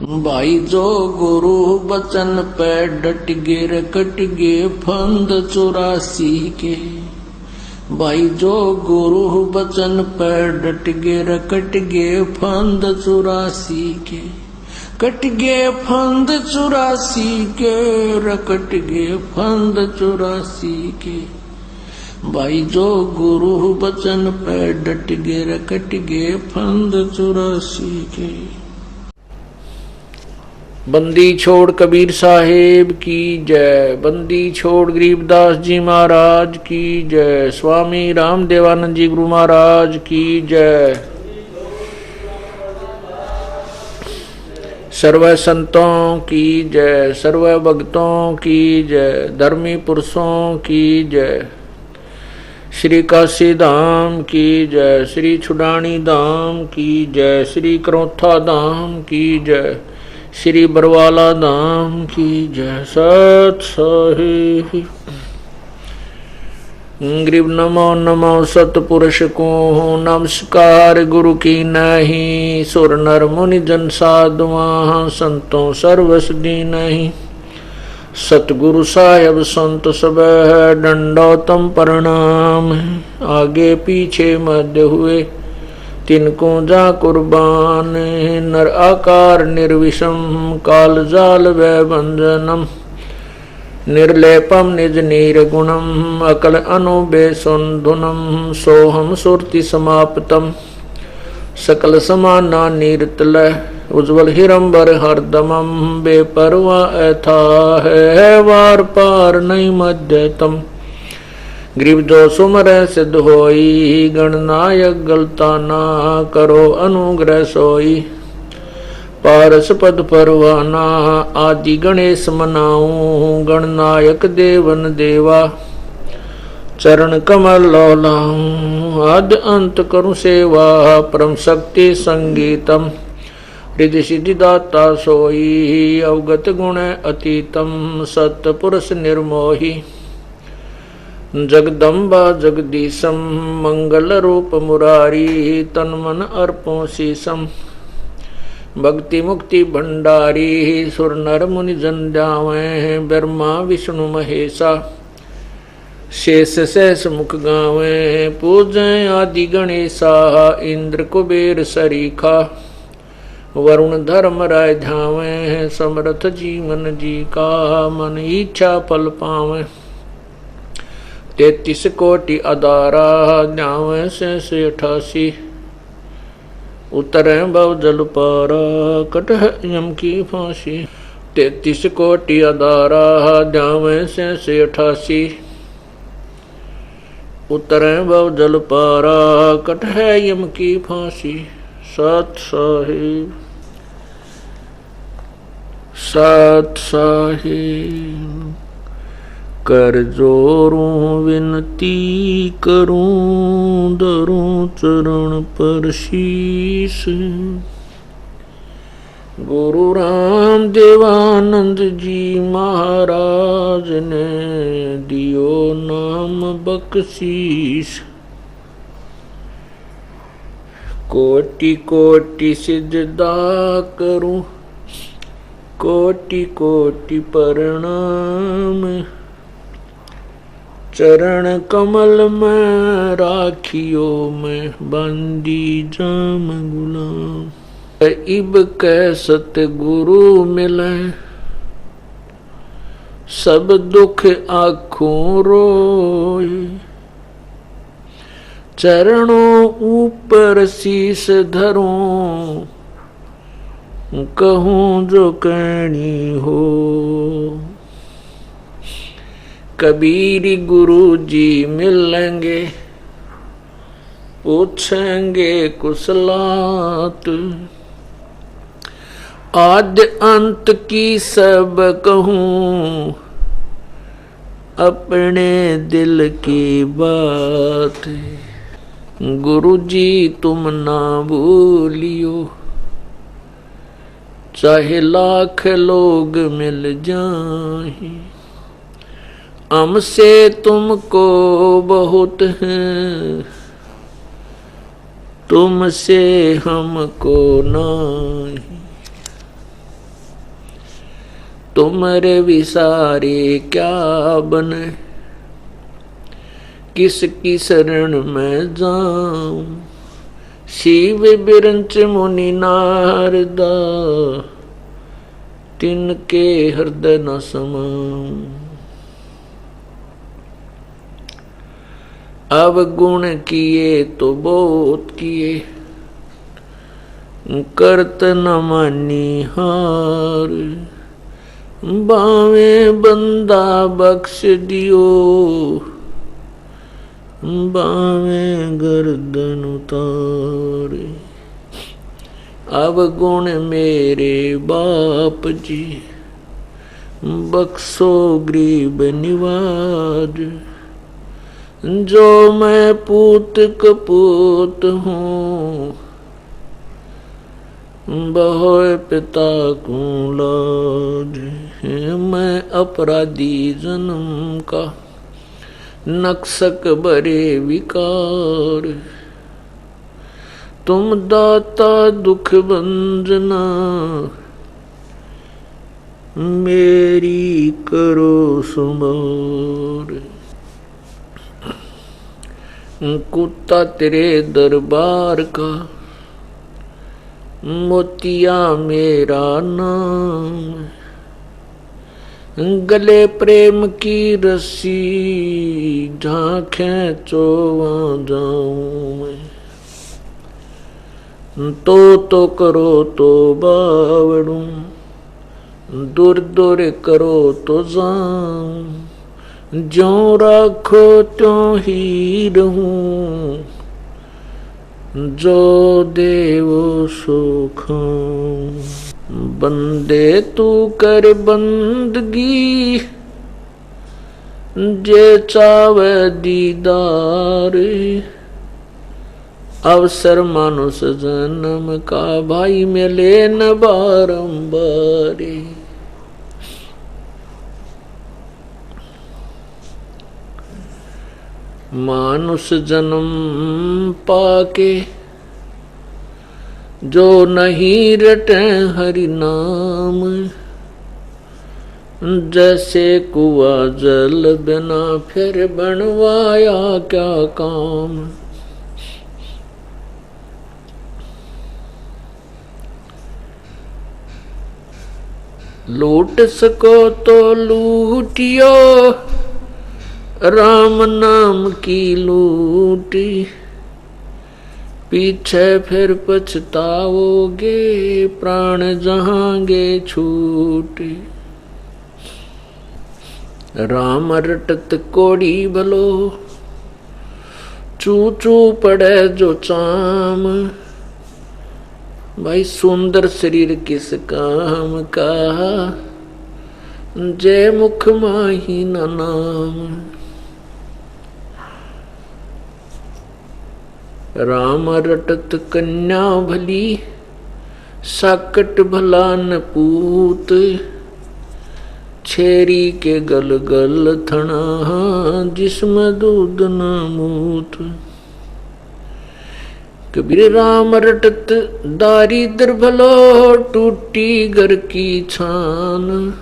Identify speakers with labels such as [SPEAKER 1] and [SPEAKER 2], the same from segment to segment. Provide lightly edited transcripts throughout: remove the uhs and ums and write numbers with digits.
[SPEAKER 1] भाई जो गुरु बचन पे डट गे रकट गे फंद 84 के। भाई जो गुरु बचन पे डट गे रकट गे फंद 84 के। कट गे फंद 84 के रकट गे फंद 84 के। भाई जो गुरु बचन पे डट गे रकट गे फंद 84 के। बंदी छोड़ कबीर साहेब की जय। बंदी छोड़ गरीबदास जी महाराज की जय। स्वामी रामदेवानंद जी गुरु महाराज की जय। सर्व संतों की जय। सर्व भक्तों की जय। धर्मी पुरुषों की जय। श्री काशी धाम की जय। श्री छुडानी धाम की जय। श्री करौथा धाम की जय। श्री बरवाला धाम की जय। सत साहिब ग्रीब नमो नमो सतपुरुष को नमस्कार गुरु की नहीं। सुर नर मुनि जन साधुआ संतों सर्वसदी नहीं। सतगुरु साहेब संत सब दंडोतम प्रणाम। आगे पीछे मध्य हुए तिनको जा कुर्बान। नर आकार निर्विषम काल जाल वैभंजनम। निर्लेपम निज निर्गुणम अकल अनुबेसुंधुनम। सोहम सुरति समाप्तम सकल समाना नीरतल। उज्ज्वल हिरंबर हरदमम बेपरवा ऐथा है वार पार नहीं मध्यतम। ग्रीव जो सुमर सिद्ध होई गणनायक गलता ना करो अनुग्रह सोई। पारस पद परवाना आदि गणेश मनाऊं गणनायक देवन देवा। चरण कमल लौलाऊं आद अंत करूं सेवा। परम शक्ति संगीतम हृदय सिद्धि दाता सोई। अवगत गुण अतीतम सत्पुरुष निर्मोही। जगदम्बा जगदीशम मंगल रूप मुरारी। तन मन अर्पों शीसम भक्ति मुक्ति भंडारी। सुर नर मुनि जन जावे ब्रह्मा विष्णु महेशा। शेष सहस मुख गावे पूजय आदि गणेशा। इंद्र कुबेर सरीखा वरुण धर्म राय ध्यावे। समर्थ जीवन जी का मन इच्छा फल पावे। 33 कोटि अदारा न्यावे से 88। उतरे भव जल पारा कटह यम की फांसी। 33 कोटि अदारा न्यावे से 88। उतरे भव जल पारा कटह यम की फांसी। सत साहिब सत साहिब कर जोरूं विनती करूं धरूं चरण पर शीस। गुरु राम देवानंद जी महाराज ने दियो नाम बख्शीस। कोटि कोटि सिजदा करूं कोटि कोटि प्रणाम। चरण कमल में राखियो में बंदी जाम गुलाम। इब कै सतगुरु मिले सब दुख आँखों रोए। चरणों ऊपर शीस धरूं कहूँ जो कहनी हो। कबीर गुरु जी मिलेंगे पूछेंगे कुशलात। आद अंत की सब कहूँ अपने दिल की बात। गुरु जी तुम ना भूलियो चाहे लाख लोग मिल जाएं। हमसे तुमको बहुत है तुमसे हमको नहीं। तुम्हारे विसारे क्या बने, किसकी शरण में जाऊं। शिव बिरंच मुनि नारदा, तिनके हृदय न समाऊं। अवगुण किए तो बहुत किए, करत न मानी हार। बावे बंदा बख्श दियो, बावे गर्दन उतारे। अवगुण मेरे बाप जी, बख्शो गरीब निवाज। जो मैं पूत कपूत हूँ, बहु पिता को लाज। मैं अपराधी जन्म का, नक्सक बरे विकार। तुम दाता दुख भंजना, मेरी करो संभार। कुत्ता तेरे दरबार का, मोतिया मेरा नाम। गले प्रेम की रस्सी, जहाँ खींचो वहाँ जाऊं मैं। तो करो तो बावड़ू, दूर दूर करो तो जाऊं। ज्यों राखो त्यों ही रहूं, जो देवो सो खाऊं। बंदे तू कर बंदगी, जे चावे दीदार। अवसर मानुष जन्म का, भाई मिले न बारंबार। मानुष जन्म पाके, जो नहीं रटे हरि नाम। जैसे कुआ जल बिना, फिर बनवाया क्या काम। लूट सको तो लूटियो, राम नाम की लूटी। पीछे फिर पछताओगे, प्राण जहांगे छूटे। राम रटत कोड़ी भलो, चू चू पड़े जो चाम। भाई सुंदर शरीर किस काम का, जय मुख माही न नाम। राम रटत कन्या भली, साकट भला न पूत। छेरी के गल गल थना, जिसमें दूध न मूत। कबीर राम रटत दारिद्र भलो, टूटी घर की छान।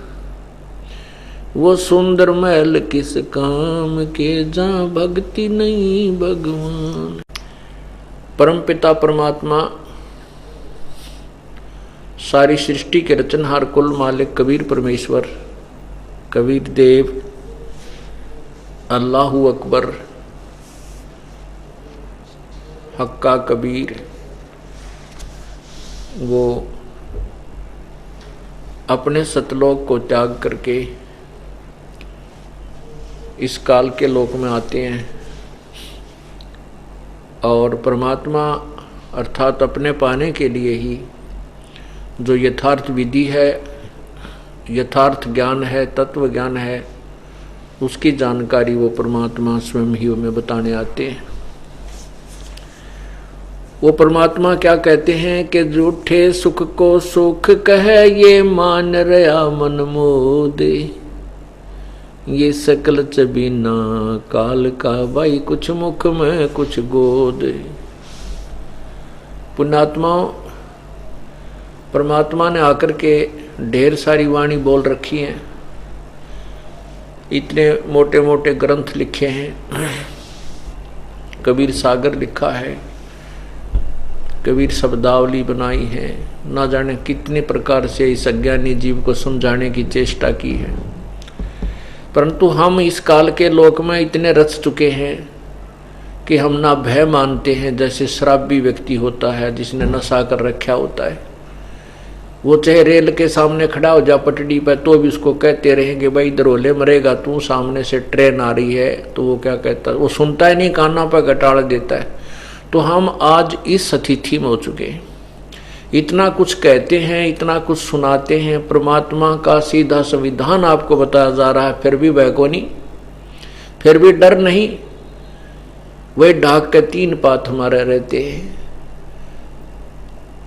[SPEAKER 1] वो सुंदर महल किस काम के, जहाँ भक्ति नहीं भगवान। परमपिता परमात्मा, सारी सृष्टि के रचनहार कुल मालिक कबीर परमेश्वर, कबीर देव, अल्लाहू अकबर, हक्का कबीर, वो अपने सतलोक को त्याग करके इस काल के लोक में आते हैं और परमात्मा अर्थात अपने पाने के लिए ही जो यथार्थ विधि है, यथार्थ ज्ञान है, तत्व ज्ञान है, उसकी जानकारी वो परमात्मा स्वयं ही हमें बताने आते हैं। वो परमात्मा क्या कहते हैं कि झूठे सुख को सुख कहे, ये मान रहा मन मोदे। ये सकल चबीना काल का, भाई कुछ मुख में कुछ गोद। पुण्यात्माओं, परमात्मा ने आकर के ढेर सारी वाणी बोल रखी है, इतने मोटे मोटे ग्रंथ लिखे हैं, कबीर सागर लिखा है, कबीर शब्दावली बनाई है, ना जाने कितने प्रकार से इस अज्ञानी जीव को समझाने की चेष्टा की है। परंतु हम इस काल के लोक में इतने रच चुके हैं कि हम ना भय मानते हैं। जैसे शराबी व्यक्ति होता है जिसने नशा कर रखा होता है, वो चाहे रेल के सामने खड़ा हो जा पटड़ी पर तो भी उसको कहते रहेंगे भाई इधर होले मरेगा तू, सामने से ट्रेन आ रही है। तो वो क्या कहता है, वो सुनता ही नहीं, काना पर घटाड़ देता है। तो हम आज इस स्थिति में हो चुके हैं, इतना कुछ कहते हैं, इतना कुछ सुनाते हैं, परमात्मा का सीधा संविधान आपको बताया जा रहा है, फिर भी भय को नहीं, फिर भी डर नहीं। वही ढाक के 3 पात हमारे रहते हैं।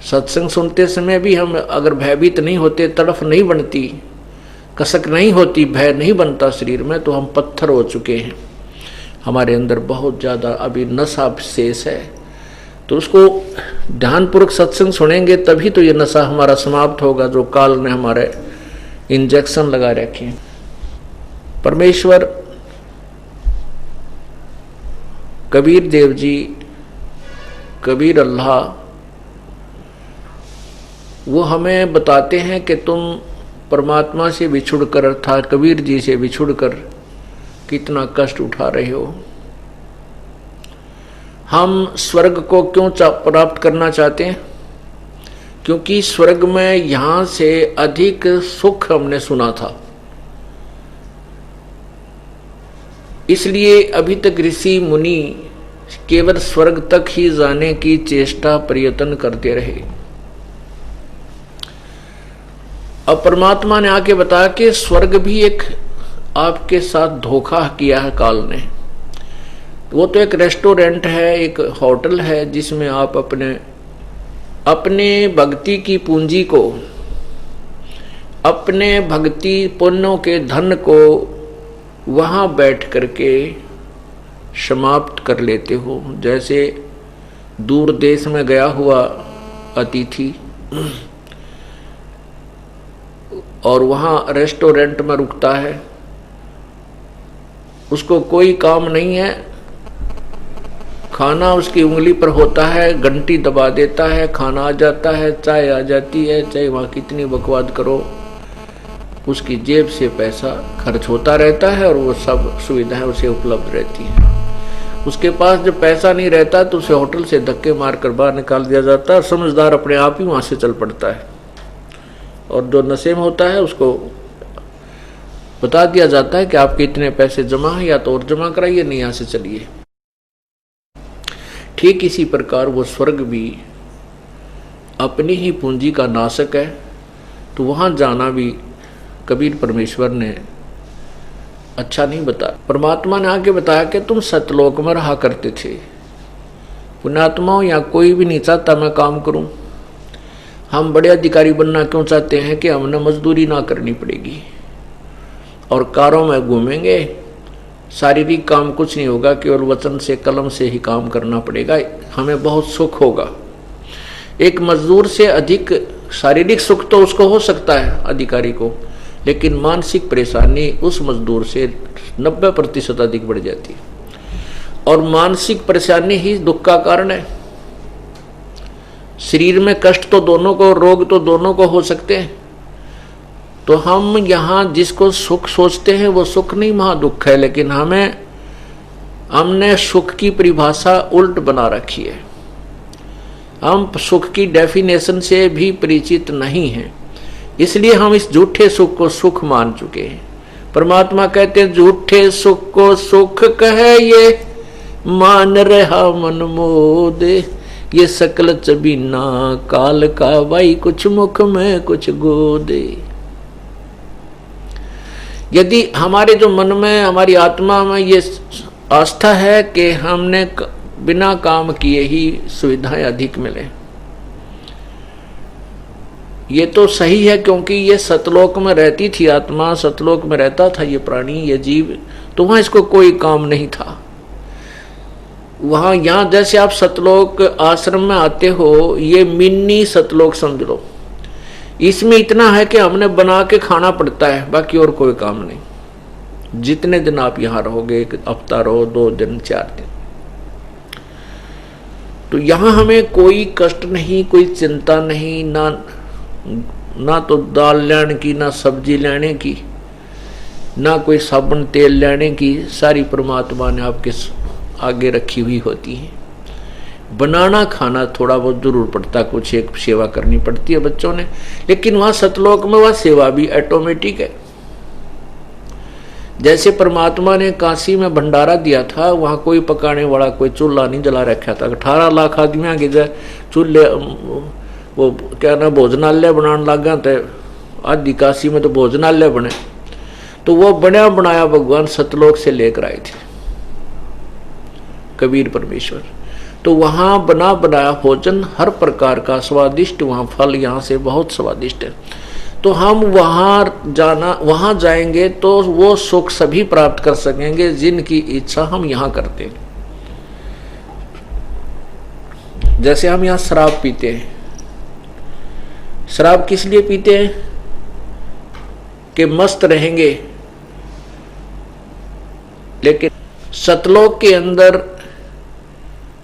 [SPEAKER 1] सत्संग सुनते समय भी हम अगर भयभीत नहीं होते, तड़फ नहीं बनती, कसक नहीं होती, भय नहीं बनता शरीर में, तो हम पत्थर हो चुके हैं। हमारे अंदर बहुत ज्यादा अभी नशा शेष है। तो उसको ध्यानपूर्वक सत्संग सुनेंगे तभी तो ये नशा हमारा समाप्त होगा, जो काल ने हमारे इंजेक्शन लगा रखे। परमेश्वर कबीर देव जी, कबीर अल्लाह, वो हमें बताते हैं कि तुम परमात्मा से बिछुड़कर अर्थात कबीर जी से बिछुड़कर कितना कष्ट उठा रहे हो। हम स्वर्ग को क्यों प्राप्त करना चाहते हैं? क्योंकि स्वर्ग में यहां से अधिक सुख हमने सुना था, इसलिए अभी तक ऋषि मुनि केवल स्वर्ग तक ही जाने की चेष्टा प्रयत्न करते रहे। अब परमात्मा ने आके बताया कि स्वर्ग भी एक आपके साथ धोखा किया है काल ने। वो तो एक रेस्टोरेंट है, एक होटल है, जिसमें आप अपने भक्ति की पूंजी को, अपने भक्ति पुण्यों के धन को वहां बैठ करके समाप्त कर लेते हो। जैसे दूर देश में गया हुआ अतिथि और वहां रेस्टोरेंट में रुकता है, उसको कोई काम नहीं है, खाना उसकी उंगली पर होता है, घंटी दबा देता है, खाना आ जाता है, चाय आ जाती है, चाहे वहां कितनी बकवाद करो, उसकी जेब से पैसा खर्च होता रहता है और वो सब सुविधाएं उसे उपलब्ध रहती हैं। उसके पास जब पैसा नहीं रहता तो उसे होटल से धक्के मारकर बाहर निकाल दिया जाता है और समझदार अपने आप ही वहां से चल पड़ता है। और जो नशे में होता है उसको बता दिया जाता है कि आपके इतने पैसे जमा है, या तो और जमा कराइए, नहीं यहां से चलिए। ठीक इसी प्रकार वो स्वर्ग भी अपनी ही पूंजी का नाशक है। तो वहां जाना भी कबीर परमेश्वर ने अच्छा नहीं बताया। परमात्मा ने आके बताया कि तुम सतलोक में रहा करते थे, पुण्यात्माओं, या कोई भी नहीं चाहता मैं काम करूं। हम बड़े अधिकारी बनना क्यों चाहते हैं कि हमने मजदूरी ना करनी पड़ेगी और कारों में घूमेंगे, शारीरिक काम कुछ नहीं होगा, केवल वचन से कलम से ही काम करना पड़ेगा, हमें बहुत सुख होगा। एक मजदूर से अधिक शारीरिक सुख तो उसको हो सकता है अधिकारी को, लेकिन मानसिक परेशानी उस मजदूर से 90% अधिक बढ़ जाती है। और मानसिक परेशानी ही दुख का कारण है। शरीर में कष्ट तो दोनों को, रोग तो दोनों को हो सकते हैं। तो हम यहाँ जिसको सुख सोचते हैं वो सुख नहीं, महादुख है। लेकिन हमने सुख की परिभाषा उल्ट बना रखी है। हम सुख की डेफिनेशन से भी परिचित नहीं हैं, इसलिए हम इस झूठे सुख को सुख मान चुके हैं। परमात्मा कहते हैं झूठे सुख को सुख कहे ये मान रहा मन मोद, ये सकल चबीना काल का भाई, कुछ मुख में कुछ गोदे। यदि हमारे जो मन में, हमारी आत्मा में ये आस्था है कि हमने बिना काम किए ही सुविधाएं अधिक मिले, ये तो सही है, क्योंकि ये सतलोक में रहती थी आत्मा, सतलोक में रहता था ये प्राणी, ये जीव, तो वहां इसको कोई काम नहीं था। वहां यहां जैसे आप सतलोक आश्रम में आते हो, ये मिनी सतलोक समझ लो। इसमें इतना है कि हमने बना के खाना पड़ता है, बाकी और कोई काम नहीं। जितने दिन आप यहां रहोगे, 1 हफ्ता रहो, 2 दिन, 4 दिन, तो यहां हमें कोई कष्ट नहीं, कोई चिंता नहीं, ना तो दाल लेने की, ना सब्जी लेने की, ना कोई साबुन तेल लेने की। सारी परमात्मा ने आपके आगे रखी हुई होती है। बनाना खाना थोड़ा बहुत जरूर पड़ता, कुछ एक सेवा करनी पड़ती है बच्चों ने, लेकिन वहां सतलोक में वह सेवा भी ऑटोमेटिक है। जैसे परमात्मा ने काशी में भंडारा दिया था, वहां कोई पकाने वाला, कोई चूल्हा नहीं जला रखा था। 18 लाख आदमियों के चूल्हे, वो क्या ना भोजनालय बनाने लग गए थे। आदि काशी में तो भोजनालय बने, तो वो बना बनाया भगवान सतलोक से लेकर आए थे कबीर परमेश्वर। तो वहां बना बनाया भोजन हर प्रकार का स्वादिष्ट, वहां फल यहाँ से बहुत स्वादिष्ट है। तो हम वहां जाएंगे तो वो सुख सभी प्राप्त कर सकेंगे जिनकी इच्छा हम यहाँ करते हैं। जैसे हम यहाँ शराब पीते हैं, शराब किस लिए पीते हैं? कि मस्त रहेंगे, लेकिन सतलोक के अंदर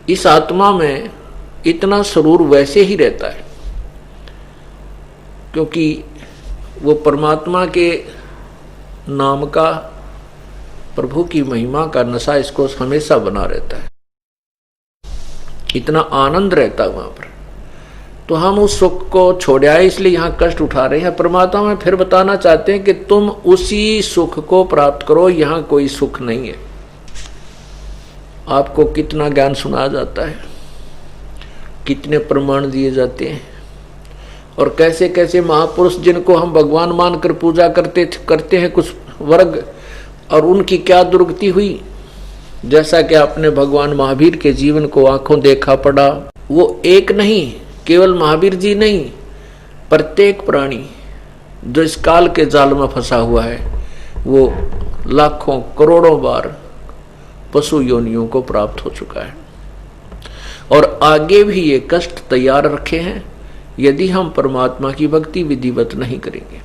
[SPEAKER 1] इस आत्मा में इतना सुरूर वैसे ही रहता है, क्योंकि वो परमात्मा के नाम का, प्रभु की महिमा का नशा इसको हमेशा बना रहता है। इतना आनंद रहता है वहां पर। तो हम उस सुख को छोड़ आए, इसलिए यहां कष्ट उठा रहे हैं। परमात्मा में फिर बताना चाहते हैं कि तुम उसी सुख को प्राप्त करो, यहां कोई सुख नहीं है। आपको कितना ज्ञान सुनाया जाता है, कितने प्रमाण दिए जाते हैं, और कैसे कैसे महापुरुष जिनको हम भगवान मानकर पूजा करते हैं कुछ वर्ग, और उनकी क्या दुर्गति हुई। जैसा कि आपने भगवान महावीर के जीवन को आंखों देखा पढ़ा, वो एक नहीं, केवल महावीर जी नहीं, प्रत्येक प्राणी जो इस काल के जाल में फंसा हुआ है, वो लाखों करोड़ों बार पशु योनियों को प्राप्त हो चुका है, और आगे भी ये कष्ट तैयार रखे हैं यदि हम परमात्मा की भक्ति विधिवत नहीं करेंगे।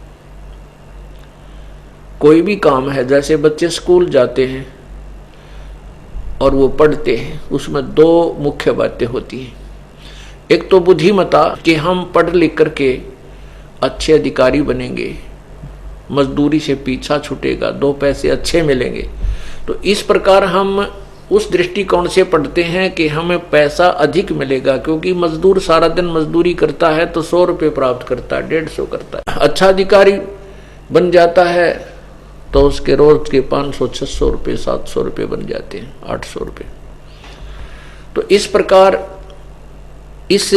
[SPEAKER 1] कोई भी काम है, जैसे बच्चे स्कूल जाते हैं और वो पढ़ते हैं, उसमें 2 मुख्य बातें होती हैं। एक तो बुद्धिमता कि हम पढ़ लिख करके अच्छे अधिकारी बनेंगे, मजदूरी से पीछा छूटेगा, 2 पैसे अच्छे मिलेंगे। तो इस प्रकार हम उस दृष्टिकोण से पढ़ते हैं कि हमें पैसा अधिक मिलेगा, क्योंकि मजदूर सारा दिन मजदूरी करता है तो 100 रुपये प्राप्त करता है, 150 करता है। अच्छा अधिकारी बन जाता है तो उसके रोज के 500, 600 रुपये, 700 रुपये बन जाते हैं, 800 रुपये। तो इस प्रकार इस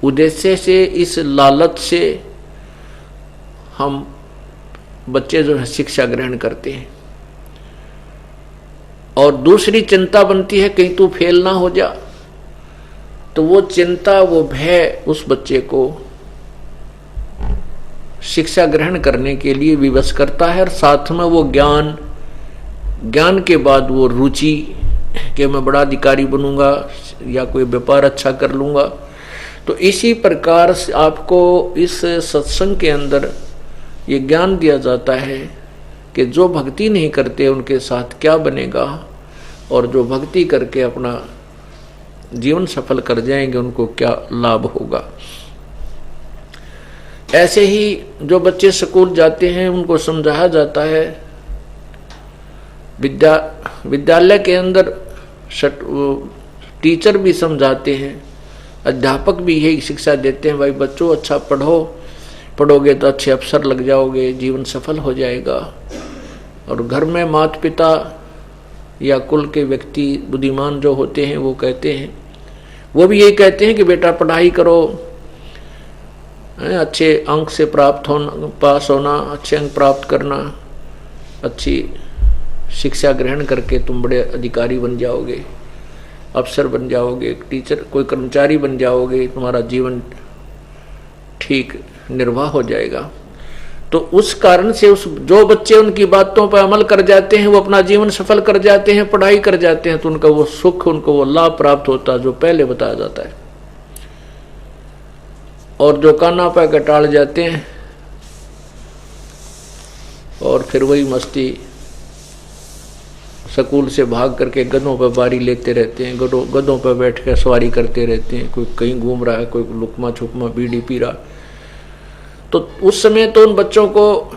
[SPEAKER 1] उद्देश्य से, इस लालच से हम बच्चे जो है शिक्षा ग्रहण करते हैं। और दूसरी चिंता बनती है कहीं तू फेल ना हो जा, तो वो चिंता, वो भय उस बच्चे को शिक्षा ग्रहण करने के लिए विवश करता है। और साथ में वो ज्ञान के बाद वो रुचि कि मैं बड़ा अधिकारी बनूंगा या कोई व्यापार अच्छा कर लूंगा। तो इसी प्रकार से आपको इस सत्संग के अंदर ये ज्ञान दिया जाता है कि जो भक्ति नहीं करते उनके साथ क्या बनेगा, और जो भक्ति करके अपना जीवन सफल कर जाएंगे उनको क्या लाभ होगा। ऐसे ही जो बच्चे स्कूल जाते हैं उनको समझाया जाता है, विद्यालय के अंदर टीचर भी समझाते हैं, अध्यापक भी यही शिक्षा देते हैं, भाई बच्चों अच्छा पढ़ोगे तो अच्छे अफसर लग जाओगे, जीवन सफल हो जाएगा। और घर में माता पिता या कुल के व्यक्ति बुद्धिमान जो होते हैं वो कहते हैं, वो भी यही कहते हैं कि बेटा पढ़ाई करो, अच्छे अंक से पास होना, अच्छे अंक प्राप्त करना, अच्छी शिक्षा ग्रहण करके तुम बड़े अधिकारी बन जाओगे, अफसर बन जाओगे, टीचर कोई कर्मचारी बन जाओगे, तुम्हारा जीवन ठीक निर्वाह हो जाएगा। तो उस कारण से जो बच्चे उनकी बातों पर अमल कर जाते हैं वो अपना जीवन सफल कर जाते हैं, पढ़ाई कर जाते हैं, तो उनका वो सुख, उनको वो लाभ प्राप्त होता है जो पहले बताया जाता है। और जो काना पे कटाल जाते हैं और फिर वही मस्ती, स्कूल से भाग करके गधों पर बारी लेते रहते हैं, गधों पर बैठ कर सवारी करते रहते हैं, कोई कहीं घूम रहा है, कोई लुकमा छुकमा बीड़ी पी रहा। तो उस समय तो उन बच्चों को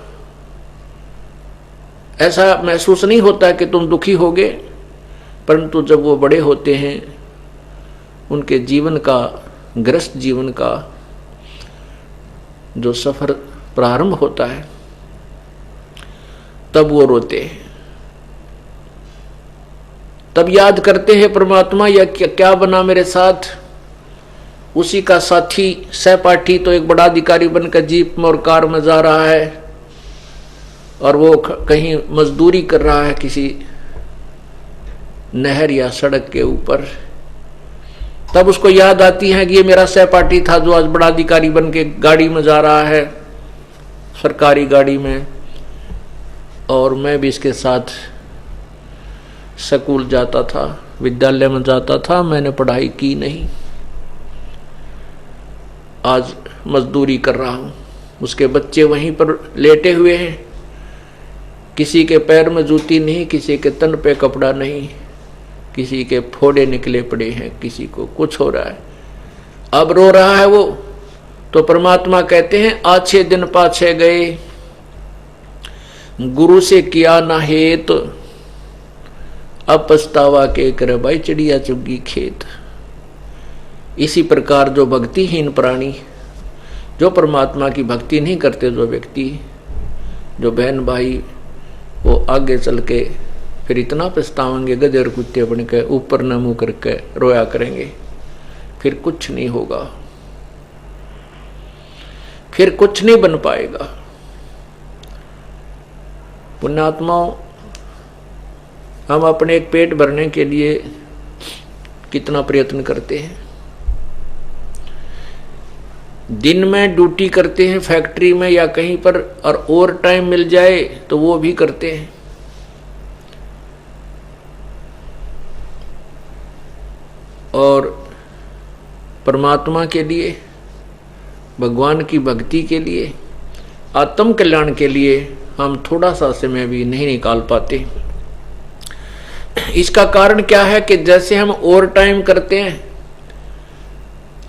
[SPEAKER 1] ऐसा महसूस नहीं होता कि तुम दुखी होगे, परंतु जब वो बड़े होते हैं, उनके जीवन का, ग्रस्त जीवन का जो सफर प्रारंभ होता है, तब वो रोते हैं, तब याद करते हैं परमात्मा या क्या बना मेरे साथ। उसी का साथी सहपाठी तो एक बड़ा अधिकारी बनकर जीप में और कार में जा रहा है और वो कहीं मजदूरी कर रहा है किसी नहर या सड़क के ऊपर। तब उसको याद आती है कि ये मेरा सहपाठी था जो आज बड़ा अधिकारी बन के गाड़ी में जा रहा है, सरकारी गाड़ी में, और मैं भी इसके साथ स्कूल जाता था, विद्यालय में जाता था, मैंने पढ़ाई की नहीं, आज मजदूरी कर रहा हूं। उसके बच्चे वहीं पर लेटे हुए हैं, किसी के पैर में जूती नहीं, किसी के तन पे कपड़ा नहीं, किसी के फोड़े निकले पड़े हैं, किसी को कुछ हो रहा है, अब रो रहा है वो। तो परमात्मा कहते हैं आछे दिन पाछे गए, गुरु से किया ना हेत, अब पछतावा के करे भाई चिड़िया चुगी खेत। इसी प्रकार जो भक्तिहीन प्राणी, जो परमात्मा की भक्ति नहीं करते, जो व्यक्ति, जो बहन भाई, वो आगे चल के फिर इतना पछतावेंगे, गधे और कुत्ते बन के ऊपर न मुंह करके रोया करेंगे, फिर कुछ नहीं होगा, फिर कुछ नहीं बन पाएगा। पुण्यात्माओं, हम अपने एक पेट भरने के लिए कितना प्रयत्न करते हैं। दिन में ड्यूटी करते हैं फैक्ट्री में या कहीं पर, और ओवर टाइम मिल जाए तो वो भी करते हैं। और परमात्मा के लिए, भगवान की भक्ति के लिए, आत्म कल्याण के लिए हम थोड़ा सा समय भी नहीं निकाल पाते। इसका कारण क्या है कि जैसे हम ओवर टाइम करते हैं,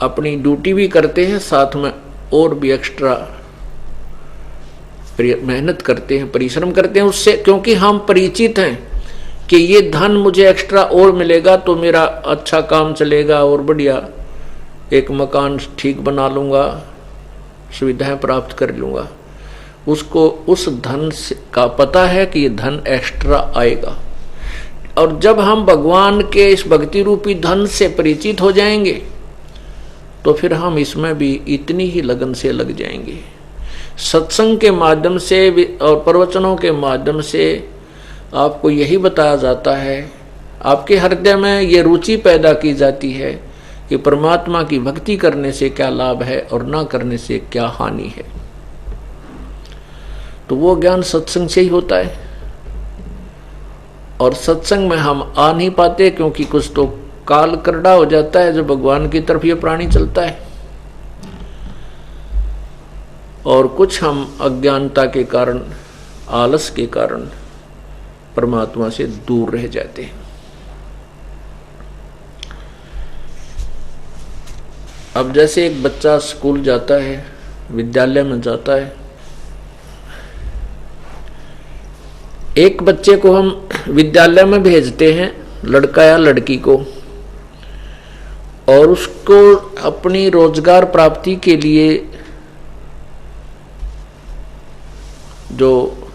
[SPEAKER 1] अपनी ड्यूटी भी करते हैं, साथ में और भी एक्स्ट्रा मेहनत करते हैं, परिश्रम करते हैं उससे, क्योंकि हम परिचित हैं कि ये धन मुझे एक्स्ट्रा और मिलेगा तो मेरा अच्छा काम चलेगा और बढ़िया एक मकान ठीक बना लूंगा, सुविधाएं प्राप्त कर लूंगा। उसको उस धन का पता है कि ये धन एक्स्ट्रा आएगा। और जब हम भगवान के इस भक्ति रूपी धन से परिचित हो जाएंगे तो फिर हम इसमें भी इतनी ही लगन से लग जाएंगे। सत्संग के माध्यम से और प्रवचनों के माध्यम से आपको यही बताया जाता है, आपके हृदय में ये रुचि पैदा की जाती है कि परमात्मा की भक्ति करने से क्या लाभ है और ना करने से क्या हानि है। तो वो ज्ञान सत्संग से ही होता है। और सत्संग में हम आ नहीं पाते क्योंकि कुछ तो काल करड़ा हो जाता है जो भगवान की तरफ ये प्राणी चलता है, और कुछ हम अज्ञानता के कारण, आलस के कारण परमात्मा से दूर रह जाते हैं। अब जैसे एक बच्चा स्कूल जाता है, विद्यालय में जाता है, एक बच्चे को हम विद्यालय में भेजते हैं, लड़का या लड़की को, और उसको अपनी रोजगार प्राप्ति के लिए जो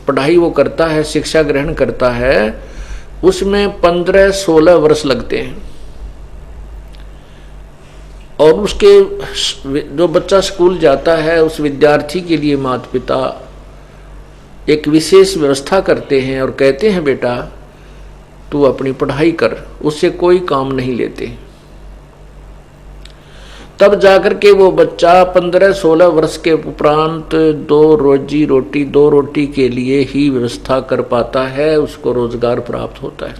[SPEAKER 1] पढ़ाई वो करता है, शिक्षा ग्रहण करता है, उसमें 15-16 वर्ष लगते हैं। और उसके जो बच्चा स्कूल जाता है, उस विद्यार्थी के लिए माता पिता एक विशेष व्यवस्था करते हैं और कहते हैं बेटा तू अपनी पढ़ाई कर, उससे कोई काम नहीं लेते। तब जाकर के वो बच्चा 15-16 वर्ष के उपरांत दो रोटी के लिए ही व्यवस्था कर पाता है, उसको रोजगार प्राप्त होता है।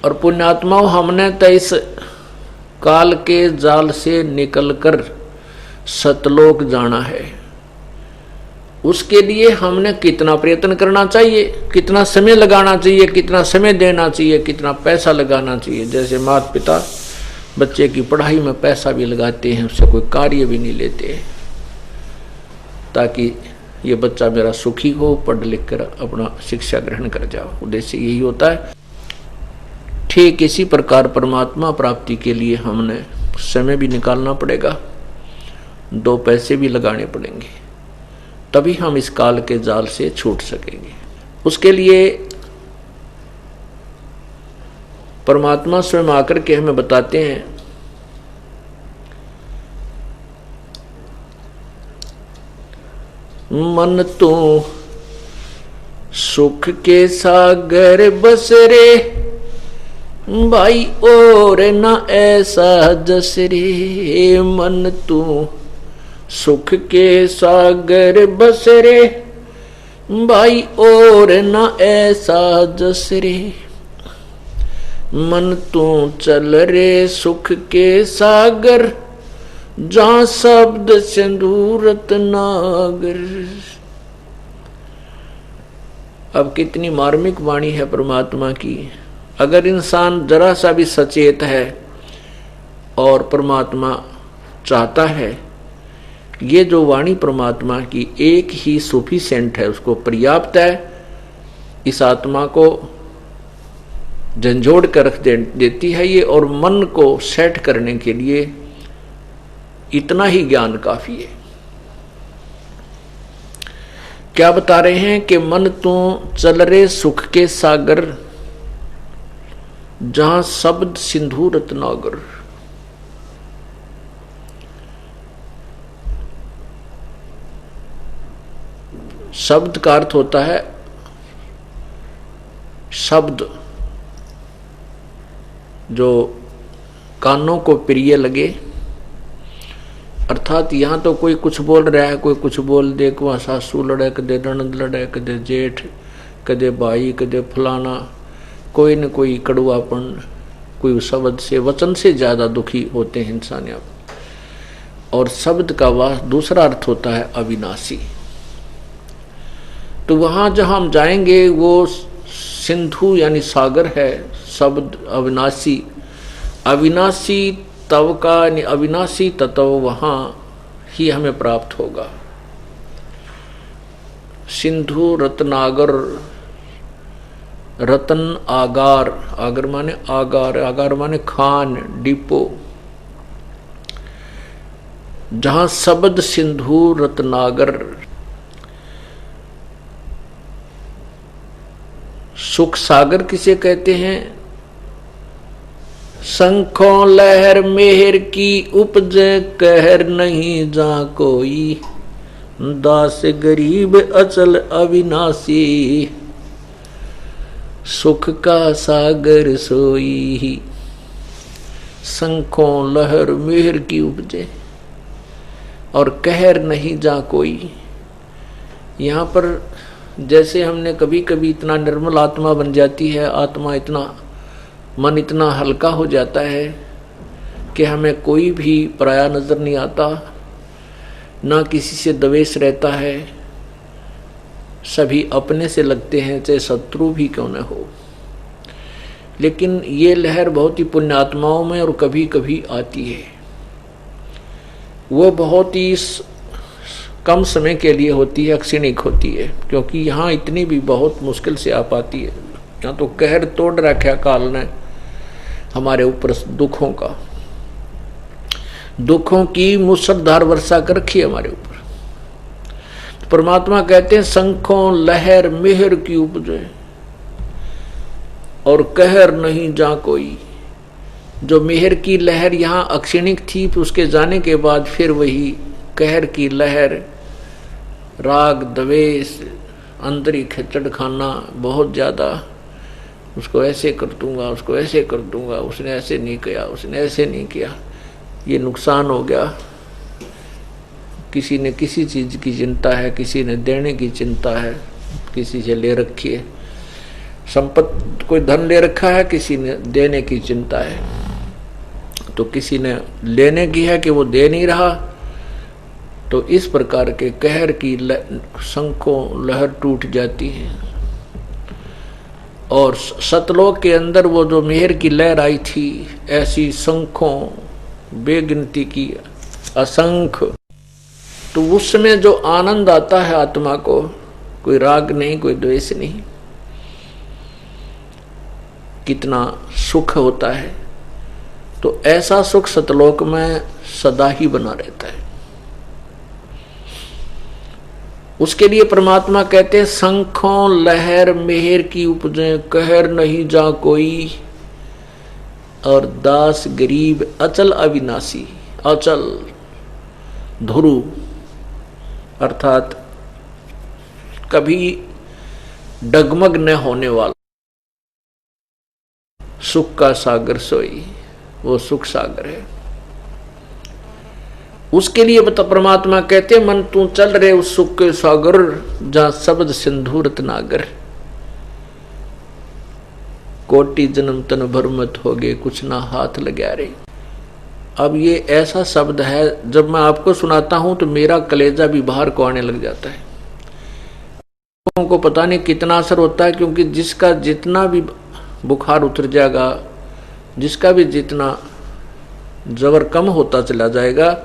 [SPEAKER 1] और पुण्यात्माओं, हमने तो इस काल के जाल से निकलकर सतलोक जाना है। उसके लिए हमने कितना प्रयत्न करना चाहिए, कितना समय लगाना चाहिए, कितना समय देना चाहिए, कितना पैसा लगाना चाहिए। जैसे माता पिता बच्चे की पढ़ाई में पैसा भी लगाते हैं, उससे कोई कार्य भी नहीं लेते, ताकि ये बच्चा मेरा सुखी हो, पढ़ लिख कर अपना शिक्षा ग्रहण कर जाओ। उद्देश्य यही होता है। ठीक इसी प्रकार परमात्मा प्राप्ति के लिए हमने समय भी निकालना पड़ेगा, 2 पैसे भी लगाने पड़ेंगे, तभी हम इस काल के जाल से छूट सकेंगे। उसके लिए परमात्मा स्वयं आकर के हमें बताते हैं, मन तू सुख के सागर बस रे भाई, और न ऐसा जस रे। मन तू सुख के सागर बस रे भाई, और न ऐसा जस रे। मन तू चल रे सुख के सागर, जहां शब्द सिंदूरत नागर। अब कितनी मार्मिक वाणी है परमात्मा की। अगर इंसान जरा सा भी सचेत है और परमात्मा चाहता है, ये जो वाणी परमात्मा की एक ही सफिशिएंट है, उसको पर्याप्त है, इस आत्मा को झंझोड़ कर रख देती है ये, और मन को सेट करने के लिए इतना ही ज्ञान काफी है। क्या बता रहे हैं कि मन तू चल रे सुख के सागर, जहां शब्द सिंधु रत्नागर। शब्द का अर्थ होता है शब्द जो कानों को प्रिय लगे, अर्थात यहां तो कोई कुछ बोल रहा है, कोई कुछ बोल दे, को सासू लड़े, कदे ननद लड़े, कदे जेठ, कदे भाई, कदे फलाना, कोई न कोई कड़वापन, कोई शब्द से वचन से ज्यादा दुखी होते हैं इंसान। और शब्द का वह दूसरा अर्थ होता है अविनाशी। तो वहां जहां हम जाएंगे वो सिंधु यानी सागर है, शब्द अविनाशी। अविनाशी तव का अविनाशी तत्व वहां ही हमें प्राप्त होगा। सिंधु रत्नागर, रतन आगार, आगर माने आगार, आगार माने खान, डिपो। जहां शब्द सिंधु रत्नागर। सुख सागर किसे कहते हैं? शंखों लहर मेहर की उपज, कहर नहीं जा कोई, दास गरीब अचल अविनाशी, सुख का सागर सोई। शंखों लहर मेहर की उपजे और कहर नहीं जा कोई। यहाँ पर जैसे हमने कभी कभी इतना निर्मल आत्मा बन जाती है, आत्मा इतना, मन इतना हल्का हो जाता है कि हमें कोई भी पराया नजर नहीं आता, ना किसी से द्वेष रहता है, सभी अपने से लगते हैं, चाहे शत्रु भी क्यों न हो। लेकिन ये लहर बहुत ही पुण्यात्माओं में और कभी कभी आती है। वो बहुत ही कम समय के लिए होती है, क्षणिक होती है, क्योंकि यहाँ इतनी भी बहुत मुश्किल से आ पाती है। यहाँ तो कहर तोड़ रखा काल ने हमारे ऊपर दुखों का, दुखों की मुसलधार वर्षा कर रखी है हमारे ऊपर। तो परमात्मा कहते हैं शंखों लहर मेहर की उपजे और कहर नहीं जा कोई। जो मेहर की लहर यहाँ अक्षणिक थी, उसके जाने के बाद फिर वही कहर की लहर, राग द्वेष, अंदर ही खिचड़ खाना बहुत ज्यादा, उसको ऐसे कर दूंगा, उसको ऐसे कर दूंगा, उसने ऐसे नहीं किया, उसने ऐसे नहीं किया, ये नुकसान हो गया। किसी ने किसी चीज की चिंता है, किसी ने देने की चिंता है, किसी से ले रखी है संपत्ति, कोई धन ले रखा है, किसी ने देने की चिंता है। तो किसी ने लेने की है कि वो दे नहीं रहा, तो इस प्रकार के कहर की शंखों लहर टूट जाती है। और सतलोक के अंदर वो जो मेहर की लहर आई थी, ऐसी शंखों बेगिनती की असंख्य, तो उसमें जो आनंद आता है आत्मा को, कोई राग नहीं, कोई द्वेष नहीं, कितना सुख होता है। तो ऐसा सुख सतलोक में सदा ही बना रहता है। उसके लिए परमात्मा कहते हैं, शंखों लहर मेहर की उपजे, कहर नहीं जा कोई, और दास गरीब अचल अविनाशी। अचल ध्रुव अर्थात कभी डगमग न होने वाला, सुख का सागर सोई, वो सुख सागर है। उसके लिए बता परमात्मा कहते मन तू चल रहे उस सुख के सागर, जहां शब्द सिंधु रत्नागर, कोटि जन्म तन भर मत हो गए, कुछ ना हाथ लगा रे। अब ये ऐसा शब्द है, जब मैं आपको सुनाता हूं तो मेरा कलेजा भी बाहर को आने लग जाता है। लोगों को पता नहीं कितना असर होता है, क्योंकि जिसका जितना भी बुखार उतर जाएगा, जिसका भी जितना जबर कम होता चला जाएगा,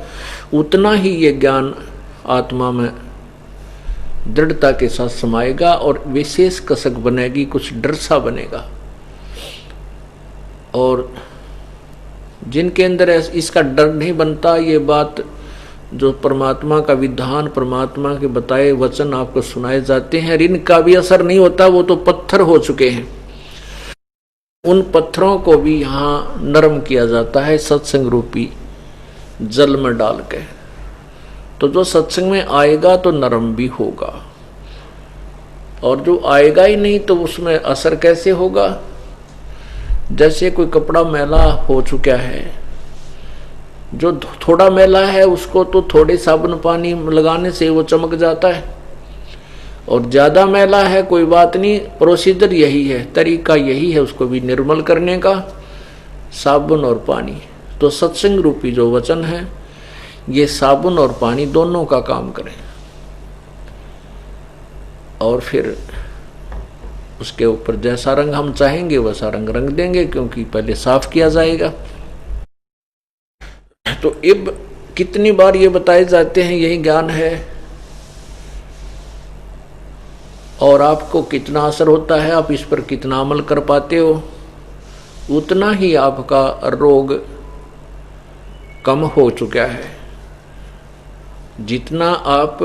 [SPEAKER 1] उतना ही ये ज्ञान आत्मा में दृढ़ता के साथ समाएगा और विशेष कसक बनेगी, कुछ डर सा बनेगा। और जिनके अंदर इसका डर नहीं बनता, ये बात जो परमात्मा का विधान, परमात्मा के बताए वचन आपको सुनाए जाते हैं, इनका भी असर नहीं होता, वो तो पत्थर हो चुके हैं। उन पत्थरों को भी यहाँ नरम किया जाता है सत्संग रूपी जल में डाल के। तो जो सत्संग में आएगा तो नरम भी होगा, और जो आएगा ही नहीं तो उसमें असर कैसे होगा। जैसे कोई कपड़ा मैला हो चुका है, जो थोड़ा मैला है उसको तो थोड़े साबुन पानी लगाने से वो चमक जाता है, और ज्यादा मैला है कोई बात नहीं, प्रोसीजर यही है, तरीका यही है उसको भी निर्मल करने का, साबुन और पानी। तो सत्संग रूपी जो वचन है, ये साबुन और पानी दोनों का काम करें, और फिर उसके ऊपर जैसा रंग हम चाहेंगे वैसा रंग रंग देंगे, क्योंकि पहले साफ किया जाएगा। तो अब कितनी बार ये बताए जाते हैं, यही ज्ञान है, और आपको कितना असर होता है, आप इस पर कितना अमल कर पाते हो, उतना ही आपका रोग कम हो चुका है। जितना आप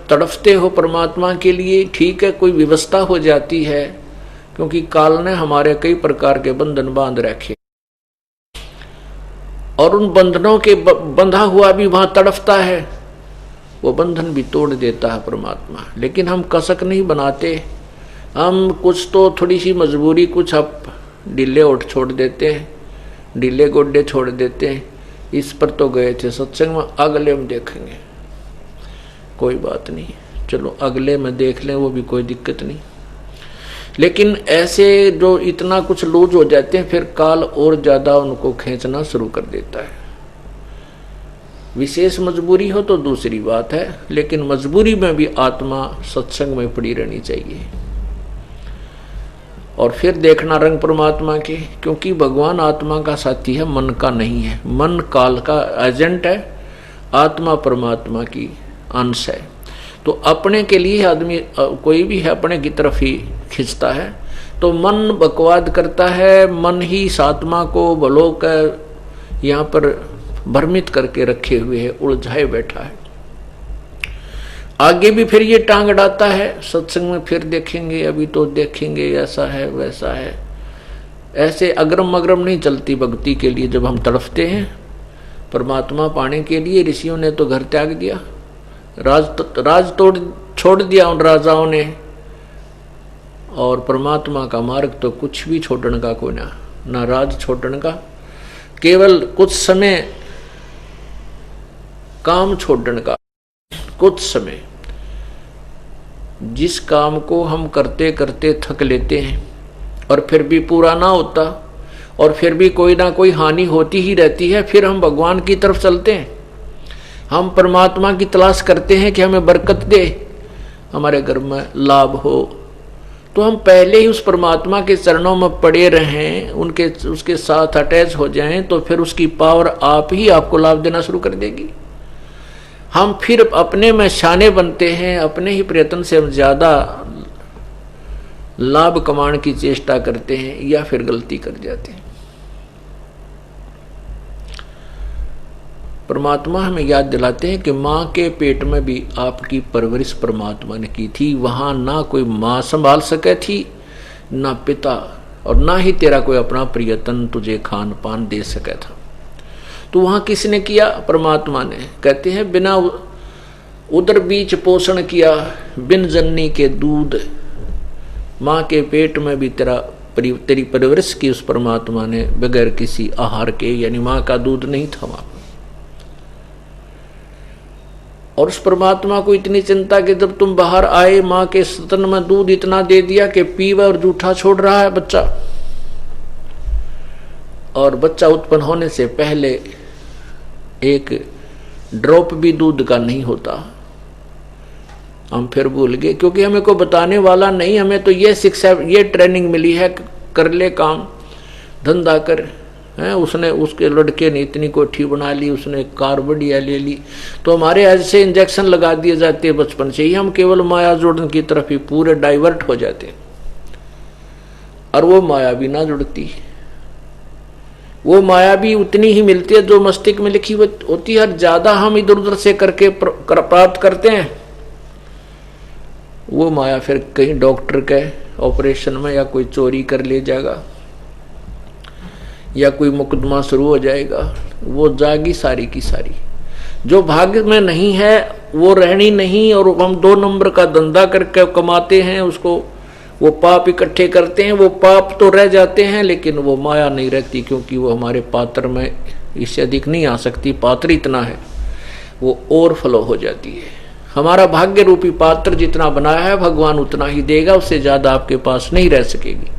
[SPEAKER 1] तड़फते हो परमात्मा के लिए, ठीक है, कोई व्यवस्था हो जाती है, क्योंकि काल ने हमारे कई प्रकार के बंधन बांध रखे, और उन बंधनों के बंधा हुआ भी वहां तड़फता है, वो बंधन भी तोड़ देता है परमात्मा। लेकिन हम कसक नहीं बनाते, हम कुछ तो थोड़ी सी मजबूरी, कुछ आप ढीले ओठ छोड़ देते हैं, ढीले गोड्डे छोड़ देते हैं। इस पर तो गए थे सत्संग में, अगले में देखेंगे, कोई बात नहीं, चलो अगले में देख लें, वो भी कोई दिक्कत नहीं। लेकिन ऐसे जो इतना कुछ लूज हो जाते हैं, फिर काल और ज्यादा उनको खींचना शुरू कर देता है। विशेष मजबूरी हो तो दूसरी बात है, लेकिन मजबूरी में भी आत्मा सत्संग में पड़ी रहनी चाहिए, और फिर देखना रंग परमात्मा के, क्योंकि भगवान आत्मा का साथी है, मन का नहीं है। मन काल का एजेंट है, आत्मा परमात्मा की अंश है। तो अपने के लिए आदमी कोई भी है अपने की तरफ ही खींचता है, तो मन बकवाद करता है, मन ही इस आत्मा को बलों का यहाँ पर भ्रमित करके रखे हुए है, उलझाए बैठा है। आगे भी फिर ये टांग अड़ाता है, सत्संग में फिर देखेंगे, अभी तो देखेंगे, ऐसा है वैसा है। ऐसे अग्रम अग्रम नहीं चलती भक्ति के लिए। जब हम तड़फते हैं परमात्मा पाने के लिए, ऋषियों ने तो घर त्याग दिया, राज तोड़ छोड़ दिया उन राजाओं ने, और परमात्मा का मार्ग तो कुछ भी छोड़ने का कोई ना राज छोड़ने का, केवल कुछ समय काम छोड़ने का, कुछ समय। जिस काम को हम करते करते थक लेते हैं और फिर भी पूरा ना होता, और फिर भी कोई ना कोई हानि होती ही रहती है, फिर हम भगवान की तरफ चलते हैं। हम परमात्मा की तलाश करते हैं कि हमें बरकत दे, हमारे घर में लाभ हो, तो हम पहले ही उस परमात्मा के चरणों में पड़े रहें, उसके साथ अटैच हो जाएं, तो फिर उसकी पावर आप ही आपको लाभ देना शुरू कर देगी। हम फिर अपने में शाने बनते हैं, अपने ही प्रयत्न से हम ज्यादा लाभ कमाने की चेष्टा करते हैं या फिर गलती कर जाते हैं। परमात्मा हमें याद दिलाते हैं कि माँ के पेट में भी आपकी परवरिश परमात्मा ने की थी। वहां ना कोई माँ संभाल सके थी, ना पिता, और ना ही तेरा कोई अपना प्रियतन तुझे खान पान दे सका था। तो वहां किसने किया? परमात्मा ने। कहते हैं बिना उदर बीच पोषण किया, बिन जननी के दूध। माँ के पेट में भी तेरी परवरिश की उस परमात्मा ने, बगैर किसी आहार के, यानी माँ का दूध नहीं था वहां। और उस परमात्मा को इतनी चिंता कि जब तुम बाहर आए, माँ के स्तन में दूध इतना दे दिया कि पीवा और जूठा छोड़ रहा है बच्चा, और बच्चा उत्पन्न होने से पहले एक ड्रॉप भी दूध का नहीं होता। हम फिर भूल गए, क्योंकि हमें को बताने वाला नहीं। हमें तो ये शिक्षा, ये ट्रेनिंग मिली है, कर ले काम धंधा कर है। उसने, उसके लड़के ने इतनी कोठी बना ली, उसने कार बढ़िया ले ली, तो हमारे ऐसे इंजेक्शन लगा दिए जाते हैं बचपन से ही, हम केवल माया जोड़ने की तरफ ही पूरे डाइवर्ट हो जाते हैं। और वो माया भी ना जुड़ती, वो माया भी उतनी ही मिलती है जो मस्तिष्क में लिखी होती है। ज्यादा हम इधर उधर से करके प्राप्त करते हैं। वो माया फिर कहीं डॉक्टर के ऑपरेशन में या कोई चोरी कर ले जाएगा या कोई मुकदमा शुरू हो जाएगा, वो जागी सारी की सारी। जो भाग्य में नहीं है वो रहनी नहीं, और हम 2 नंबर का धंधा करके कमाते हैं, उसको वो पाप इकट्ठे करते हैं। वो पाप तो रह जाते हैं, लेकिन वो माया नहीं रहती, क्योंकि वो हमारे पात्र में इससे अधिक नहीं आ सकती। पात्र इतना है, वो ओवरफ्लो हो जाती है। हमारा भाग्य रूपी पात्र जितना बनाया है, भगवान उतना ही देगा, उससे ज्यादा आपके पास नहीं रह सकेगी।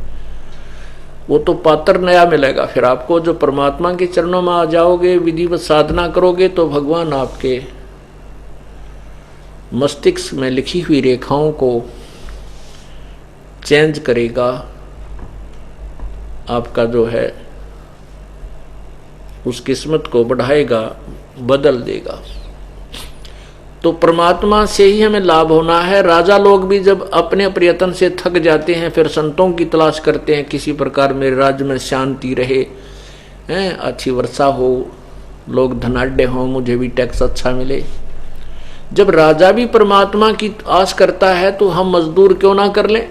[SPEAKER 1] वो तो पात्र नया मिलेगा फिर आपको। जो परमात्मा के चरणों में आ जाओगे, विधिवत साधना करोगे, तो भगवान आपके मस्तिष्क में लिखी हुई रेखाओं को चेंज करेगा, आपका जो है उस किस्मत को बढ़ाएगा, बदल देगा। तो परमात्मा से ही हमें लाभ होना है। राजा लोग भी जब अपने प्रयत्न से थक जाते हैं, फिर संतों की तलाश करते हैं, किसी प्रकार मेरे राज्य में शांति रहे, अच्छी वर्षा हो, लोग धनाढ्य हों, मुझे भी टैक्स अच्छा मिले। जब राजा भी परमात्मा की आस करता है, तो हम मजदूर क्यों ना कर लें?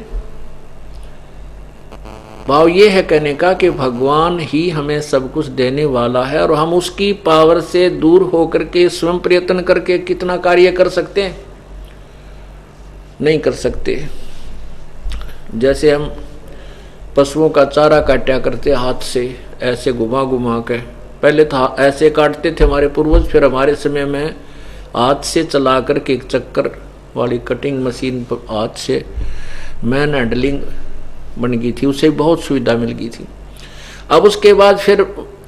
[SPEAKER 1] भाव ये है कहने का कि भगवान ही हमें सब कुछ देने वाला है, और हम उसकी पावर से दूर होकर के स्वयं प्रयत्न करके कितना कार्य कर सकते हैं? नहीं कर सकते। जैसे हम पशुओं का चारा काटा करते हाथ से, ऐसे घुमा घुमा के, पहले तो ऐसे काटते थे हमारे पूर्वज, फिर हमारे समय में हाथ से चला करके एक चक्कर वाली कटिंग मशीन पर हाथ से मैन हैंडलिंग बन गई थी, उससे बहुत सुविधा मिल गई थी। अब उसके बाद फिर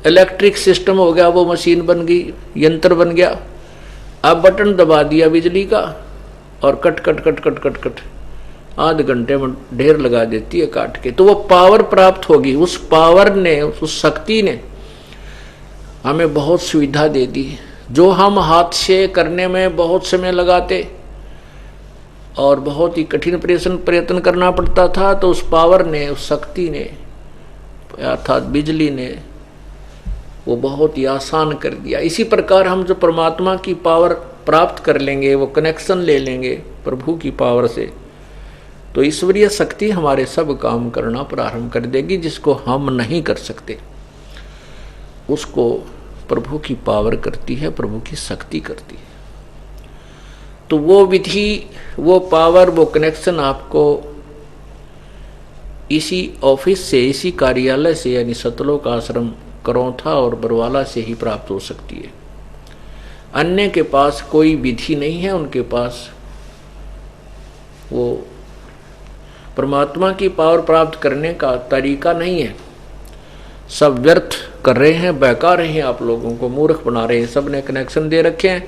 [SPEAKER 1] इलेक्ट्रिक सिस्टम हो गया, वो मशीन बन गई, यंत्र बन गया। अब बटन दबा दिया बिजली का, और cut cut cut cut cut cut आधे घंटे में ढेर लगा देती है काट के। तो वो पावर प्राप्त होगी। उस पावर ने, उस शक्ति ने हमें बहुत सुविधा दे दी। जो हम हाथ से करने में बहुत समय लगाते और बहुत ही कठिन प्रयत्न करना पड़ता था, तो उस पावर ने, उस शक्ति ने, अर्थात बिजली ने, वो बहुत ही आसान कर दिया। इसी प्रकार हम जो परमात्मा की पावर प्राप्त कर लेंगे, वो कनेक्शन ले लेंगे प्रभु की पावर से, तो ईश्वरीय शक्ति हमारे सब काम करना प्रारंभ कर देगी। जिसको हम नहीं कर सकते, उसको प्रभु की पावर करती है, प्रभु की शक्ति करती है। तो वो विधि, वो पावर, वो कनेक्शन आपको इसी ऑफिस से, इसी कार्यालय से, यानी सतलोक आश्रम करौथा और बरवाला से ही प्राप्त हो सकती है। अन्य के पास कोई विधि नहीं है, उनके पास वो परमात्मा की पावर प्राप्त करने का तरीका नहीं है। सब व्यर्थ कर रहे हैं, बहका रहे हैं, आप लोगों को मूर्ख बना रहे हैं। सबने कनेक्शन दे रखे हैं,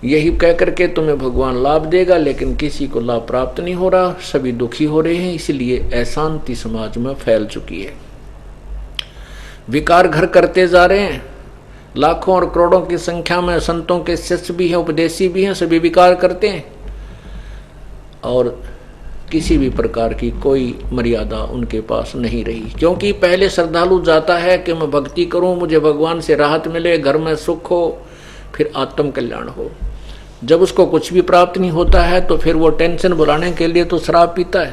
[SPEAKER 1] यही कह करके तुम्हें भगवान लाभ देगा, लेकिन किसी को लाभ प्राप्त नहीं हो रहा, सभी दुखी हो रहे हैं। इसलिए अशांति समाज में फैल चुकी है। विकार घर करते जा रहे हैं। लाखों और करोड़ों की संख्या में संतों के शिष्य भी हैं, उपदेशी भी हैं, सभी विकार करते हैं और किसी भी प्रकार की कोई मर्यादा उनके पास नहीं रही। क्योंकि पहले श्रद्धालु जाता है कि मैं भक्ति करूं, मुझे भगवान से राहत मिले, घर में सुख हो, फिर आत्म कल्याण हो। जब उसको कुछ भी प्राप्त नहीं होता है तो फिर वो टेंशन बुलाने के लिए तो शराब पीता है,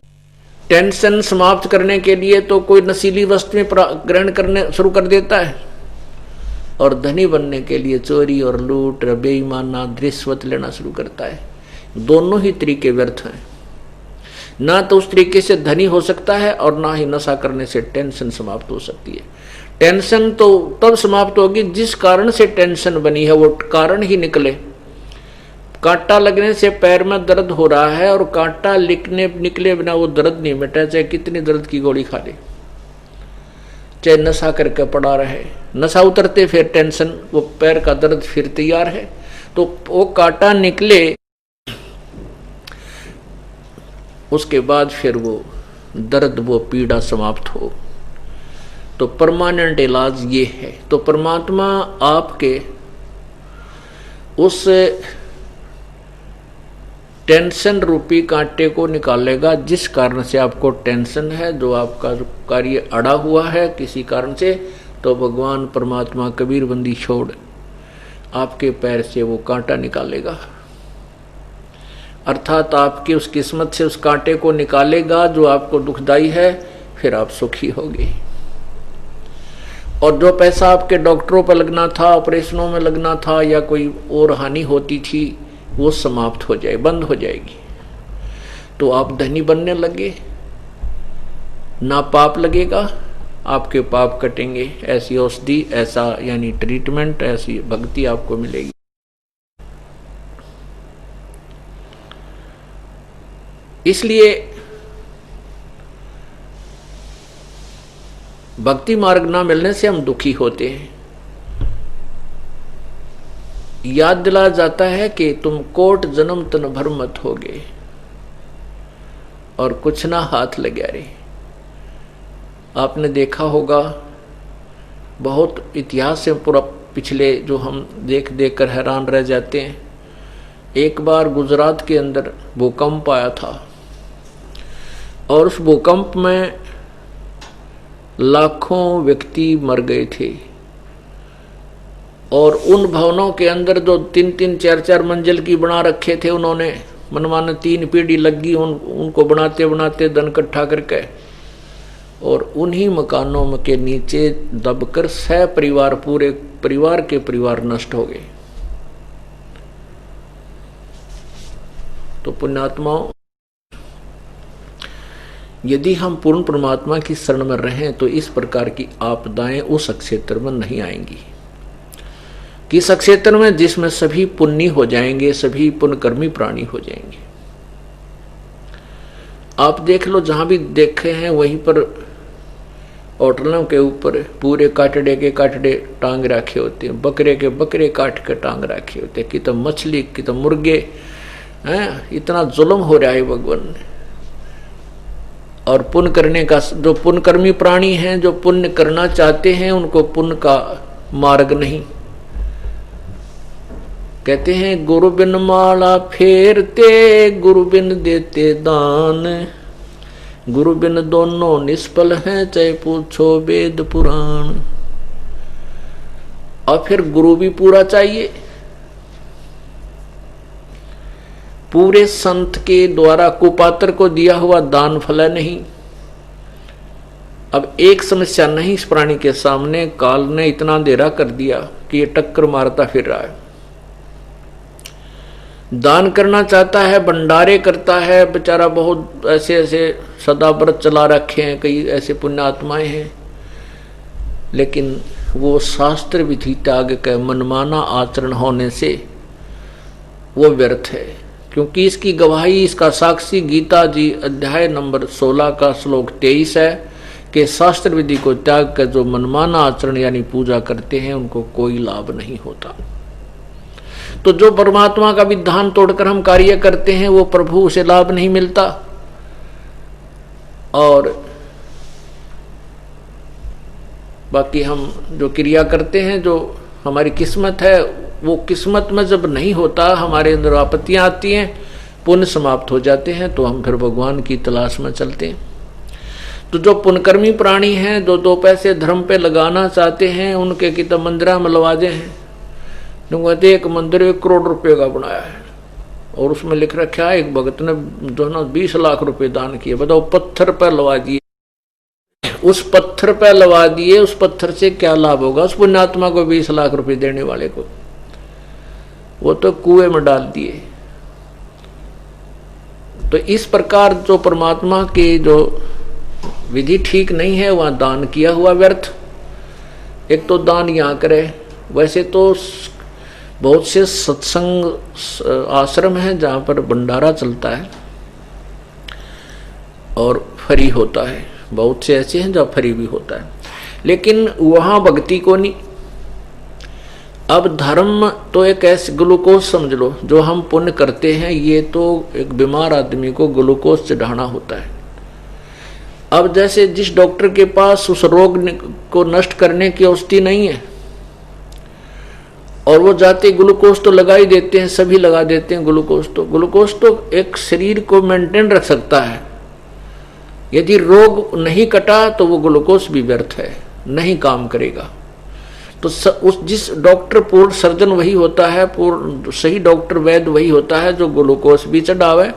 [SPEAKER 1] टेंशन समाप्त करने के लिए तो कोई नशीली वस्तुएं ग्रहण करने शुरू कर देता है, और धनी बनने के लिए चोरी और लूट, बेईमाना, रिश्वत लेना शुरू करता है। दोनों ही तरीके व्यर्थ हैं। ना तो उस तरीके से धनी हो सकता है और ना ही नशा करने से टेंशन समाप्त हो सकती है। टेंशन तो तब समाप्त होगी जिस कारण से टेंशन बनी है वो कारण ही निकले। कांटा लगने से पैर में दर्द हो रहा है और कांटा निकले बिना वो दर्द नहीं मिटा, चाहे कितनी दर्द की गोली खा ले, चाहे नशा करके पड़ा रहे। नशा उतरते फिर टेंशन, वो पैर का दर्द फिर तैयार है। तो वो कांटा निकले, उसके बाद फिर वो दर्द, वो पीड़ा समाप्त हो। तो परमानेंट इलाज ये है। तो परमात्मा आपके उस टेंशन रूपी कांटे को निकालेगा जिस कारण से आपको टेंशन है, जो आपका कार्य अड़ा हुआ है किसी कारण से, तो भगवान परमात्मा कबीर बंदी छोड़ आपके पैर से वो कांटा निकालेगा। अर्थात आपकी उस किस्मत से उस कांटे को निकालेगा जो आपको दुखदाई है, फिर आप सुखी होगे। और जो पैसा आपके डॉक्टरों पर लगना था, ऑपरेशनों में लगना था, या कोई और हानि होती थी, वो समाप्त हो जाए, बंद हो जाएगी। तो आप धनी बनने लगे, ना पाप लगेगा, आपके पाप कटेंगे। ऐसी औषधि, ऐसा यानी ट्रीटमेंट, ऐसी भक्ति आपको मिलेगी। इसलिए भक्ति मार्ग ना मिलने से हम दुखी होते हैं। याद दिलाया जाता है कि तुम कोट जन्म तन भर मत होगे और कुछ ना हाथ लगे रे। आपने देखा होगा, बहुत इतिहास से पूरा पिछले जो हम देख देख कर हैरान रह जाते हैं। एक बार गुजरात के अंदर भूकंप आया था और उस भूकंप में लाखों व्यक्ति मर गए थे, और उन भवनों के अंदर जो 3-3, 4-4 मंजिल की बना रखे थे, उन्होंने मनमाने 3 पीढ़ी लगी उनको बनाते बनाते धन इकट्ठा करके, और उन्हीं मकानों के नीचे दबकर 6 परिवार, पूरे परिवार के परिवार नष्ट हो गए। तो पुण्यात्माओं, यदि हम पूर्ण परमात्मा की शरण में रहें तो इस प्रकार की आपदाएं उस क्षेत्र में नहीं आएंगी। किस क्षेत्र में? जिसमें सभी पुण्य हो जाएंगे, सभी पुण्यकर्मी प्राणी हो जाएंगे। आप देख लो, जहां भी देखे हैं वहीं पर होटलों के ऊपर पूरे काटड़े के काटड़े टांग रखे होते हैं, बकरे के बकरे काट के टांग रखे होते हैं, कि तो मछली, कि तो मुर्गे हैं। इतना जुल्म हो रहा है भगवान ने। और पुण्य करने का, जो पुण्यकर्मी प्राणी हैं, जो पुण्य करना चाहते हैं, उनको पुण्य का मार्ग नहीं। कहते हैं गुरु बिन माला फेरते, गुरु बिन देते दान, गुरु बिन दोनों निष्फल हैं, चाहे पूछो वेद पुराण। और फिर गुरु भी पूरा चाहिए। पूरे संत के द्वारा कुपात्र को दिया हुआ दान फल नहीं। अब एक समस्या नहीं इस प्राणी के सामने, काल ने इतना अंधेरा कर दिया कि ये टक्कर मारता फिर रहा है। दान करना चाहता है, भंडारे करता है बेचारा, बहुत ऐसे ऐसे सदा व्रत चला रखे हैं, कई ऐसे पुण्य आत्माएं हैं, लेकिन वो शास्त्र विधि त्याग के मनमाना आचरण होने से वो व्यर्थ है। क्योंकि इसकी गवाही, इसका साक्षी गीता जी अध्याय नंबर 16 का श्लोक 23 है कि शास्त्र विधि को त्याग कर जो मनमाना आचरण यानी पूजा करते हैं उनको कोई लाभ नहीं होता। तो जो परमात्मा का विधान तोड़कर हम कार्य करते हैं वो प्रभु से लाभ नहीं मिलता, और बाकी हम जो क्रिया करते हैं, जो हमारी किस्मत है, वो किस्मत में जब नहीं होता, हमारे अंदर आपत्तियां आती हैं, पुण्य समाप्त हो जाते हैं, तो हम फिर भगवान की तलाश में चलते हैं। तो जो पुण्यकर्मी प्राणी हैं, जो दो पैसे धर्म पे लगाना चाहते हैं, उनके की तो मंदिरा में लवाजे हैं। कहते एक मंदिर 1 करोड़ रुपए का बनाया है और उसमें लिख रखा है एक भगत ने जो ना 20 लाख रुपए दान किए। बताओ, पत्थर पर लवा दिए, उस पत्थर पर लवा दिए, उस पत्थर से क्या लाभ होगा उस पुण्यात्मा को? 20 लाख रुपए देने वाले को वो तो कुएं में डाल दिए। तो इस प्रकार जो परमात्मा की जो विधि ठीक नहीं है, वहां दान किया हुआ व्यर्थ। एक तो दान यहां करे, वैसे तो बहुत से सत्संग आश्रम हैं जहां पर भंडारा चलता है और फ्री होता है, बहुत से ऐसे हैं जहां फ्री भी होता है, लेकिन वहां भक्ति को नहीं। अब धर्म तो एक ऐसे ग्लूकोज समझ लो, जो हम पुण्य करते हैं, ये तो एक बीमार आदमी को ग्लूकोज चढ़ाना होता है। अब जैसे जिस डॉक्टर के पास उस रोग को नष्ट करने की औषधि नहीं है और वो जाते ग्लूकोज तो लगा ही देते हैं, सभी लगा देते हैं ग्लूकोज तो एक शरीर को मेंटेन रख सकता है। यदि रोग नहीं कटा तो वो ग्लूकोज भी व्यर्थ है, नहीं काम करेगा। तो उस जिस डॉक्टर पूर्ण सर्जन वही होता है, पूर्ण सही डॉक्टर वैद्य वही होता है जो ग्लूकोज भी चढ़ावे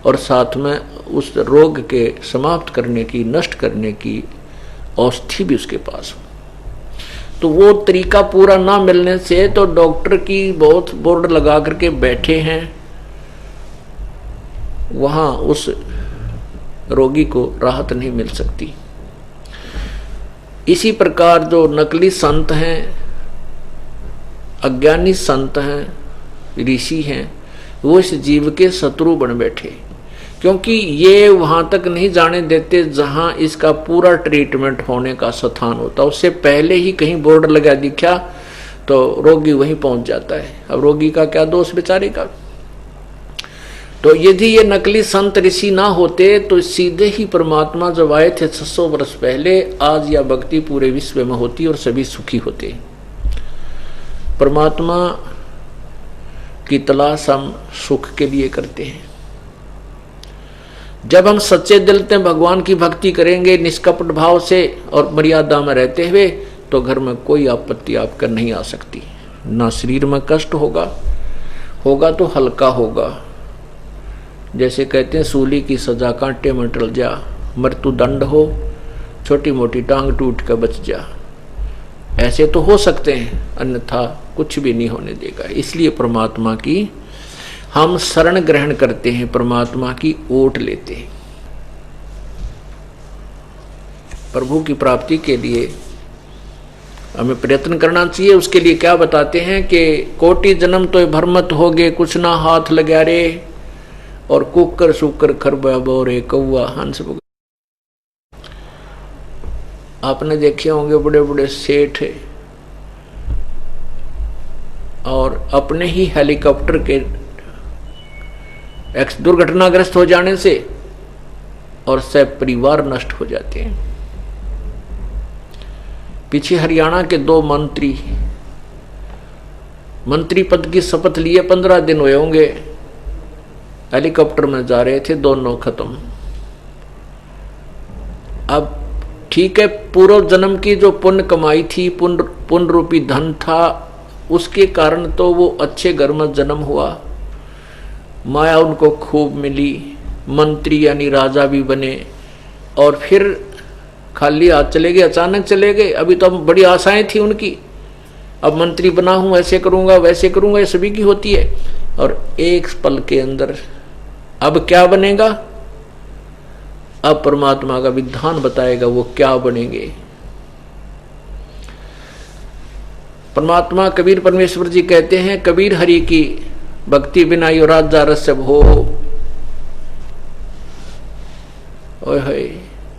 [SPEAKER 1] और साथ में उस रोग के समाप्त करने की, नष्ट करने की औषधि भी उसके पास हो। तो वो तरीका पूरा ना मिलने से तो डॉक्टर की बहुत बोर्ड लगा करके बैठे हैं, वहां उस रोगी को राहत नहीं मिल सकती। इसी प्रकार जो नकली संत हैं, अज्ञानी संत हैं, ऋषि हैं, वो इस जीव के शत्रु बन बैठे, क्योंकि ये वहां तक नहीं जाने देते जहां इसका पूरा ट्रीटमेंट होने का स्थान होता। उससे पहले ही कहीं बोर्ड लगा दिखा तो रोगी वहीं पहुंच जाता है। अब रोगी का क्या दोष बेचारे का? तो यदि ये नकली संत ऋषि ना होते तो सीधे ही परमात्मा जब आए थे 600 वर्ष पहले, आज यह भक्ति पूरे विश्व में होती और सभी सुखी होते। परमात्मा की तलाश हम सुख के लिए करते हैं। जब हम सच्चे दिल से भगवान की भक्ति करेंगे निष्कपट भाव से और मर्यादा में रहते हुए, तो घर में कोई आपत्ति आपकर नहीं आ सकती। ना शरीर में कष्ट होगा, होगा तो हल्का होगा। जैसे कहते हैं सूली की सजा कांटे में टल जा, मृत्यु दंड हो छोटी मोटी टांग टूट कर बच जा। ऐसे तो हो सकते हैं, अन्यथा कुछ भी नहीं होने देगा। इसलिए परमात्मा की हम शरण ग्रहण करते हैं, परमात्मा की ओट लेते हैं। प्रभु की प्राप्ति के लिए हमें प्रयत्न करना चाहिए। उसके लिए क्या बताते हैं कि कोटि जन्म तो भरमत हो गए, कुछ ना हाथ लगा रे, और कुकर सुकर खरबा बोरे कौआ हंस। आपने देखे होंगे बड़े बड़े सेठ और अपने ही हेलीकॉप्टर के दुर्घटनाग्रस्त हो जाने से और सब परिवार नष्ट हो जाते हैं। पीछे हरियाणा के 2 मंत्री पद की शपथ लिए 15 दिन हुए होंगे, हेलीकॉप्टर में जा रहे थे, दोनों खत्म। अब ठीक है, पूर्व जन्म की जो पुण्य कमाई थी, पुण्य रूपी धन था, उसके कारण तो वो अच्छे घर में जन्म हुआ, माया उनको खूब मिली, मंत्री यानी राजा भी बने, और फिर खाली हाथ चले गए, अचानक चले गए। अभी तो बड़ी आशाएं थी उनकी, अब मंत्री बना हूं, ऐसे करूंगा वैसे करूंगा, ये सभी की होती है। और एक पल के अंदर अब क्या बनेगा? अब परमात्मा का विधान बताएगा वो क्या बनेंगे। परमात्मा कबीर परमेश्वर जी कहते हैं, कबीर हरि की भक्ति बिना यो राजा रस हो। ओए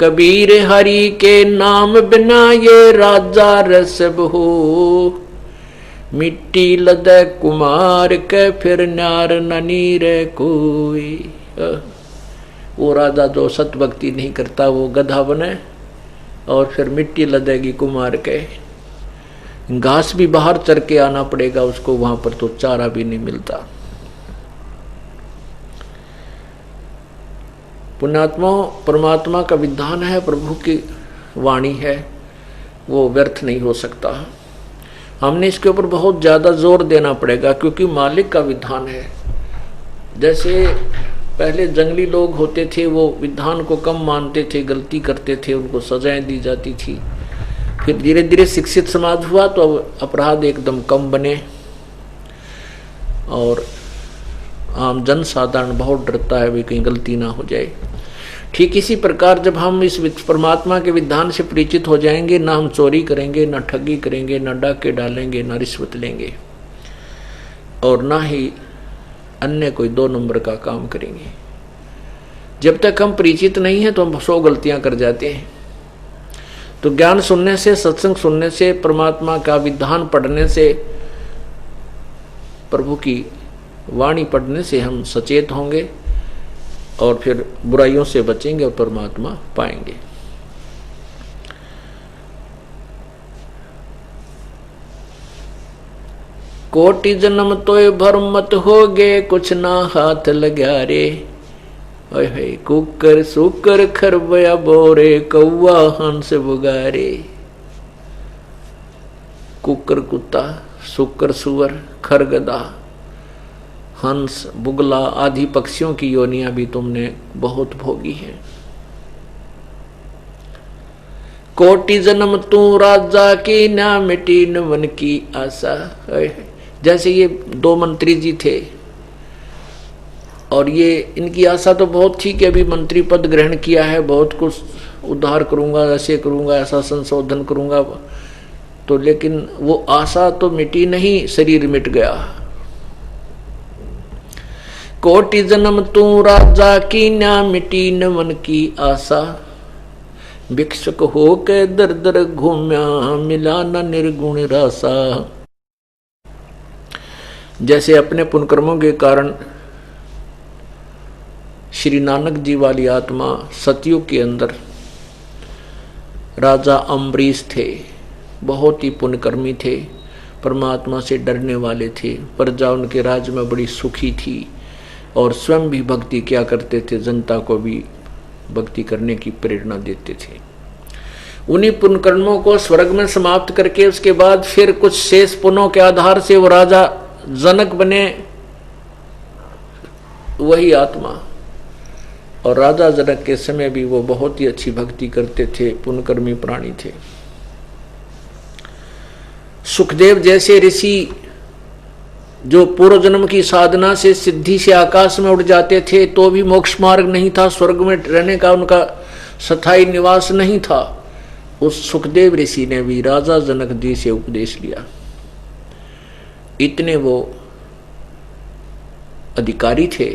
[SPEAKER 1] कबीर हरि के नाम बिना ये राजा रसब हो, मिट्टी लदे कुमार के फिर न्यार ननी रे कोई। वो राजा जो सत भक्ति नहीं करता वो गधा बने और फिर मिट्टी लदेगी कुमार के। घास भी बाहर चर के आना पड़ेगा उसको, वहां पर तो चारा भी नहीं मिलता। पुण्यात्मा, परमात्मा का विधान है, प्रभु की वाणी है, वो व्यर्थ नहीं हो सकता। हमने इसके ऊपर बहुत ज्यादा जोर देना पड़ेगा क्योंकि मालिक का विधान है। जैसे पहले जंगली लोग होते थे, वो विधान को कम मानते थे, गलती करते थे, उनको सजाएं दी जाती थी। फिर धीरे धीरे शिक्षित समाज हुआ तो अब अपराध एकदम कम बने और आम जन साधारण बहुत डरता है भी कहीं गलती ना हो जाए। ठीक इसी प्रकार जब हम इस परमात्मा के विधान से परिचित हो जाएंगे, ना हम चोरी करेंगे, ना ठगी करेंगे, ना डाके डालेंगे, ना रिश्वत लेंगे और ना ही अन्य कोई 2 नंबर का काम करेंगे। जब तक हम परिचित नहीं हैं तो हम 100 गलतियां कर जाते हैं। तो ज्ञान सुनने से, सत्संग सुनने से, परमात्मा का विधान पढ़ने से, प्रभु की वाणी पढ़ने से हम सचेत होंगे और फिर बुराइयों से बचेंगे और परमात्मा पाएंगे। कोटि जन्म तोय भरम मत होगे, कुछ ना हाथ लगा रे। कुकर सुकर खरबया बोरे, कौआ हंस बुगारे। कुकर कुत्ता, सुकर सुअर, खरगदा, हंस, बुगला आदि पक्षियों की योनियां भी तुमने बहुत भोगी हैं। कोटि जन्म तू राजा की, ना मिटी न मन की आशा। जैसे ये 2 मंत्री जी थे और ये इनकी आशा तो बहुत थी कि अभी मंत्री पद ग्रहण किया है, बहुत कुछ उद्धार करूंगा, ऐसे करूंगा, ऐसा संशोधन करूंगा, तो लेकिन वो आशा तो मिटी नहीं, शरीर मिट गया। कोटि जन्म तू राजा की, ना मिटी न मन की आशा। भिक्षुक हो के दर दर घूम्या, मिला न निर्गुण रासा। जैसे अपने पुण्यकर्मों के कारण श्री नानक जी वाली आत्मा सतयुग के अंदर राजा अम्बरीश थे, बहुत ही पुण्यकर्मी थे, परमात्मा से डरने वाले थे, प्रजा उनके राज्य में बड़ी सुखी थी और स्वयं भी भक्ति क्या करते थे, जनता को भी भक्ति करने की प्रेरणा देते थे। उन्हीं पुण्यकर्मों को स्वर्ग में समाप्त करके उसके बाद फिर कुछ शेष पुण्यों के आधार से वो राजा जनक बने, वही आत्मा। और राजा जनक के समय भी वो बहुत ही अच्छी भक्ति करते थे, पुण्यकर्मी प्राणी थे। सुखदेव जैसे ऋषि जो पूर्व जन्म की साधना से सिद्धि से आकाश में उड़ जाते थे तो भी मोक्ष मार्ग नहीं था, स्वर्ग में रहने का उनका स्थायी निवास नहीं था, उस सुखदेव ऋषि ने भी राजा जनक जी से उपदेश लिया। इतने वो अधिकारी थे।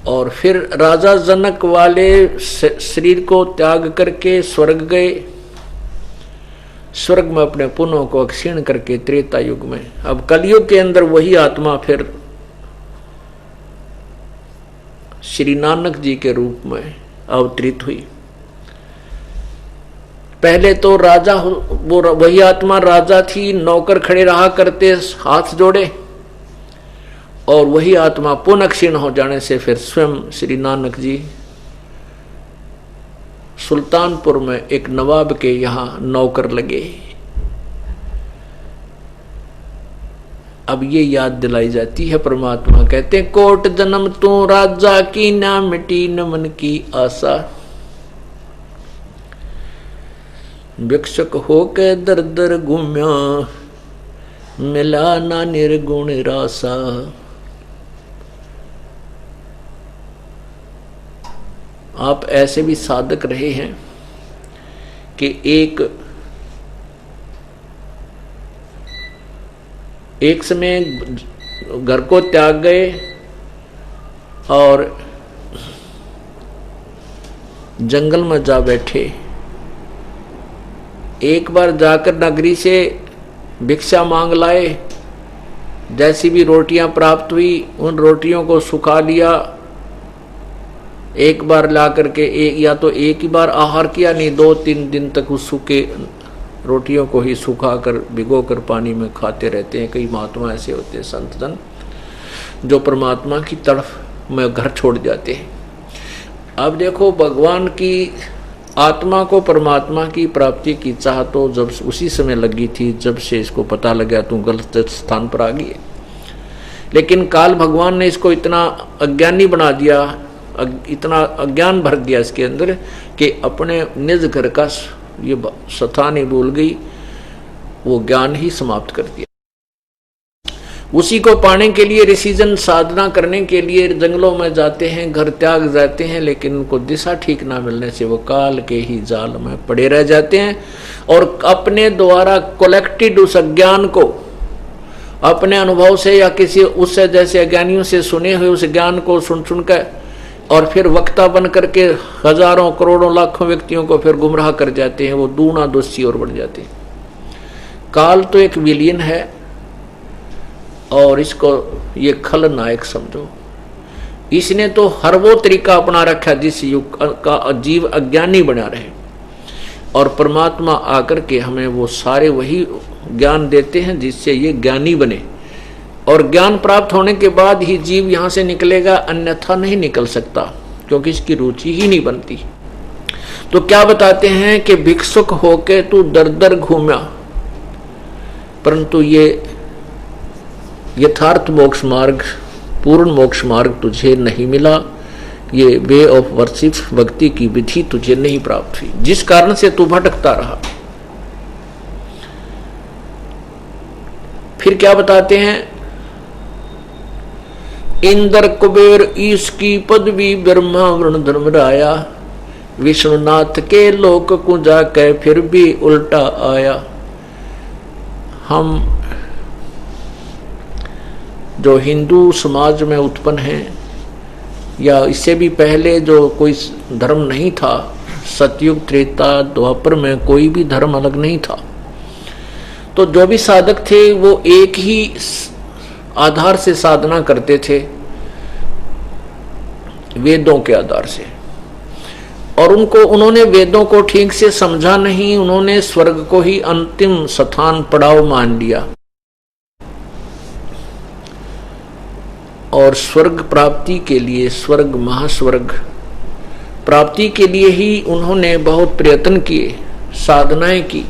[SPEAKER 1] और फिर राजा जनक वाले शरीर को त्याग करके स्वर्ग गए, स्वर्ग में अपने पुण्यों को क्षीण करके त्रेता युग में, अब कलयुग के अंदर वही आत्मा फिर श्री नानक जी के रूप में अवतरित हुई। पहले तो राजा, वो वही आत्मा राजा थी, नौकर खड़े रहा करते हाथ जोड़े, और वही आत्मा पुनः क्षीण हो जाने से फिर स्वयं श्री नानक जी सुल्तानपुर में एक नवाब के यहाँ नौकर लगे। अब ये याद दिलाई जाती है, परमात्मा कहते हैं कोट जन्म तू राजा की, ना मिटी न मन की आशा। भिक्षुक होके दर दर घूम्या, मिला ना निर्गुण रासा। आप ऐसे भी साधक रहे हैं कि एक समय घर को त्याग गए और जंगल में जा बैठे। एक बार जाकर नगरी से भिक्षा मांग लाए, जैसी भी रोटियां प्राप्त हुई उन रोटियों को सुखा लिया। एक बार ला करके या तो एक ही बार आहार किया, नहीं 2-3 दिन तक उस सूखे रोटियों को ही सुखा कर भिगो कर पानी में खाते रहते हैं। कई महात्मा ऐसे होते हैं, संत जन, जो परमात्मा की तरफ में घर छोड़ जाते हैं। अब देखो, भगवान की आत्मा को परमात्मा की प्राप्ति की चाह तो जब उसी समय लगी थी जब से इसको पता लगा तू गलत स्थान पर आ गई है। लेकिन काल भगवान ने इसको इतना अज्ञानी बना दिया, इतना अज्ञान भर दिया इसके अंदर कि अपने निज घर का ये स्थान ही भूल गई, वो ज्ञान ही समाप्त कर दिया। उसी को पाने के लिए ऋषिजन साधना करने के लिए जंगलों में जाते हैं, घर त्याग जाते हैं, लेकिन उनको दिशा ठीक ना मिलने से वो काल के ही जाल में पड़े रह जाते हैं और अपने द्वारा कलेक्टेड उस अज्ञान को अपने अनुभव से या किसी उससे जैसे अज्ञानियों से सुने हुए उस ज्ञान को सुन सुनकर और फिर वक्ता बन करके हजारों करोड़ों लाखों व्यक्तियों को फिर गुमराह कर जाते हैं। वो दूना दोषी और बढ़ जाते हैं। काल तो एक विलियन है और इसको ये खलनायक समझो। इसने तो हर वो तरीका अपना रखा जिस युग का जीव अज्ञानी बना रहे, और परमात्मा आकर के हमें वो सारे वही ज्ञान देते हैं जिससे ये ज्ञानी बने। और ज्ञान प्राप्त होने के बाद ही जीव यहाँ से निकलेगा, अन्यथा नहीं निकल सकता, क्योंकि इसकी रुचि ही नहीं बनती। तो क्या बताते हैं कि भिक्षुक होके तू दर दर घूमा, परंतु ये यथार्थ मोक्ष मार्ग, पूर्ण मोक्ष मार्ग तुझे नहीं मिला। ये वे ऑफ वर्शिप, भक्ति की विधि तुझे नहीं प्राप्त हुई, जिस कारण से तू भटकता रहा। फिर क्या बताते हैं, इंद्र कुबेर ईश की पदवी, ब्रह्मा वरुण धर्मराया, विष्णुनाथ के लोक को जाके फिर भी उल्टा आया। हम जो हिंदू समाज में उत्पन्न हैं या इससे भी पहले जो कोई धर्म नहीं था, सतयुग त्रेता द्वापर में कोई भी धर्म अलग नहीं था, तो जो भी साधक थे वो एक ही आधार से साधना करते थे, वेदों के आधार से। और उन्होंने वेदों को ठीक से समझा नहीं, उन्होंने स्वर्ग को ही अंतिम स्थान पड़ाव मान लिया और स्वर्ग प्राप्ति के लिए, स्वर्ग महास्वर्ग प्राप्ति के लिए ही उन्होंने बहुत प्रयत्न किए, साधनाएं की,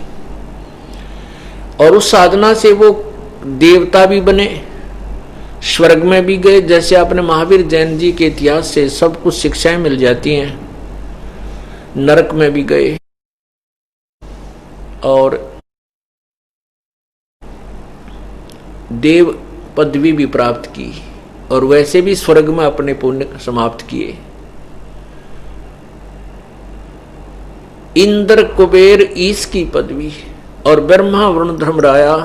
[SPEAKER 1] और उस साधना से वो देवता भी बने, स्वर्ग में भी गए। जैसे अपने महावीर जैन जी के इतिहास से सब कुछ शिक्षाएं मिल जाती हैं। नरक में भी गए और देव पदवी भी प्राप्त की, और वैसे भी स्वर्ग में अपने पुण्य समाप्त किए। इंद्र कुबेर ईश की पदवी और ब्रह्मा वरुण धर्मराया,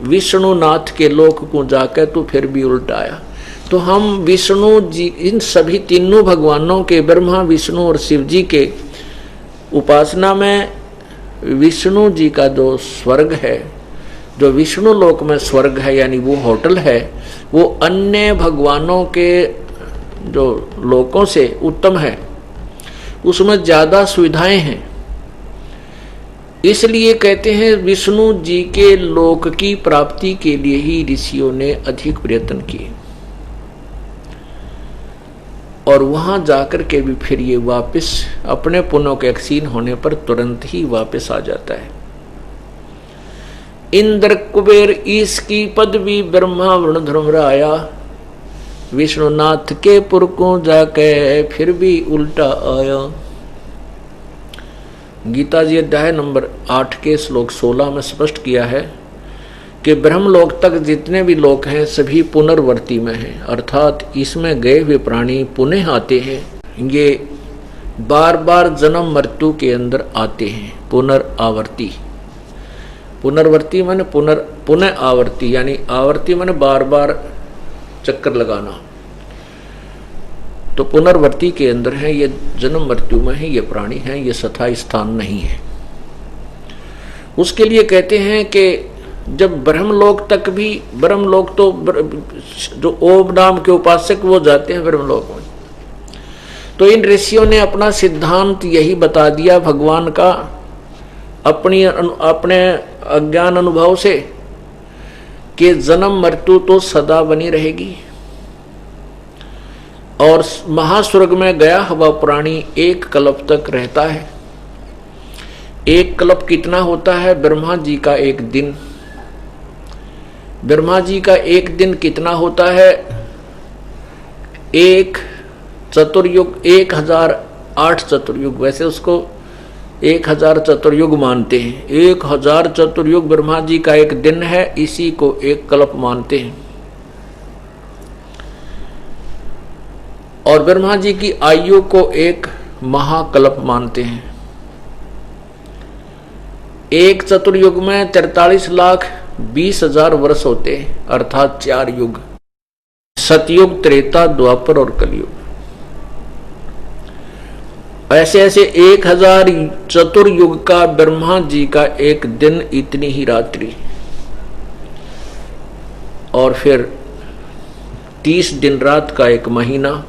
[SPEAKER 1] विष्णुनाथ के लोक को जाकर तो फिर भी उल्टाया। तो हम विष्णु जी, इन सभी तीनों भगवानों के, ब्रह्मा विष्णु और शिव जी के उपासना में विष्णु जी का जो स्वर्ग है, जो विष्णु लोक में स्वर्ग है, यानी वो होटल है, वो अन्य भगवानों के जो लोकों से उत्तम है, उसमें ज्यादा सुविधाएं हैं। इसलिए कहते हैं विष्णु जी के लोक की प्राप्ति के लिए ही ऋषियों ने अधिक प्रयत्न किए, और वहां जाकर के भी फिर ये वापस अपने पुण्यों के क्षीण होने पर तुरंत ही वापस आ जाता है। इंद्र कुबेर ईश की पदवी, ब्रह्मा वरुण धर्मराया, विष्णुनाथ के पुर को जाके फिर भी उल्टा आया। गीता जी अध्याय नंबर 8 के श्लोक 16 में स्पष्ट किया है कि ब्रह्मलोक तक जितने भी लोक हैं सभी पुनर्वर्ती में हैं, अर्थात इसमें गए हुए प्राणी पुनः आते हैं। ये बार बार जन्म मृत्यु के अंदर आते हैं। पुनरावर्ती, पुनर्वर्ती माने पुनः आवर्ती, यानी आवर्ती माने बार बार चक्कर लगाना। तो पुनर्वर्ती के अंदर है, ये जन्म मृत्यु में है, ये प्राणी है, ये स्थायी स्थान नहीं है। उसके लिए कहते हैं कि जब ब्रह्मलोक तक भी, ब्रह्मलोक तो जो ओम नाम के उपासक वो जाते हैं ब्रह्मलोक में, तो इन ऋषियों ने अपना सिद्धांत यही बता दिया भगवान का अपने अज्ञान अनुभव से कि जन्म मृत्यु तो सदा बनी रहेगी, और महास्वर्ग में गया हुआ प्राणी एक कल्प तक रहता है। एक कल्प कितना होता है? ब्रह्मा जी का एक दिन। ब्रह्मा जी का एक दिन कितना होता है? एक चतुर्युग, 1008 चतुर्युग। वैसे उसको 1000 चतुर्युग मानते हैं। 1000 चतुर्युग ब्रह्मा जी का एक दिन है, इसी को एक कल्प मानते हैं। और ब्रह्मा जी की आयु को एक महाकल्प मानते हैं। एक चतुर्युग में 43,20,000 वर्ष होते हैं, अर्थात 4 युग, सतयुग, त्रेता, द्वापर और कलयुग। ऐसे ऐसे 1000 चतुर्युग का ब्रह्मा जी का एक दिन, इतनी ही रात्रि, और फिर 30 दिन रात का एक महीना,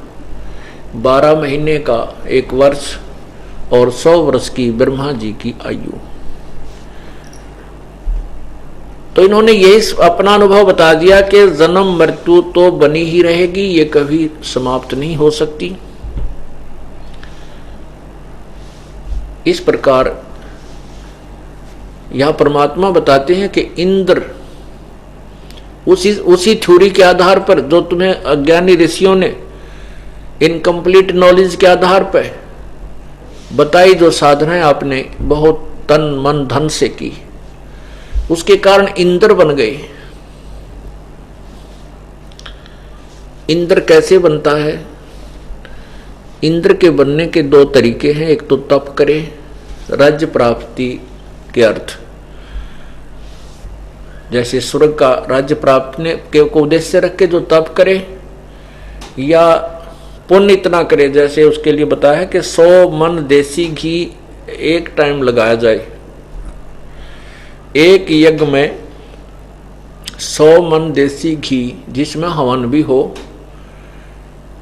[SPEAKER 1] 12 महीने का एक वर्ष, और 100 वर्ष की ब्रह्मा जी की आयु। तो इन्होंने यही अपना अनुभव बता दिया कि जन्म मृत्यु तो बनी ही रहेगी, ये कभी समाप्त नहीं हो सकती। इस प्रकार यह परमात्मा बताते हैं कि इंद्र उसी थ्योरी के आधार पर जो तुम्हें अज्ञानी ऋषियों ने इनकम्प्लीट नॉलेज के आधार पर बताई, जो साधनाएं आपने बहुत तन मन धन से की, उसके कारण इंद्र बन गए। इंद्र कैसे बनता है? इंद्र के बनने के 2 तरीके हैं। एक तो तप करे, राज्य प्राप्ति के अर्थ, जैसे स्वर्ग का राज्य प्राप्ति के को उद्देश्य रख के जो तप करे, या पुण्य इतना करे, जैसे उसके लिए बताया है कि 100 मन देसी घी एक टाइम लगाया जाए। एक यज्ञ में 100 मन देसी घी, जिसमें हवन भी हो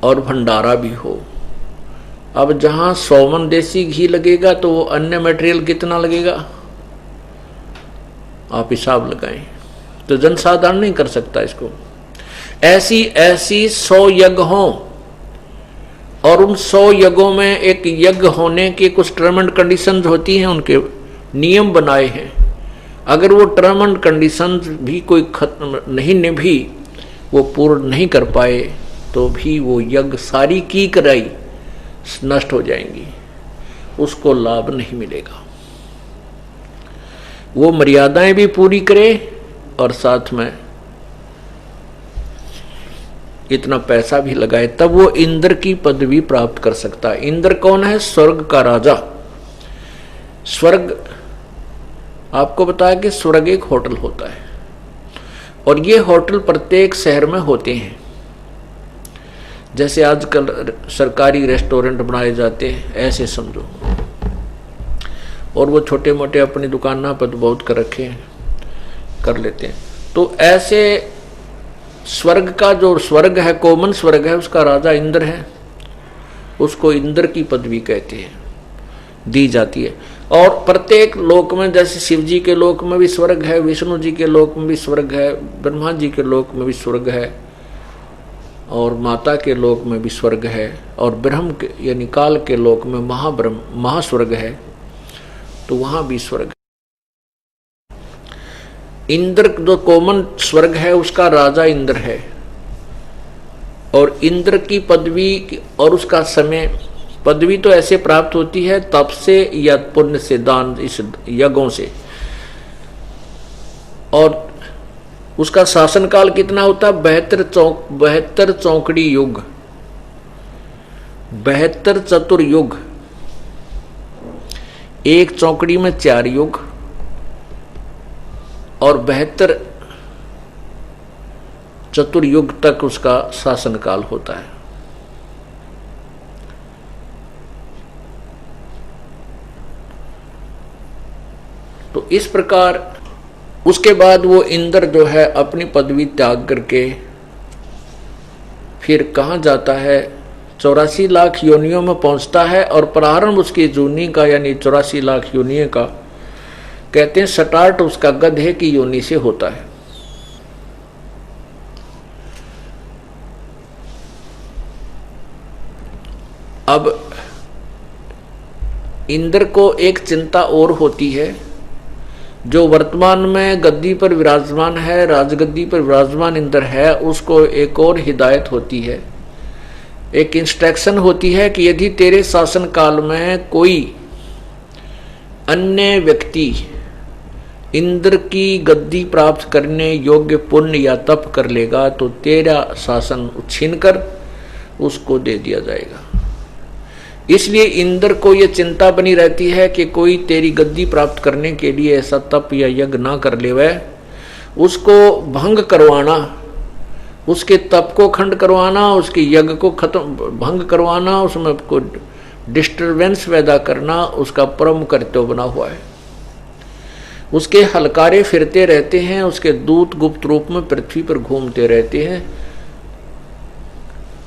[SPEAKER 1] और भंडारा भी हो। अब जहां 100 मन देसी घी लगेगा तो वो अन्य मटेरियल कितना लगेगा, आप हिसाब लगाएं। तो जनसाधारण नहीं कर सकता इसको। ऐसी 100 यज्ञ हों, और उन 100 यज्ञों में एक यज्ञ होने की कुछ टर्म एंड कंडीशंस होती हैं, उनके नियम बनाए हैं। अगर वो टर्म एंड कंडीशंस भी कोई खत्म नहीं निभी, वो पूर्ण नहीं कर पाए, तो भी वो यज्ञ सारी की कराई नष्ट हो जाएंगी, उसको लाभ नहीं मिलेगा। वो मर्यादाएं भी पूरी करे और साथ में इतना पैसा भी लगाए, तब वो इंद्र की पदवी प्राप्त कर सकता है। इंद्र कौन है? स्वर्ग का राजा। स्वर्ग, आपको बताया कि स्वर्ग एक होटल होता है, और ये होटल प्रत्येक शहर में होते हैं। जैसे आजकल सरकारी रेस्टोरेंट बनाए जाते हैं, ऐसे समझो। और वो छोटे मोटे अपनी दुकाना पर बहुत कर रखे हैं, कर लेते हैं। तो ऐसे स्वर्ग का जो स्वर्ग है, कॉमन स्वर्ग है, उसका राजा इंद्र है। उसको इंद्र की पदवी कहते हैं, दी जाती है। और प्रत्येक लोक में, जैसे शिव जी के लोक में भी स्वर्ग है, विष्णु जी के लोक में भी स्वर्ग है, ब्रह्मा जी के लोक में भी स्वर्ग है, और माता के लोक में भी स्वर्ग है, और ब्रह्म के यानी काल के लोक में महास्वर्ग है, तो वहां भी स्वर्ग है। इंद्र जो कॉमन स्वर्ग है, उसका राजा इंद्र है, और इंद्र की पदवी और उसका समय, पदवी तो ऐसे प्राप्त होती है तप से या पुण्य से, दान, इस यज्ञों से। और उसका शासनकाल कितना होता है? 72 चौकड़ी युग, 72 चतुर्युग। एक चौकड़ी में 4 युग, और 72 चतुर्युग तक उसका शासनकाल होता है। तो इस प्रकार उसके बाद वो इंद्र जो है अपनी पदवी त्याग करके फिर कहाँ जाता है, 84 लाख योनियों में पहुंचता है। और प्रारंभ उसकी जूनी का यानी 84 लाख योनियों का कहते हैं स्टार्ट उसका गधे की योनि से होता है। अब इंद्र को एक चिंता और होती है, जो वर्तमान में गद्दी पर विराजमान है, राजगद्दी पर विराजमान इंद्र है, उसको एक और हिदायत होती है, एक इंस्ट्रक्शन होती है कि यदि तेरे शासन काल में कोई अन्य व्यक्ति इंद्र की गद्दी प्राप्त करने योग्य पुण्य या तप कर लेगा तो तेरा शासन छीनकर उसको दे दिया जाएगा। इसलिए इंद्र को यह चिंता बनी रहती है कि कोई तेरी गद्दी प्राप्त करने के लिए ऐसा तप या यज्ञ ना कर ले, वह उसको भंग करवाना, उसके तप को खंड करवाना, उसके यज्ञ को खत्म भंग करवाना, उसमें को डिस्टरबेंस पैदा करना उसका परम कर्तव्य बना हुआ है। उसके हलकारे फिरते रहते हैं, उसके दूत गुप्त रूप में पृथ्वी पर घूमते रहते हैं,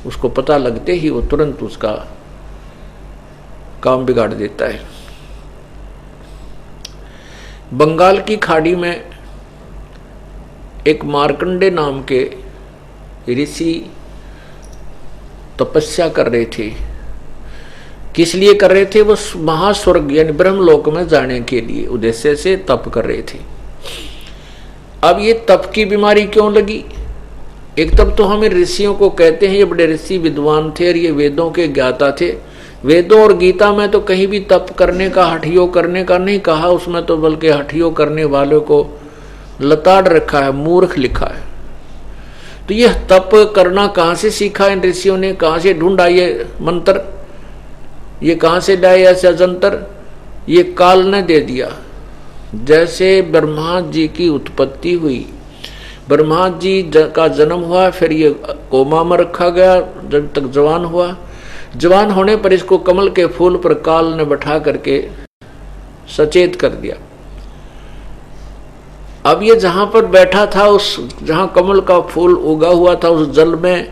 [SPEAKER 1] उसको पता लगते ही वो तुरंत उसका काम बिगाड़ देता है। बंगाल की खाड़ी में एक मार्कंडे नाम के ऋषि तपस्या कर रहे थे। किस लिए कर रहे थे? वो महास्वर्ग यानी ब्रह्मलोक में जाने के लिए उद्देश्य से तप कर रहे थे। अब ये तप की बीमारी क्यों लगी? एक तब तो हमें ऋषियों को कहते हैं ये बड़े ऋषि विद्वान थे और ये वेदों के ज्ञाता थे। वेदों और गीता में तो कहीं भी तप करने का, हठयोग करने का नहीं कहा, उसमें तो बल्कि हठयोग करने वालों को लताड़ रखा है, मूर्ख लिखा है। तो यह तप करना कहाँ से सीखा इन ऋषियों ने? कहाँ से ढूंढा ये मंत्र? ये कहाँ से लाए ऐसा जंतर? ये काल ने दे दिया। जैसे ब्रह्मा जी की उत्पत्ति हुई, ब्रह्मा जी का जन्म हुआ, फिर ये कोमा में रखा गया जब तक जवान हुआ। जवान होने पर इसको कमल के फूल पर काल ने बैठा करके सचेत कर दिया। अब ये जहां पर बैठा था, उस जहां कमल का फूल उगा हुआ था, उस जल में,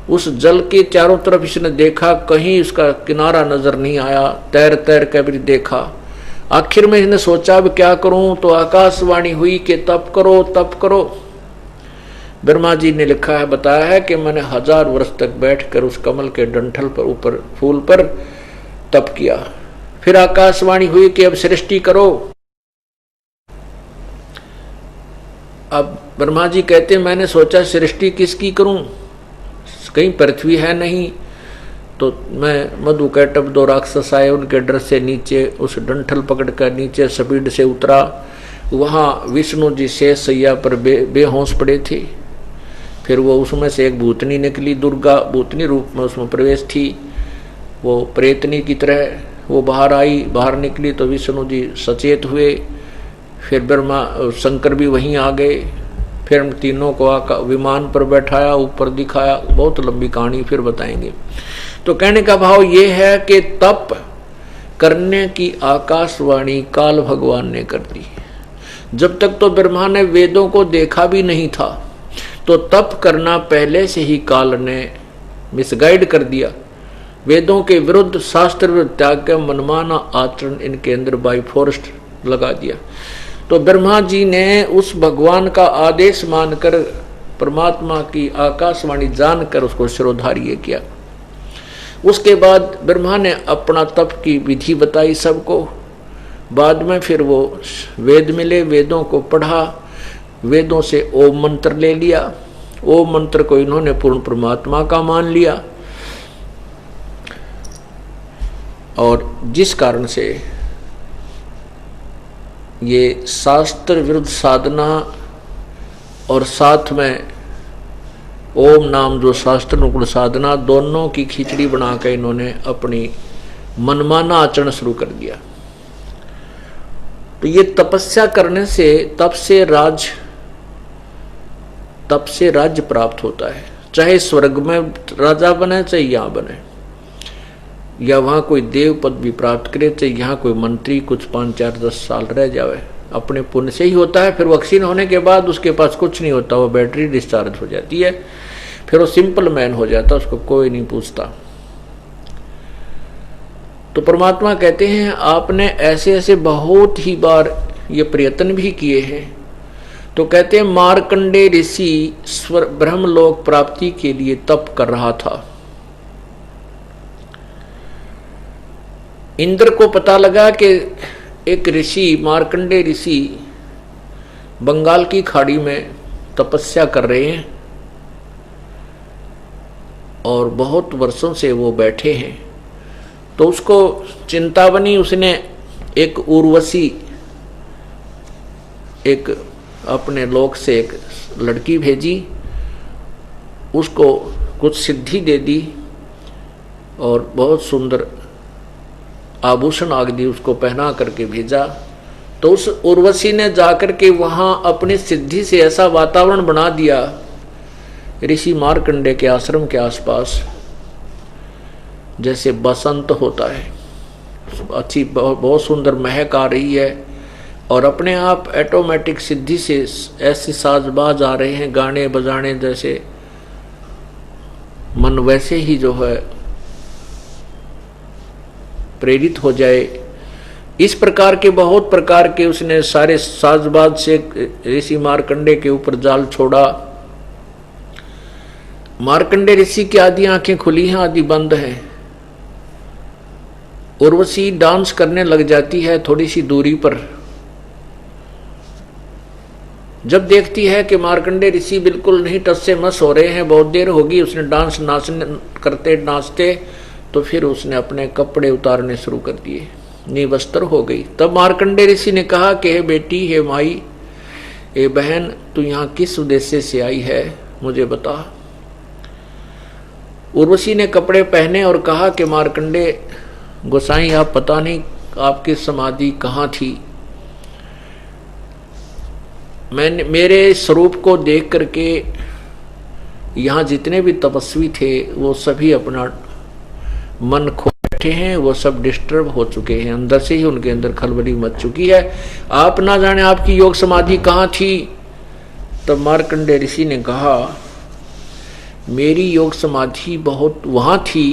[SPEAKER 1] उस जल के चारों तरफ इसने देखा, कहीं उसका किनारा नजर नहीं आया। तैर तैर कर भी देखा। आखिर में इसने सोचा अब क्या करूं, तो आकाशवाणी हुई कि तप करो तप करो। ब्रह्मा जी ने लिखा है, बताया है कि मैंने 1000 वर्ष तक बैठकर उस कमल के डंठल पर ऊपर फूल पर तप किया। फिर आकाशवाणी हुई कि अब सृष्टि करो। अब ब्रह्मा जी कहते मैंने सोचा सृष्टि किसकी करूं, कहीं पृथ्वी है नहीं, तो मैं मधु कैटभ 2 राक्षस आए, उनके डर से नीचे उस डंठल पकड़कर नीचे स्पीड से उतरा। वहां विष्णु जी शेष सैया पर बेहोश पड़े थे। फिर वो उसमें से एक भूतनी निकली, दुर्गा भूतनी रूप में उसमें प्रवेश थी, वो प्रेतनी की तरह वो बाहर आई। बाहर निकली तो विष्णु जी सचेत हुए। फिर ब्रह्मा शंकर भी वहीं आ गए। फिर हम तीनों को विमान पर बैठाया, ऊपर दिखाया। बहुत लंबी कहानी फिर बताएंगे। तो कहने का भाव ये है कि तप करने की आकाशवाणी काल भगवान ने कर दी। जब तक तो ब्रह्मा ने वेदों को देखा भी नहीं था, तो तप करना पहले से ही काल ने मिसगाइड कर दिया। वेदों के विरुद्ध, शास्त्र विरुद्ध त्याग के मनमाना आचरण इनके अंदर बाई फोर्स लगा दिया। तो ब्रह्मा जी ने उस भगवान का आदेश मानकर, परमात्मा की आकाशवाणी जानकर उसको शिरोधार्य किया। उसके बाद ब्रह्मा ने अपना तप की विधि बताई सबको। बाद में फिर वो वेद मिले, वेदों को पढ़ा, वेदों से ओम मंत्र ले लिया। ओम मंत्र को इन्होंने पूर्ण परमात्मा का मान लिया, और जिस कारण से ये शास्त्र विरुद्ध साधना और साथ में ओम नाम जो शास्त्र अनुकूल साधना, दोनों की खिचड़ी बनाकर इन्होंने अपनी मनमाना आचरण शुरू कर दिया। तो ये तपस्या करने से, तप से राज्य प्राप्त होता है। चाहे स्वर्ग में राजा बने, चाहे यहाँ बने, या वहां कोई देव पद भी प्राप्त करे, चाहे यहाँ कोई मंत्री कुछ 5, 4, 10 साल रह जावे। अपने पुण्य से ही होता है। फिर वैक्सीन होने के बाद उसके पास कुछ नहीं होता, वो बैटरी डिस्चार्ज हो जाती है, फिर वो सिंपल मैन हो जाता, उसको कोई नहीं पूछता। तो परमात्मा कहते हैं आपने ऐसे ऐसे बहुत ही बार ये प्रयत्न भी किए हैं। तो कहते हैं मार्कंडे ऋषि ब्रह्मलोक प्राप्ति के लिए तप कर रहा था। इंद्र को पता लगा कि एक ऋषि मार्कंडे ऋषि बंगाल की खाड़ी में तपस्या कर रहे हैं और बहुत वर्षों से वो बैठे हैं। तो उसको चिंता बनी, उसने एक उर्वशी, एक अपने लोक से एक लड़की भेजी, उसको कुछ सिद्धि दे दी और बहुत सुंदर आभूषण आदि उसको पहना करके भेजा। तो उस उर्वशी ने जाकर के वहां अपनी सिद्धि से ऐसा वातावरण बना दिया ऋषि मार्कंडे के आश्रम के आसपास, जैसे बसंत होता है, अच्छी बहुत सुंदर महक आ रही है और अपने आप ऑटोमेटिक सिद्धि से ऐसे साजबाज आ रहे हैं, गाने बजाने जैसे मन वैसे ही जो है प्रेरित हो जाए। इस प्रकार के बहुत प्रकार के उसने सारे साजबाज से ऋषि मार्कंडे के ऊपर जाल छोड़ा। मार्कंडे ऋषि की आधी आंखें खुली हैं, आधी बंद हैं। उर्वशी डांस करने लग जाती है थोड़ी सी दूरी पर। जब देखती है कि मार्कंडे ऋषि बिल्कुल नहीं टस से मस हो रहे हैं, बहुत देर होगी उसने डांस नाचते, तो फिर उसने अपने कपड़े उतारने शुरू कर दिए, निवस्त्र हो गई। तब मार्कंडे ऋषि ने कहा कि हे बेटी, हे माई, हे बहन, तू यहाँ किस उद्देश्य से आई है, मुझे बता। उर्वशी ने कपड़े पहने और कहा कि मार्कंडे गोसाई, आप पता नहीं आपकी समाधि कहाँ थी। मैंने मेरे स्वरूप को देख करके यहाँ जितने भी तपस्वी थे वो सभी अपना मन खो बैठे हैं, वो सब डिस्टर्ब हो चुके हैं, अंदर से ही उनके अंदर खलबली मच चुकी है। आप ना जाने आपकी योग समाधि कहाँ थी। तब मार्कंडे ऋषि ने कहा, मेरी योग समाधि बहुत वहां थी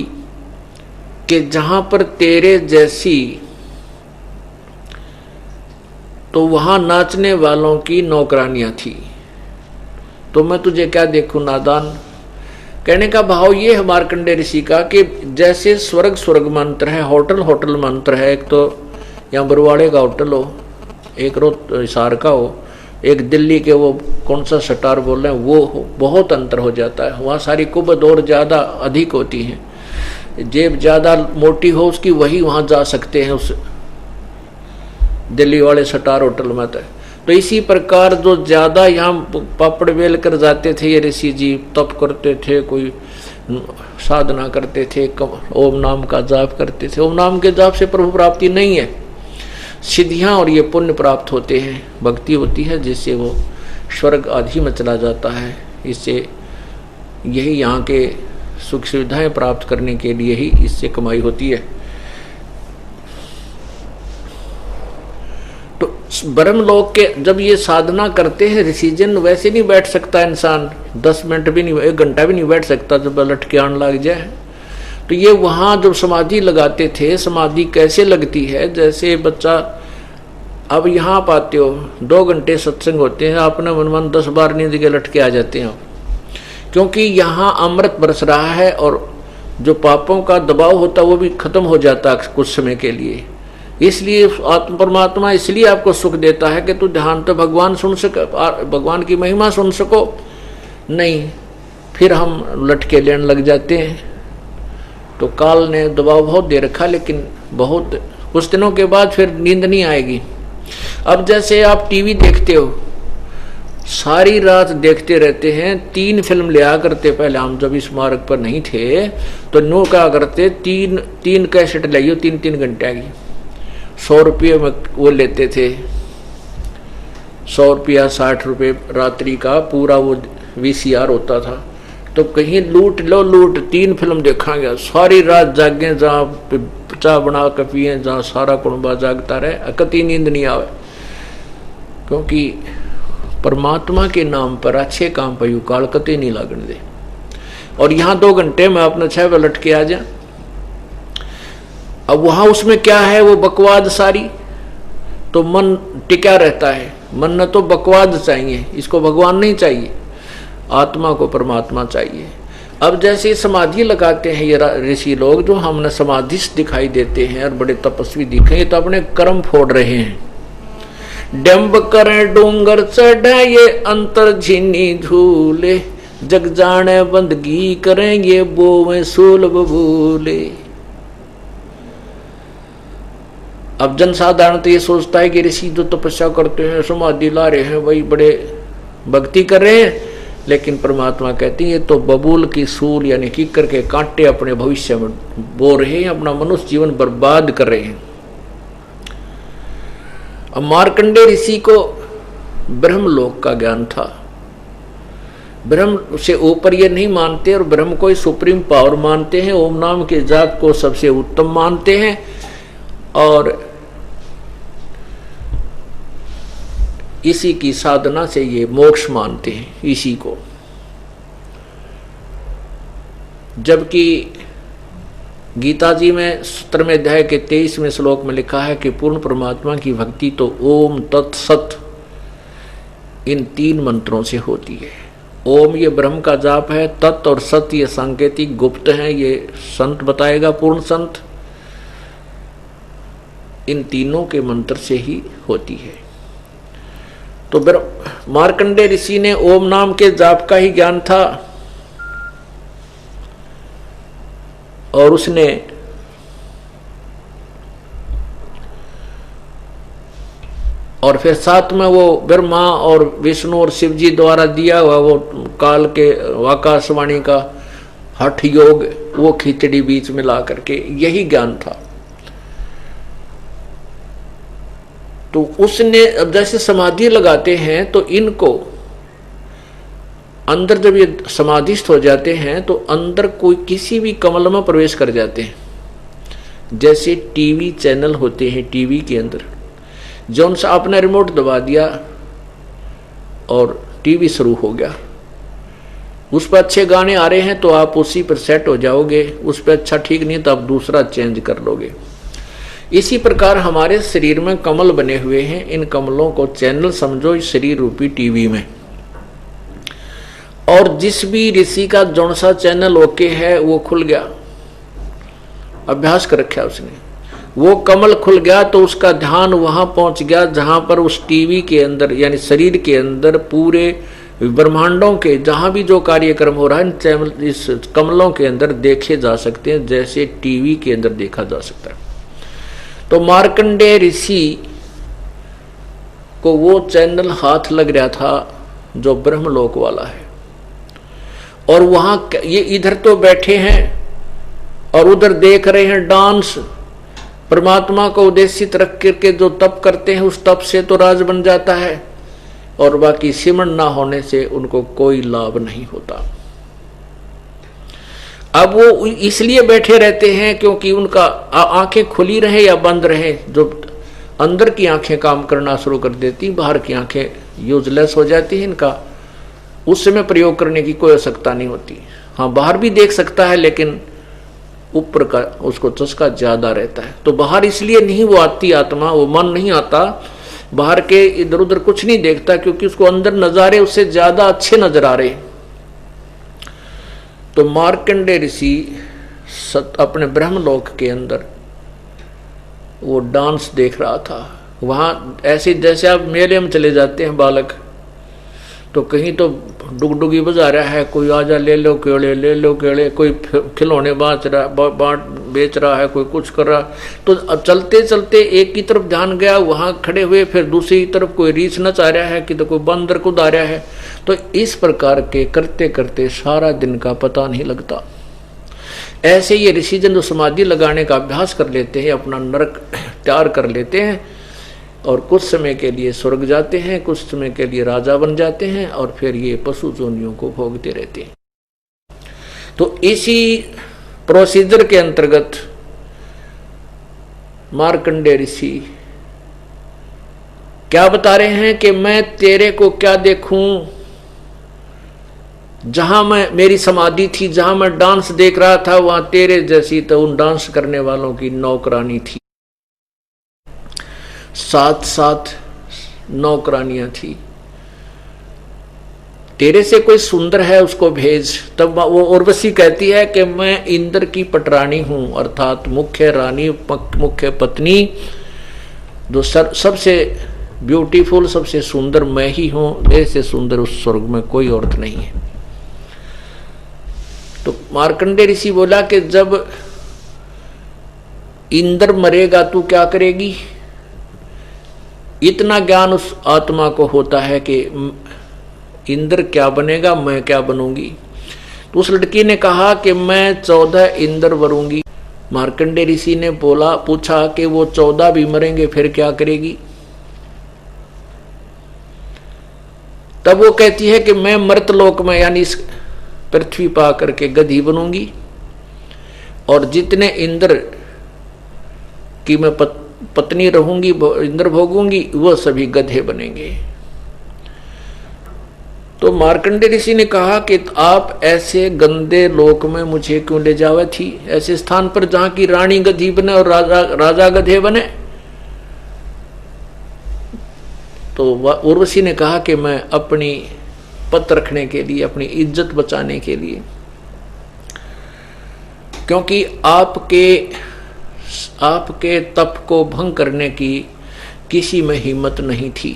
[SPEAKER 1] कि जहां पर तेरे जैसी, तो वहां नाचने वालों की नौकरानियां थी। तो मैं तुझे क्या देखूं नादान। कहने का भाव ये है मार्कंडे ऋषि का कि जैसे स्वर्ग स्वर्ग मंत्र है, होटल होटल मंत्र है, एक तो यहाँ बरवाड़े का होटल हो, एक हिसार का हो, एक दिल्ली के वो कौन सा सटार बोल रहे हैं वो हो, बहुत अंतर हो जाता है। वहाँ सारी कुबद और ज़्यादा अधिक होती हैं, जेब ज़्यादा मोटी हो उसकी वही वहाँ जा सकते हैं उस दिल्ली वाले सटार होटल में। तो इसी प्रकार जो ज्यादा यहाँ पापड़ बेल कर जाते थे ये ऋषि जी, तप करते थे, कोई साधना करते थे, ओम नाम का जाप करते थे। ओम नाम के जाप से प्रभु प्राप्ति नहीं है, सिद्धियां और ये पुण्य प्राप्त होते हैं, भक्ति होती है जिससे वो स्वर्ग आदि में चला जाता है। इससे यही यहाँ के सुख सुविधाएं प्राप्त करने के लिए ही इससे कमाई होती है। तो ब्रह्मलोक के जब ये साधना करते हैं ऋषिजन, वैसे नहीं बैठ सकता इंसान, 10 मिनट भी नहीं, 1 घंटा भी नहीं बैठ सकता जब लटके आने लग जाए। तो ये वहाँ जब समाधि लगाते थे, समाधि कैसे लगती है, जैसे बच्चा अब यहाँ आप आते हो 2 घंटे सत्संग होते हैं, आपने मन 10 बार नींद के लटके आ जाते हैं, क्योंकि यहाँ अमृत बरस रहा है और जो पापों का दबाव होता है वो भी खत्म हो जाता है कुछ समय के लिए। इसलिए आत्म परमात्मा इसलिए आपको सुख देता है कि तू ध्यान तो भगवान सुन सके, भगवान की महिमा सुन सको। नहीं, फिर हम लटके लेने लग जाते हैं। तो काल ने दबाव बहुत दे रखा, लेकिन बहुत कुछ दिनों के बाद फिर नींद नहीं आएगी। अब जैसे आप टीवी देखते हो, सारी रात देखते रहते हैं। 3 फिल्म लिया करते पहले, हम जब इस मार्ग पर नहीं थे तो नो क्या करते, 3 कैसेट लाइयो 3-3 घंटे की, 100 रुपये में वो लेते थे, 100 रुपया 60 रुपये रात्रि का पूरा वो VCR होता था। तो कहीं लूट लो लूट, 3 फिल्म देखांगे, सारी रात जागे, जहाँ चाय बना के पिए, जहाँ सारा कुंबा जागता रहे, कति नींद नहीं आवे। क्योंकि परमात्मा के नाम पर अच्छे काम पर यू काल कते नहीं लागने दे। और यहां 2 घंटे में अपना 6 बजे लट के आ जा। अब वहां उसमें क्या है, वो बकवाद सारी, तो मन टिका रहता है। मन न तो बकवाद चाहिए, इसको भगवान नहीं चाहिए, आत्मा को परमात्मा चाहिए। अब जैसे समाधि लगाते हैं ये ऋषि लोग, जो हमने समाधिस्थ दिखाई देते हैं और बड़े तपस्वी दिखे, ये तो अपने कर्म फोड़ रहे हैं। डंब करें डूंगर चढ़े ये अंतर झीनी झूले, जग जाने बंदगी करें ये बोवे सूल बबूले। अब जनसाधारण तो ये सोचता है कि ऋषि जो तपस्या करते हैं, समाधि ला रहे हैं, वही बड़े भक्ति कर रहे हैं, लेकिन परमात्मा कहती है ये तो बबूल की सूल यानी कीकर के कांटे अपने भविष्य में बो रहे हैं, अपना मनुष्य जीवन बर्बाद कर रहे हैं। अब मार्कंडेय ऋषि को ब्रह्मलोक का ज्ञान था, ब्रह्म से ऊपर ये नहीं मानते और ब्रह्म को ही सुप्रीम पावर मानते हैं, ओम नाम के जाप को सबसे उत्तम मानते हैं और इसी की साधना से ये मोक्ष मानते हैं इसी को। जबकि गीता जी में 17वें अध्याय के 23वें श्लोक में लिखा है कि पूर्ण परमात्मा की भक्ति तो ओम तत्सत इन 3 मंत्रों से होती है। ओम ये ब्रह्म का जाप है, तत् और सत ये सांकेतिक गुप्त है, ये संत बताएगा, पूर्ण संत। इन तीनों के मंत्र से ही होती है। तो मार्कंडेय ऋषि ने ओम नाम के जाप का ही ज्ञान था और उसने और फिर साथ में वो ब्रह्मा और विष्णु और शिव जी द्वारा दिया हुआ वो काल के आकाशवाणी का हठ योग, वो खिचड़ी बीच में ला करके यही ज्ञान था। तो उसने अब जैसे समाधि लगाते हैं तो इनको अंदर जब ये समाधिस्थ हो जाते हैं तो अंदर कोई किसी भी कमल में प्रवेश कर जाते हैं। जैसे टीवी चैनल होते हैं, टीवी के अंदर जौन सा आपने रिमोट दबा दिया और टीवी शुरू हो गया, उस पर अच्छे गाने आ रहे हैं तो आप उसी पर सेट हो जाओगे, उस पर अच्छा ठीक नहीं तो आप दूसरा चेंज कर लोगे। इसी प्रकार हमारे शरीर में कमल बने हुए हैं, इन कमलों को चैनल समझो इस शरीर रूपी टीवी में। और जिस भी ऋषि का जौन सा चैनल ओके है वो खुल गया, अभ्यास कर रखा उसने, वो कमल खुल गया तो उसका ध्यान वहां पहुंच गया जहां पर उस टीवी के अंदर यानी शरीर के अंदर पूरे ब्रह्मांडों के जहां भी जो कार्यक्रम हो रहा है इस कमलों के अंदर देखे जा सकते हैं, जैसे टीवी के अंदर देखा जा सकता है। तो मार्कंडेय ऋषि को वो चैनल हाथ लग रहा था जो ब्रह्मलोक वाला है, और वहां ये इधर तो बैठे हैं और उधर देख रहे हैं डांस। परमात्मा को उद्देशित रख करके जो तप करते हैं उस तप से तो राज बन जाता है, और बाकी सिमरण ना होने से उनको कोई लाभ नहीं होता। अब वो इसलिए बैठे रहते हैं क्योंकि उनका आंखें खुली रहे या बंद रहे, जो अंदर की आंखें काम करना शुरू कर देती, बाहर की आंखें यूजलेस हो जाती हैं, इनका उस समय प्रयोग करने की कोई आवश्यकता नहीं होती। हाँ, बाहर भी देख सकता है लेकिन ऊपर का उसको चस्का ज्यादा रहता है। तो बाहर इसलिए नहीं वो आती आत्मा, वो मन नहीं आता बाहर के, इधर उधर कुछ नहीं देखता क्योंकि उसको अंदर नजारे उससे ज्यादा अच्छे नजर आ रहे। तो मार्कंडेय ऋषि अपने ब्रह्मलोक के अंदर वो डांस देख रहा था। वहां ऐसे जैसे आप मेले में चले जाते हैं बालक, तो कहीं तो डुगडुगी बजा रहा है, कोई आजा ले लो केले ले लो केले, कोई खिलौने बांट बेच रहा है, कोई कुछ कर रहा। तो अब चलते चलते एक की तरफ ध्यान गया, वहां खड़े हुए, फिर दूसरी तरफ कोई रीछ नच आ रहा है कि तो कोई बंदर कूद आ रहा है। तो इस प्रकार के करते करते सारा दिन का पता नहीं लगता। ऐसे ये ऋषिजन जो समाधि लगाने का अभ्यास कर लेते हैं, अपना नरक तैयार कर लेते हैं और कुछ समय के लिए स्वर्ग जाते हैं, कुछ समय के लिए राजा बन जाते हैं और फिर ये पशु जोनियों को भोगते रहते हैं। तो इसी प्रोसीजर के अंतर्गत मार्कंडेय ऋषि क्या बता रहे हैं कि मैं तेरे को क्या देखूं, जहां मैं मेरी समाधि थी, जहां मैं डांस देख रहा था, वहां तेरे जैसी तो उन डांस करने वालों की नौकरानी थी, 7 नौकरानियां थी। तेरे से कोई सुंदर है उसको भेज। तब वो उर्वशी कहती है कि मैं इंद्र की पटरानी हूं, अर्थात मुख्य रानी, मुख्य पत्नी, जो सबसे ब्यूटीफुल, सबसे सुंदर मैं ही हूं। मेरे से सुंदर उस स्वर्ग में कोई औरत नहीं है। तो मार्कंडेय ऋषि बोला कि जब इंद्र मरेगा तू क्या करेगी? इतना ज्ञान उस आत्मा को होता है कि इंद्र क्या बनेगा, मैं क्या बनूंगी। तो उस लड़की ने कहा कि मैं 14 इंद्र बनूंगी। मार्कंडेय ऋषि ने पूछा कि वो 14 भी मरेंगे फिर क्या करेगी? तब वो कहती है कि मैं मर्तलोक में यानी इस पृथ्वी पर आकर के गधी बनूंगी, और जितने इंद्र की मैं पत्नी रहूंगी, इंद्र भोगूंगी, वो सभी गधे बनेंगे। तो मार्कंडेय ऋषि ने कहा कि आप ऐसे गंदे लोक में मुझे क्यों ले जावे थी, ऐसे स्थान पर जहां की रानी गधी बने और राजा गधे बने। तो उर्वशी ने कहा कि मैं अपनी पत रखने के लिए, अपनी इज्जत बचाने के लिए, क्योंकि आपके तप को भंग करने की किसी में हिम्मत नहीं थी,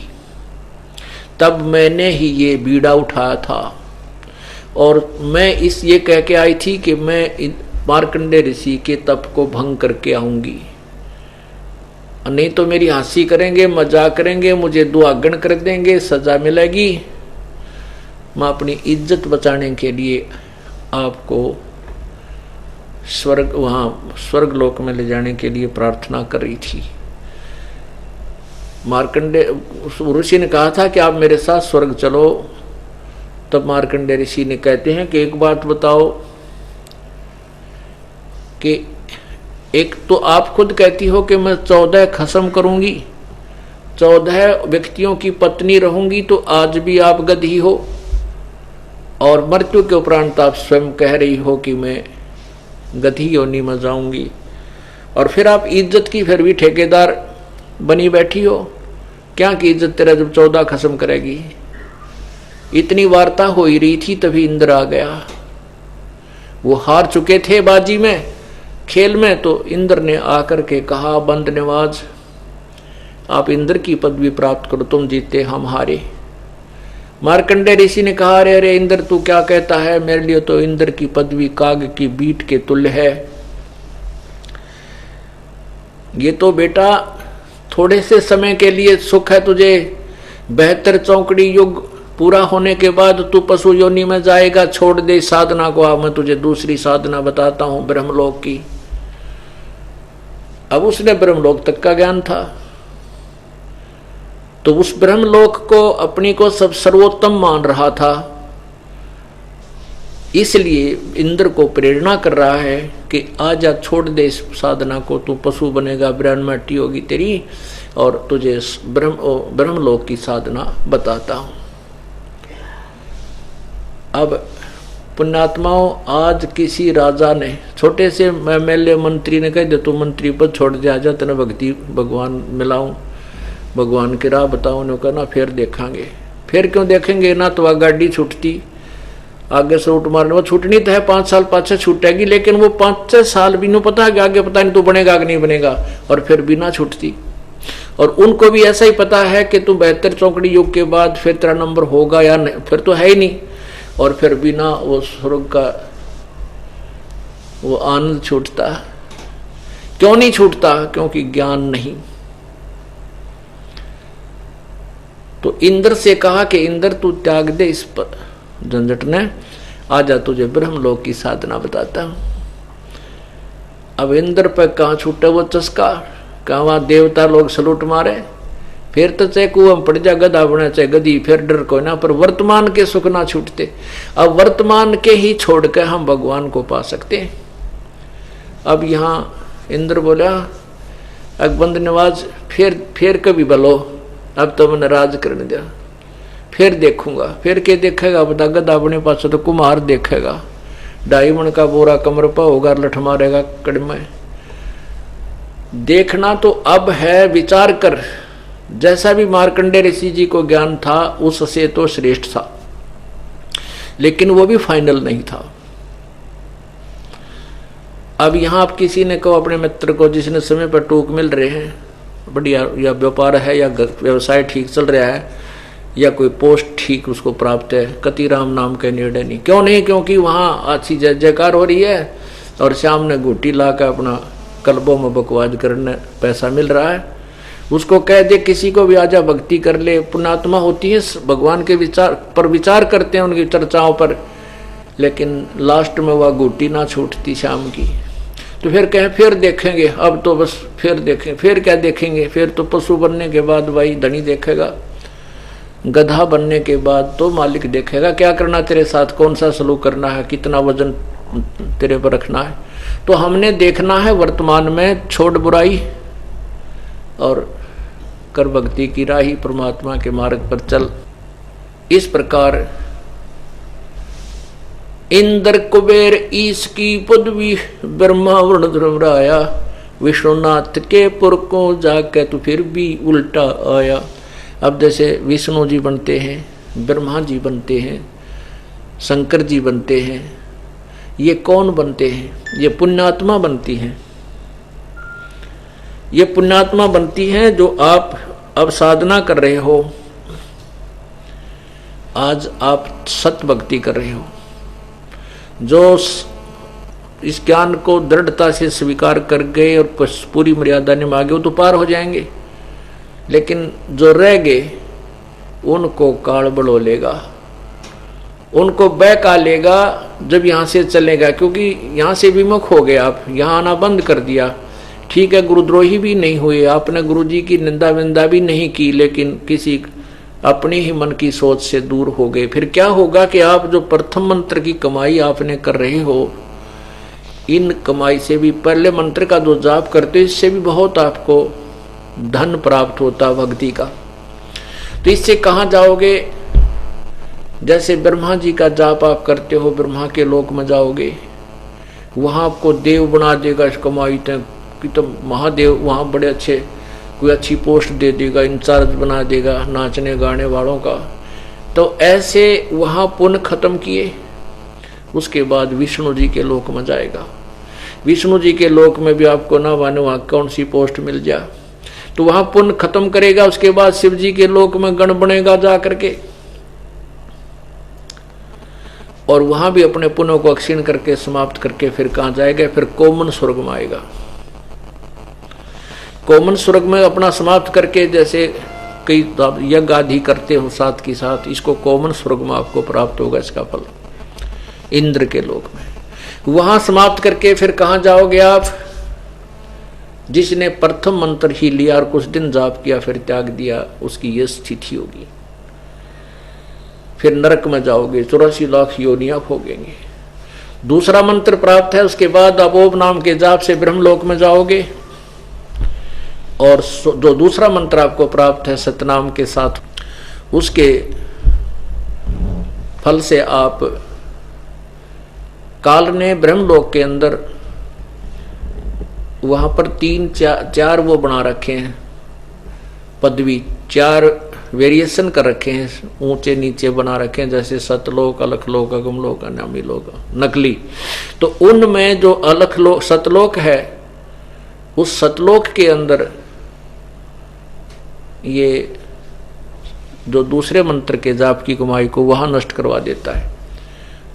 [SPEAKER 1] तब मैंने ही ये बीड़ा उठाया था। और मैं ये कह के आई थी कि मैं मार्कंडेय ऋषि के तप को भंग करके आऊंगी, नहीं तो मेरी हंसी करेंगे, मजाक करेंगे, मुझे दुआगन कर देंगे, सजा मिलेगी। मैं अपनी इज्जत बचाने के लिए आपको स्वर्ग लोक में ले जाने के लिए प्रार्थना कर रही थी। मार्कंडेय ऋषि ने कहा था कि आप मेरे साथ स्वर्ग चलो। तब मार्कंडेय ऋषि ने कहते हैं कि एक बात बताओ कि एक तो आप खुद कहती हो कि मैं 14 खत्म करूंगी, 14 व्यक्तियों की पत्नी रहूंगी, तो आज भी आप गधी हो, और मृत्यु के उपरांत आप स्वयं कह रही हो कि मैं गधी योनि में जाऊंगी, और फिर आप इज्जत की फिर भी ठेकेदार बनी बैठी हो। क्या की इज्जत तेरा जब 14 खत्म करेगी? इतनी वार्ता हो ही रही थी तभी इंद्र आ गया। वो हार चुके थे बाजी में, खेल में, तो इंद्र ने आकर के कहा, बंद नवाज, आप इंद्र की पदवी प्राप्त करो, तुम जीते हम हारे। मार्कंडेय ऋषि ने कहा, अरे अरे इंद्र तू क्या कहता है, मेरे लिए तो इंद्र की पदवी काग की बीट के तुल्य है। ये तो बेटा थोड़े से समय के लिए सुख है तुझे, 72 चौकड़ी युग पूरा होने के बाद तू पशु योनि में जाएगा। छोड़ दे साधना को, मैं तुझे दूसरी साधना बताता हूं, ब्रह्मलोक की। अब उसने ब्रह्मलोक तक का ज्ञान था, तो उस ब्रह्मलोक को अपनी को सब सर्वोत्तम मान रहा था, इसलिए इंद्र को प्रेरणा कर रहा है कि आजा छोड़ दे इस साधना को, तू पशु बनेगा, ब्रह्म मट्टी होगी तेरी, और तुझे ब्रह्मलोक की साधना बताता हूं। अब पुण्यात्माओं, आज किसी राजा ने, छोटे से एमएलए मंत्री ने कह दे तू मंत्री पद छोड़ दे, आजा तेने भक्ति भगवान मिलाऊं, भगवान की राह बताओ, ने कहना फिर देखेंगे। फिर क्यों देखेंगे ना, तो वह गाड़ी छूटती, आगे से उठ मारने, वो छूटनी तो है, 5 साल पाछे छूटेगी, लेकिन वो 5-6 साल भी नहीं पता कि आगे पता नहीं तू बनेगा कि नहीं बनेगा, और फिर भी ना छूटती। और उनको भी ऐसा ही पता है कि तू 72 चौकड़ी युग के बाद फिर तेरा नंबर होगा या नहीं, फिर तो है ही नहीं, और फिर भी ना वो स्वर्ग का वो आनंद छूटता। क्यों नहीं छूटता? क्योंकि ज्ञान नहीं। तो इंद्र से कहा कि इंद्र तू त्याग दे इस झंझट ने, आजा तुझे ब्रह्मलोक की साधना बताता हूं। अब इंद्र पे कहां छूटे वो चस्का, कहां वहां देवता लोग सलूट मारे, फिर तो चाहे कुआं पड़ जा, गधा बना चाहे गधी, फिर डर कोई ना, पर वर्तमान के सुख ना छूटते। अब वर्तमान के ही छोड़ के हम भगवान को पा सकते हैं। अब यहाँ इंद्र बोला, अकबंद नवाज फिर कभी बोलो, अब तो मैंने राज करने दिया, फिर देखूंगा। फिर क्या देखेगा बता, गधा अपने पास तो कुम्हार देखेगा, 2.5 मन का बोरा कमर पर होगा, लठ मारेगा कड़मे। देखना तो अब है, विचार कर। जैसा भी मार्कंडे ऋषि जी को ज्ञान था उससे तो श्रेष्ठ था, लेकिन वो भी फाइनल नहीं था। अब यहां आप किसी ने कहो अपने मित्र को जिसने समय पर टूक मिल रहे हैं, बढ़िया, या व्यापार है या व्यवसाय ठीक चल रहा है या कोई पोस्ट ठीक उसको प्राप्त है, कतिराम नाम का निर्णय नहीं। क्यों नहीं? क्योंकि वहां अच्छी जय जयकार हो रही है और श्याम ने घूटी ला कर अपना कल्बों में बकवाद करने पैसा मिल रहा है। उसको कह दे किसी को भी आजा भक्ति कर ले, पुण्यात्मा होती है, भगवान के विचार पर विचार करते हैं उनकी चर्चाओं पर, लेकिन लास्ट में वह घूटी ना छूटती श्याम की। तो फिर कहें फिर देखेंगे, अब तो बस फिर देखें। फिर क्या देखेंगे? फिर तो पशु बनने के बाद भाई धनी देखेगा, गधा बनने के बाद तो मालिक देखेगा क्या करना तेरे साथ, कौन सा सलूक करना है, कितना वजन तेरे पर रखना है। तो हमने देखना है वर्तमान में, छोड़ बुराई और कर भक्ति की राही, परमात्मा के मार्ग पर चल। इस प्रकार इंद्र कुबेर ईश की पदवी ब्रह्मा वरुण ध्रुवराया, विष्णुनाथ के पुर को जाके तो फिर भी उल्टा आया। अब जैसे विष्णु जी बनते हैं, ब्रह्मा जी बनते हैं, शंकर जी बनते हैं, ये कौन बनते हैं? ये पुण्यात्मा बनती हैं। ये पुण्यात्मा बनती हैं जो आप अब साधना कर रहे हो, आज आप सत्य भक्ति कर रहे हो, जो इस ज्ञान को दृढ़ता से स्वीकार कर गए और पूरी मर्यादा निभा गए वो तो पार हो जाएंगे, लेकिन जो रह गए उनको काल बढ़ो लेगा, उनको बहका लेगा जब यहाँ से चलेगा, क्योंकि यहाँ से विमुख हो गए आप, यहाँ आना बंद कर दिया। ठीक है, गुरुद्रोही भी नहीं हुए, आपने गुरु जी की निंदा विंदा भी नहीं की, लेकिन किसी अपनी ही मन की सोच से दूर हो गए। फिर क्या होगा कि आप जो प्रथम मंत्र की कमाई आपने कर रहे हो, इन कमाई से भी पहले मंत्र का जो जाप करते हो इससे भी बहुत आपको धन प्राप्त होता भक्ति का। तो इससे कहाँ जाओगे? जैसे ब्रह्मा जी का जाप आप करते हो, ब्रह्मा के लोक में जाओगे, वहां आपको देव बना देगा इस कमाई कि तो महादेव वहां बड़े अच्छे कोई अच्छी पोस्ट दे देगा, इंचार्ज बना देगा नाचने गाने वालों का। तो ऐसे वहां पुण्य खत्म किए, उसके बाद विष्णु जी के लोक में जाएगा। विष्णु जी के लोक में भी आपको ना माने वहां कौन सी पोस्ट मिल जाए, तो वहां पुण्य खत्म करेगा। उसके बाद शिव जी के लोक में गण बनेगा जा करके, और वहां भी अपने पुण्यों को अक्षीण करके समाप्त करके फिर कहां जाएगा? फिर कोमन स्वर्ग में आएगा। कोमन स्वर्ग में अपना समाप्त करके, जैसे कई यज्ञ आदि करते हो साथ के साथ, इसको कोमन स्वर्ग में आपको प्राप्त होगा इसका फल, इंद्र के लोक में। वहां समाप्त करके फिर कहां जाओगे आप? जिसने प्रथम मंत्र ही लिया और कुछ दिन जाप किया फिर त्याग दिया, उसकी यह स्थिति होगी। फिर नरक में जाओगे, 84 लाख योनियां भोगेंगे। दूसरा मंत्र प्राप्त है, उसके बाद आप ओम नाम के जाप से ब्रह्मलोक में जाओगे, और जो दूसरा मंत्र आपको प्राप्त है सतनाम के साथ, उसके फल से आप काल ने ब्रह्मलोक के अंदर वहां पर 3-4 वो बना रखे हैं पदवी, 4 वेरिएशन कर रखे हैं, ऊंचे नीचे बना रखे हैं, जैसे सतलोक, अलखलोक, अगमलोक, अनामी लोक, नकली। तो उनमें जो अलखलोक सतलोक है, उस सतलोक के अंदर ये जो दूसरे मंत्र के जाप की कमाई को वहां नष्ट करवा देता है,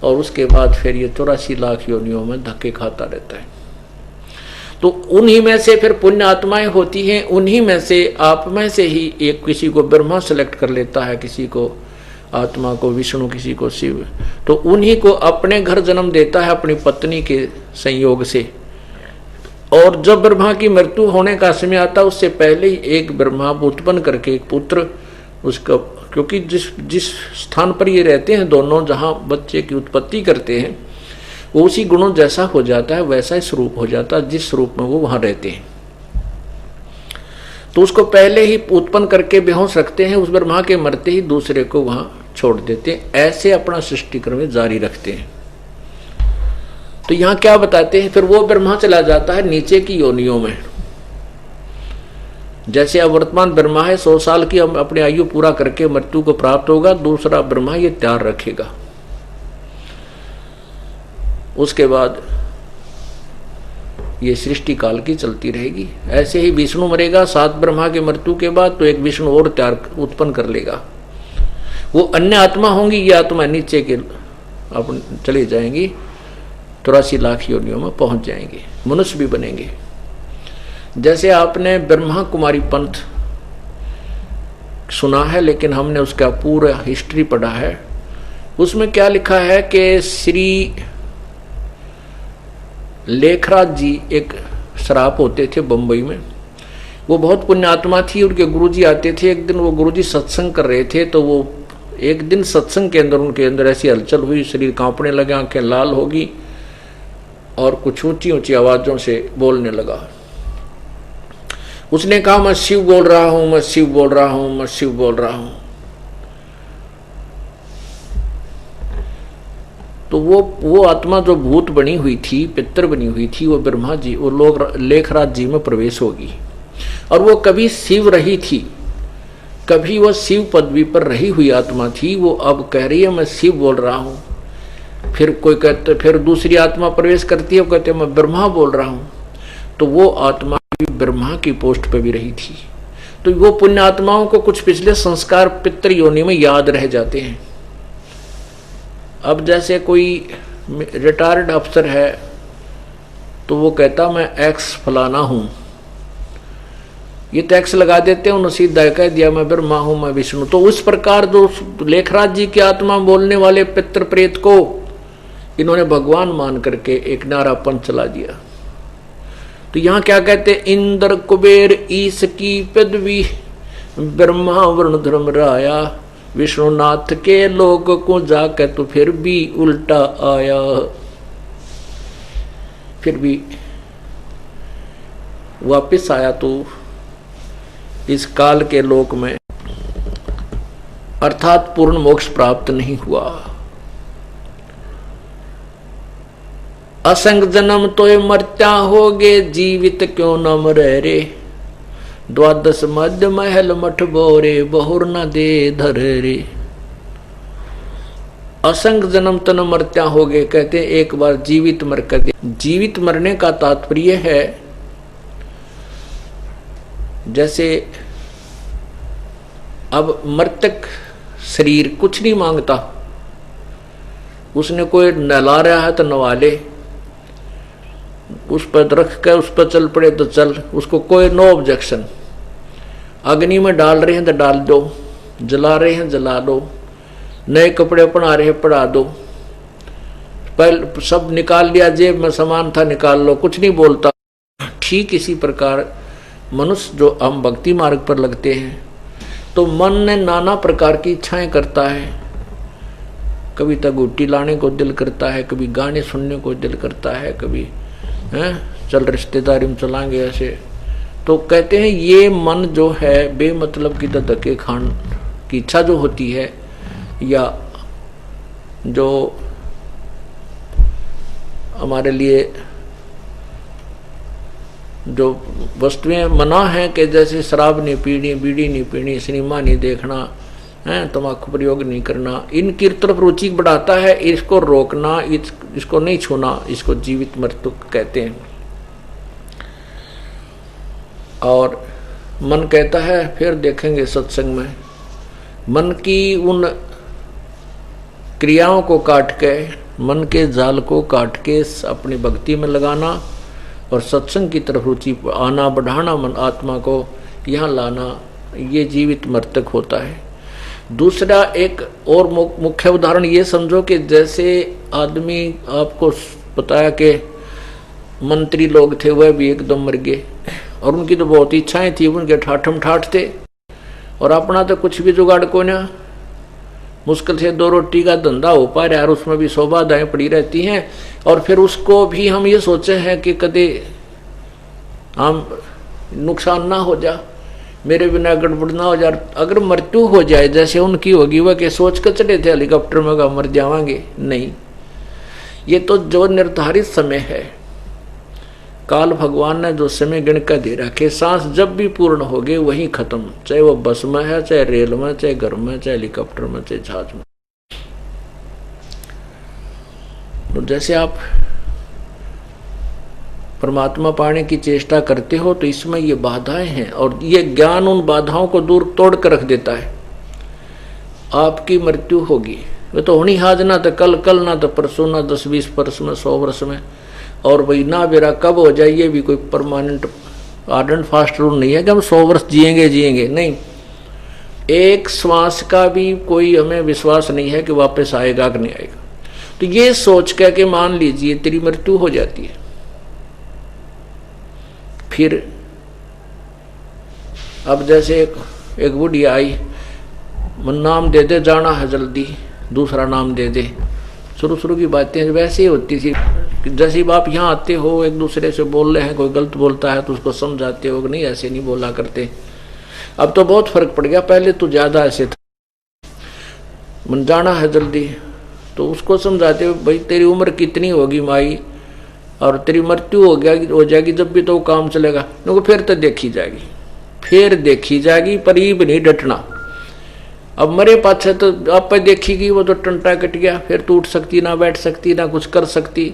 [SPEAKER 1] और उसके बाद फिर ये 84 लाख योनियों में धक्के खाता रहता है। तो उन्हीं में से फिर पुण्य आत्माएं होती हैं, उन्हीं में से आप में से ही एक किसी को ब्रह्मा सेलेक्ट कर लेता है, किसी को आत्मा को विष्णु, किसी को शिव, तो उन्हीं को अपने घर जन्म देता है अपनी पत्नी के संयोग से। और जब ब्रह्मा की मृत्यु होने का समय आता, उससे पहले ही एक ब्रह्मा उत्पन्न करके एक पुत्र उसका, क्योंकि जिस स्थान पर ये रहते हैं दोनों, जहां बच्चे की उत्पत्ति करते हैं, वो उसी गुणों जैसा हो जाता है, वैसा ही स्वरूप हो जाता है जिस स्वरूप में वो वहां रहते हैं। तो उसको पहले ही उत्पन्न करके बेहोश रखते हैं, उस ब्रह्मा के मरते ही दूसरे को वहां छोड़ देते हैं। ऐसे अपना सृष्टि क्रम जारी रखते हैं। तो यहां क्या बताते हैं, फिर वो ब्रह्मा चला जाता है नीचे की योनियों में। जैसे अब वर्तमान ब्रह्मा है, 100 साल की अपनी आयु पूरा करके मृत्यु को प्राप्त होगा, दूसरा ब्रह्मा ये तैयार रखेगा। उसके बाद ये सृष्टि काल की चलती रहेगी। ऐसे ही विष्णु मरेगा 7 ब्रह्मा के मृत्यु के बाद, तो एक विष्णु और तैयार उत्पन्न कर लेगा। वो अन्य आत्मा होंगी, ये आत्मा नीचे के अपन चली जाएंगी, 83 लाख योनियों में पहुंच जाएंगे, मनुष्य भी बनेंगे। जैसे आपने ब्रह्मा कुमारी पंथ सुना है, लेकिन हमने उसका पूरा हिस्ट्री पढ़ा है। उसमें क्या लिखा है कि श्री लेखराज जी एक शराब होते थे बंबई में। वो बहुत पुण्यात्मा थी। उनके गुरुजी आते थे। एक दिन वो गुरुजी सत्संग कर रहे थे, तो वो एक दिन सत्संग के अंदर उनके अंदर ऐसी हलचल हुई, शरीर कांपने लगे, आंखें लाल होगी और कुछ ऊंची ऊंची आवाजों से बोलने लगा। उसने कहा, मैं शिव बोल रहा हूं, मैं शिव बोल रहा हूं, मैं शिव बोल रहा हूं। तो वो आत्मा जो भूत बनी हुई थी, पितर बनी हुई थी, वो ब्रह्मा जी, वो लोग लेखराज जी में प्रवेश होगी। और वो कभी शिव रही थी, कभी वो शिव पदवी पर रही हुई आत्मा थी। वो अब कह रही है मैं शिव बोल रहा हूं। फिर कोई कहते, फिर दूसरी आत्मा प्रवेश करती है, वो कहते मैं ब्रह्मा बोल रहा हूं। तो वो आत्मा भी ब्रह्मा की पोस्ट पे भी रही थी। तो वो पुण्य आत्माओं को कुछ पिछले संस्कार पितृ योनि में याद रह जाते हैं। अब जैसे कोई रिटायर्ड अफसर है, तो वो कहता मैं एक्स फलाना हूं, ये टैक्स लगा देते हैं, उन्होंने सीधा कह दिया मैं ब्रह्मा हूं, मैं विष्णु। तो उस प्रकार जो लेखराज जी की आत्मा बोलने वाले पितृ प्रेत को इन्होंने भगवान मान करके एक नारापन चला दिया। तो यहां क्या कहते, इंद्र कुबेर ईश की पदवी, ब्रह्मा वरुण धर्म राया, विष्णुनाथ के लोग को जाके तो फिर भी उल्टा आया। फिर भी वापिस आया तो इस काल के लोक में, अर्थात पूर्ण मोक्ष प्राप्त नहीं हुआ। असंग जन्म तो ये मरत्या होगे, जीवित क्यों न मरे रे, द्वादश मध्य महल मठ बोरे, बहुर न दे धर रे। असंग जन्म तन मरत्या हो गए, कहते एक बार जीवित मर कर दे। जीवित मरने का तात्पर्य है जैसे अब मृतक शरीर कुछ नहीं मांगता, उसने कोई नहला रहा है तो नवा ले, उस पर रख कर उस पर चल पड़े तो चल, उसको कोई नो ऑब्जेक्शन। अग्नि में डाल रहे हैं तो डाल दो, जला रहे हैं जला दो, नए कपड़े पहना रहे हैं पहना दो, पहले सब निकाल लिया, जेब में सामान था निकाल लो, कुछ नहीं बोलता। ठीक इसी प्रकार मनुष्य जो हम भक्ति मार्ग पर लगते हैं तो मन ने नाना प्रकार की इच्छाएं करता है। कभी तक गुट्टी लाने को दिल करता है, कभी गाने सुनने को दिल करता है, कभी चल रिश्तेदारी में चलाएंगे ऐसे। तो कहते हैं ये मन जो है बेमतलब की धक्के खान की इच्छा जो होती है, या जो हमारे लिए जो वस्तुएं मना है कि जैसे शराब नहीं पीनी, बीड़ी नहीं पीनी, सिनेमा नहीं देखना, तम्बाकू प्रयोग नहीं करना, इनकी तरफ रुचि बढ़ाता है। इसको रोकना, इसको नहीं छूना, इसको जीवित मृत्यु कहते हैं। और मन कहता है, फिर देखेंगे सत्संग में, मन की उन क्रियाओं को काट के, मन के जाल को काट के अपनी भक्ति में लगाना और सत्संग की तरफ रुचि आना, बढ़ाना, मन आत्मा को यहाँ लाना, ये जीवित मृतक होता है। दूसरा एक और मुख्य उदाहरण ये समझो कि जैसे आदमी, आपको बताया कि मंत्री लोग थे वह भी एकदम मर गए और उनकी तो बहुत इच्छाएं थी, उनके ठाठम ठाठ थे और अपना तो कुछ भी जुगाड़ को ना, मुश्किल से 2 रोटी का धंधा हो पा रहा है और उसमें भी 100 बाधाएं पड़ी रहती हैं। और फिर उसको भी हम ये सोचे हैं कि कभी हम नुकसान ना हो जा, मेरे बिना गड़बड़ ना हो जाए। अगर मृत्यु हो जाए जैसे उनकी होगी, वह के सोच कर चढ़े थे हेलीकॉप्टर में का मर जावांगे, नहीं। ये तो जो निर्धारित समय है, काल भगवान ने जो समय गिन कर दे रखे, सांस जब भी पूर्ण हो गए वही खत्म, चाहे वो बस में है, चाहे रेल में, चाहे घर में, चाहे हेलीकॉप्टर में, चाहे जहाज में। तो जैसे आप परमात्मा पाने की चेष्टा करते हो तो इसमें ये बाधाएं हैं, और ये ज्ञान उन बाधाओं को दूर तोड़ कर रख देता है। आपकी मृत्यु होगी, वो तो होनी आज ना तो कल, कल ना तो परसों, ना 10-20 वर्ष में, 100 वर्ष में, और वही ना बेरा कब हो जाए ये भी कोई permanent hard and fast rule नहीं है कि हम 100 वर्ष जिएंगे, नहीं। एक श्वास का भी कोई हमें विश्वास नहीं है कि वापस आएगा कि नहीं आएगा। तो ये सोच कर के मान लीजिए तेरी मृत्यु हो जाती है, फिर अब जैसे एक बुढ़िया आई, नाम दे दे जाना है जल्दी, दूसरा नाम दे दे। शुरू की बातें वैसे ही होती थी, जैसे आप यहाँ आते हो एक दूसरे से बोल रहे हैं, कोई गलत बोलता है तो उसको समझाते हो कि नहीं ऐसे नहीं बोला करते। अब तो बहुत फर्क पड़ गया, पहले तो ज्यादा ऐसे था, मन जाना है जल्दी तो उसको समझाते हो भाई तेरी उम्र कितनी होगी माई, और तेरी मृत्यु हो जाएगी जब भी तो काम चलेगा, क्योंकि फिर तो देखी जाएगी, पर ये भी नहीं डटना। अब मरे पाछे तो आप पे देखेगी, वो तो टंटा कट गया, फिर तो उठ सकती ना, बैठ सकती ना, कुछ कर सकती।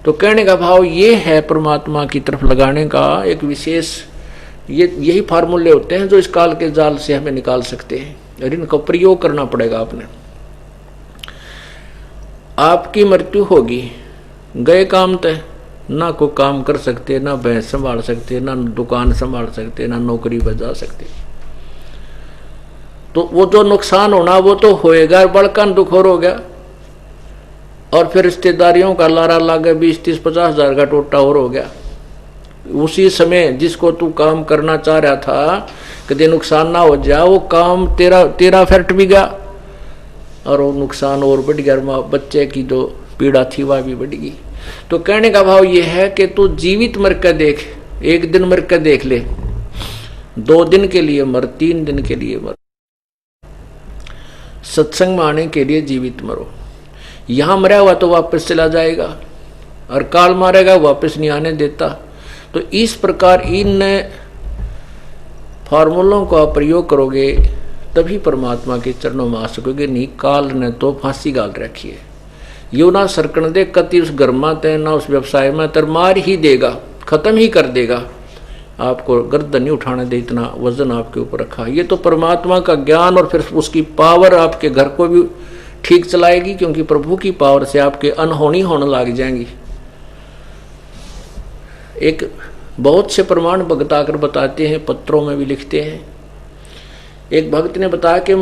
[SPEAKER 1] तो कहने का भाव ये है, परमात्मा की तरफ लगाने का एक विशेष यही फार्मूले होते हैं जो इस काल के जाल से हमें निकाल सकते हैं, और इनका प्रयोग करना पड़ेगा आपने। आपकी मृत्यु होगी, गए काम तय, ना कोई काम कर सकते, ना भैंस संभाल सकते, ना दुकान संभाल सकते, ना नौकरी बजा सकते। तो वो जो नुकसान होना वो तो होएगा, बड़का दुख हो गया, और फिर रिश्तेदारियों का लारा लागे, 20-30-50 हजार का टोटा और हो गया। उसी समय जिसको तू काम करना चाह रहा था कभी नुकसान ना हो जाए, वो काम तेरा फैक्ट भी गया, और वो नुकसान और बढ़ गया, बच्चे की जो पीड़ा थी वह भी बढ़ गई। तो कहने का भाव ये है कि तू जीवित मर कर देख, एक दिन मर कर देख ले, 2 दिन के लिए मर, 3 दिन के लिए मर, सत्संग में आने के लिए जीवित मरो। यहां मरा हुआ तो वापस चला जाएगा, और काल मारेगा वापस नहीं आने देता। तो इस प्रकार इन फॉर्मूलों का प्रयोग करोगे तभी परमात्मा के चरणों में आ सकोगे। नहीं काल ने तो फांसी गाल रखी है, यू ना सरकण दे कति उस गर्मा ते ना उस व्यवसाय में, तर मार ही देगा, खत्म ही कर देगा, आपको गर्दन नहीं उठाने दे, इतना वजन आपके ऊपर रखा। ये तो परमात्मा का ज्ञान, और फिर उसकी पावर आपके घर को भी ठीक चलाएगी, क्योंकि प्रभु की पावर से आपके अनहोनी होने लग जाएंगी। एक बहुत से प्रमाण भक्त आकर बताते हैं, पत्रों में भी लिखते हैं। एक भक्त ने बताया कि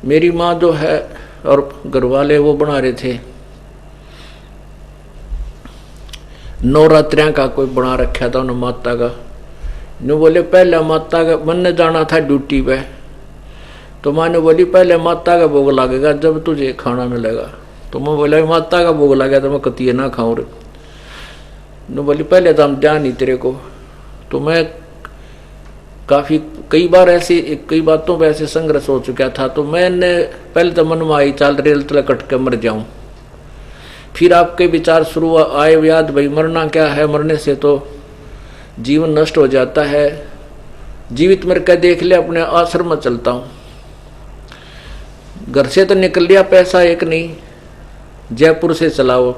[SPEAKER 1] मेरी माँ जो है और घर वाले वो बना रहे थे, नवरात्रियां का कोई बना रखा था उन्होंने माता का। नो बोले पहले माता का मन ने जाना था ड्यूटी पे, तो माँ ने बोली पहले माता का भोग लगेगा जब तुझे खाना मिलेगा। तो मैं बोला माता का भोग लगा तो मैं कतिये ना खाऊं रे। नो बोली पहले तो हम ध्यान नहीं तेरे को। तो मैं कई बातों पे ऐसे संघर्ष हो चुका था, तो मैंने पहले तो मन में आई चाल रेल तले कट के मर जाऊं। फिर आपके विचार शुरू आए याद, भाई मरना क्या है, मरने से तो जीवन नष्ट हो जाता है, जीवित मर के देख ले, अपने आश्रम में चलता हूं। घर से तो निकल लिया, पैसा एक नहीं, जयपुर से चलाओ,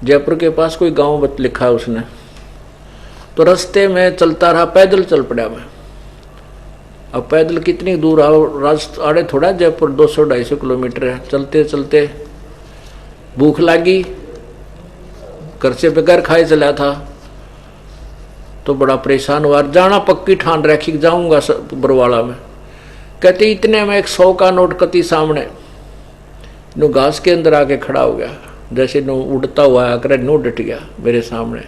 [SPEAKER 1] जयपुर के पास कोई गांव लिखा है उसने, तो रास्ते में चलता रहा, पैदल चल पड़ा मैं। अब पैदल कितनी दूर आओ, आड़े थोड़ा जयपुर 200-250 किलोमीटर है। चलते चलते भूख लगी, घर से बगैर खाए चला था, तो बड़ा परेशान हुआ। जाना पक्की ठान रखी जाऊंगा बरवाड़ा में। कहते इतने में एक 100 का नोट कति सामने नो घास के अंदर आके खड़ा हो गया, जैसे नो उड़ता हुआ आकर नो डट गया मेरे सामने।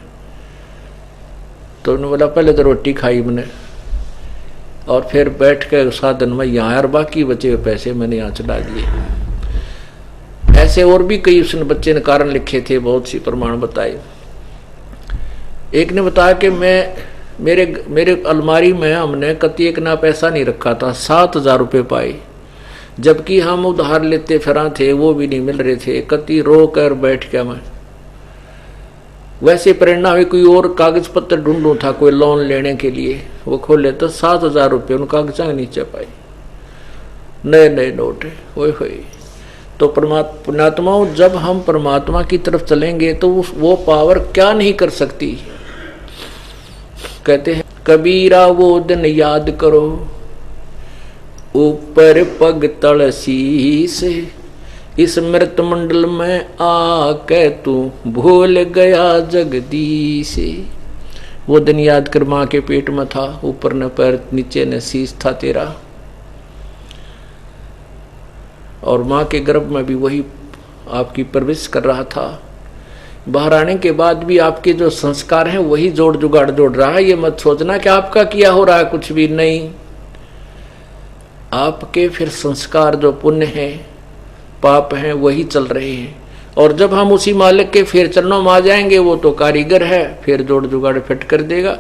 [SPEAKER 1] तो उन्होंने बोला पहले तो रोटी खाई मैंने, और फिर बैठ के साधन में यहाँ, और बाकी बचे हुए पैसे मैंने यहाँ चला दिए। ऐसे और भी कई उसने बच्चे ने कारण लिखे थे, बहुत सी प्रमाण बताए। एक ने बताया कि मैं मेरे अलमारी में हमने कति एक ना पैसा नहीं रखा था, 7,000 रुपये पाए, जबकि हम उधार लेते फिरा थे, वो भी नहीं मिल रहे थे। कति रो कर बैठ गया मैं। वैसे प्रेरणा हुई कोई और कागज पत्र ढूंढूं था कोई लोन लेने के लिए, वो खोले तो 7,000 रुपये उन कागजा के नीचे पाए, नए नए नोट है। हो तो पुण्यात्माओं, जब हम परमात्मा की तरफ चलेंगे तो वो पावर क्या नहीं कर सकती। कहते हैं कबीरा वो दिन याद करो, ऊपर पग तल शीस, इस मृत मंडल में आके तू भूल गया जगदीश। वो दिन याद कर, माँ के पेट में था, ऊपर न पैर नीचे न शीश था तेरा, और माँ के गर्भ में भी वही आपकी परवरिश कर रहा था। बाहर आने के बाद भी आपके जो संस्कार हैं वही जोड़ जुगाड़ जोड़ रहा है। ये मत सोचना कि आपका किया हो रहा है, कुछ भी नहीं। आपके फिर संस्कार जो पुण्य हैं पाप हैं वही चल रहे हैं, और जब हम उसी मालिक के फिर चरणों में आ जाएंगे, वो तो कारीगर है, फिर जोड़ जुगाड़ फिट कर देगा।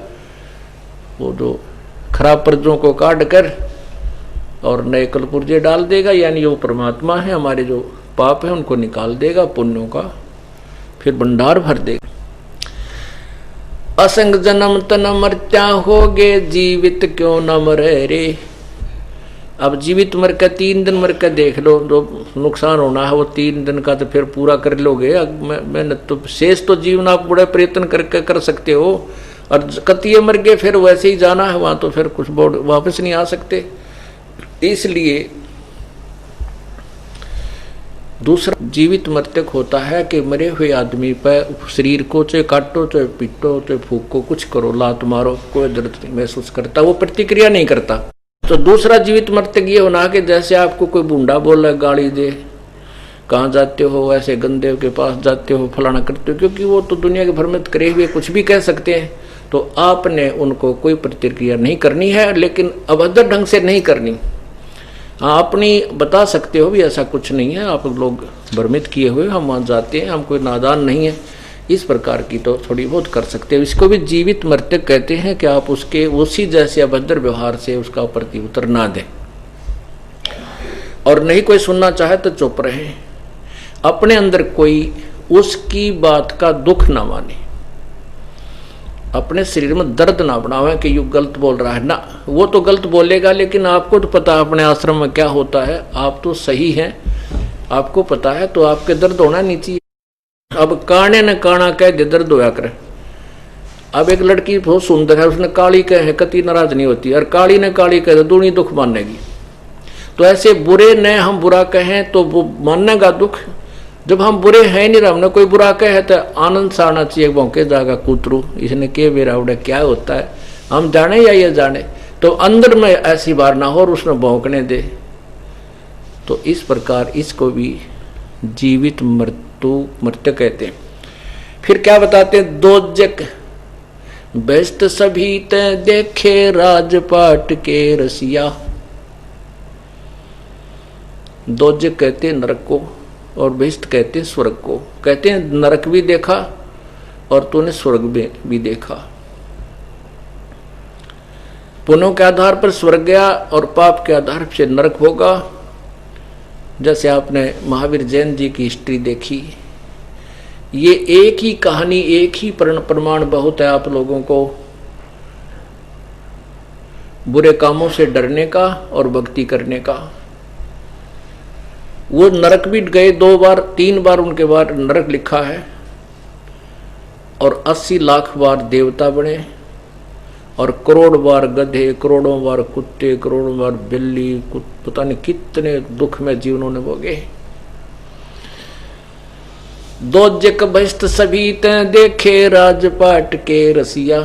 [SPEAKER 1] वो जो खराब पर्जों को काट कर और नए कलपुर्जे डाल देगा, यानी वो परमात्मा है, हमारे जो पाप है उनको निकाल देगा, पुण्यों का फिर भंडार भर देगा। असंग जन्म तन मर्त्या होगे, जीवित क्यों न मरे रे। अब जीवित मर के 3 दिन मर के देख लो, जो नुकसान होना है वो 3 दिन का तो फिर पूरा कर लोगे। मेहनत तो शेष तो जीवन आप बड़े प्रयत्न करके कर सकते हो, और कतिये मर गए फिर वैसे ही जाना है वहां, तो फिर कुछ वापस नहीं आ सकते। इसलिए दूसरा जीवित मृतक होता है कि मरे हुए आदमी पर शरीर को चाहे काटो चाहे पीटो चाहे फूको, कुछ करो, लात मारो, कोई दर्द नहीं महसूस करता, वो प्रतिक्रिया नहीं करता। तो दूसरा जीवित मृतक ये होना कि जैसे आपको कोई बूंडा बोला, गाली दे, कहाँ जाते हो, ऐसे गंदे के पास जाते हो, फलाना करते हो, क्योंकि वो तो दुनिया के भ्रमित करे हुए कुछ भी कह सकते हैं। तो आपने उनको कोई प्रतिक्रिया नहीं करनी है, लेकिन अभद्र ढंग से नहीं करनी। हाँ, अपनी बता सकते हो भी ऐसा कुछ नहीं है, आप लोग भ्रमित किए हुए, हम वहाँ जाते हैं, हम कोई नादान नहीं है, इस प्रकार की तो थोड़ी बहुत कर सकते हो। इसको भी जीवित मृतक कहते हैं कि आप उसके उसी जैसे अभद्र व्यवहार से उसका प्रत्युत्तर ना दें, और नहीं कोई सुनना चाहे तो चुप रहे, अपने अंदर कोई उसकी बात का दुख ना माने, अपने शरीर में दर्द ना बनावे कि यू गलत बोल रहा है ना। वो तो गलत बोलेगा, लेकिन आपको तो पता है अपने आश्रम में क्या होता है, आप तो सही हैं, आपको पता है, तो आपके दर्द होना नहीं चाहिए। अब काने न काना कह दे दर्द होया करे। अब एक लड़की बहुत सुंदर है, उसने काली कहे कति नाराज नहीं होती, और काली ने काली कह दे दूनी दुख मानेगी। तो ऐसे बुरे ने हम बुरा कहें तो वो मानेगा दुख। जब हम बुरे हैं नहीं, हमने कोई बुरा कहे तो आनंद सा आना चाहिए, भौंके जाएगा कूतरू, इसने के बेरा उड़ा क्या होता है, हम जाने या ये जाने, तो अंदर में ऐसी बार ना हो और उसमें भौंकने दे। तो इस प्रकार इसको भी जीवित मृत्यु कहते हैं। फिर क्या बताते हैं, दोजक बेस्ट सभी ते देखे राजपाट के रसिया। दोजक कहते हैं नरक को, और बेस्ट कहते हैं स्वर्ग को। कहते हैं नरक भी देखा और तूने स्वर्ग भी देखा। पुण्यों के आधार पर स्वर्ग गया और पाप के आधार से नरक होगा। जैसे आपने महावीर जैन जी की हिस्ट्री देखी, ये एक ही कहानी, एक ही प्रमाण बहुत है आप लोगों को बुरे कामों से डरने का और भक्ति करने का। वो नरक भी गए 2 बार 3 बार, उनके बाद नरक लिखा है, और 80 लाख बार देवता बने, और करोड़ बार गधे, करोड़ों बार कुत्ते, करोड़ों बार बिल्ली, पता नहीं कितने दुख में जीवनों ने भोगे। दोजक बस्त सभी ते देखे राजपाट के रसिया,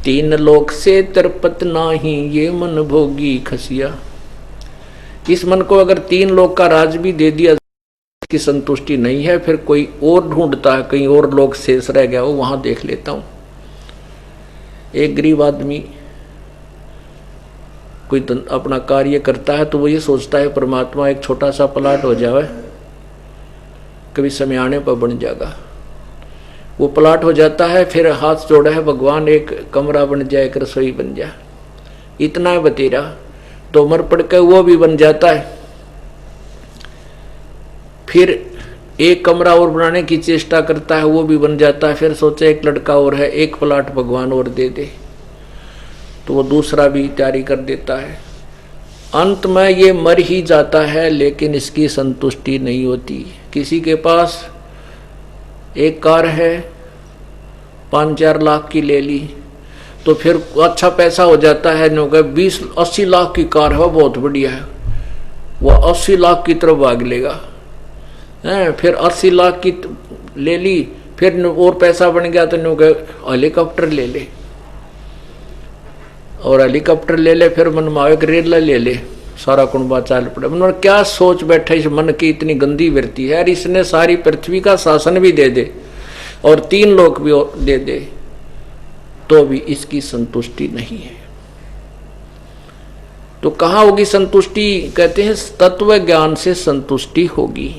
[SPEAKER 1] 3 लोक से तरपत नाही ये मन भोगी खसिया। इस मन को अगर 3 लोक का राज भी दे दिया, की संतुष्टि नहीं है, फिर कोई और ढूंढता है, कहीं और लोग शेष रह गया हो, वहां देख लेता हूं। एक गरीब आदमी कोई अपना कार्य करता है तो वो ये सोचता है परमात्मा एक छोटा सा प्लाट हो जाए, कभी समय आने पर बन जाएगा। वो प्लाट हो जाता है, फिर हाथ जोड़ा है भगवान एक कमरा बन जाए, एक रसोई बन जाए, इतना है बतेरा। तो मर पड़ के वो भी बन जाता है। फिर एक कमरा और बनाने की चेष्टा करता है, वो भी बन जाता है। फिर सोचे एक लड़का और है, एक प्लाट भगवान और दे दे, तो वो दूसरा भी तैयारी कर देता है। अंत में ये मर ही जाता है, लेकिन इसकी संतुष्टि नहीं होती। किसी के पास एक कार है, 5-4 लाख की ले ली, तो फिर अच्छा पैसा हो जाता है, 20-80 लाख की कार है, बहुत बढ़िया है, वह 80 लाख की तरफ भाग लेगा। फिर 80 लाख की ले ली, फिर और पैसा बन गया तो हेलीकॉप्टर ले ले, और हेलीकॉप्टर ले ले, फिर मन में रेला ले ले, सारा कुंबा चाल पड़े। मतलब क्या सोच बैठे इस मन की, इतनी गंदी वृत्ति है। यार इसने सारी पृथ्वी का शासन भी दे दे और 3 लोक भी दे दे, तो भी इसकी संतुष्टि नहीं है। तो कहाँ होगी संतुष्टि? कहते हैं तत्व ज्ञान से संतुष्टि होगी।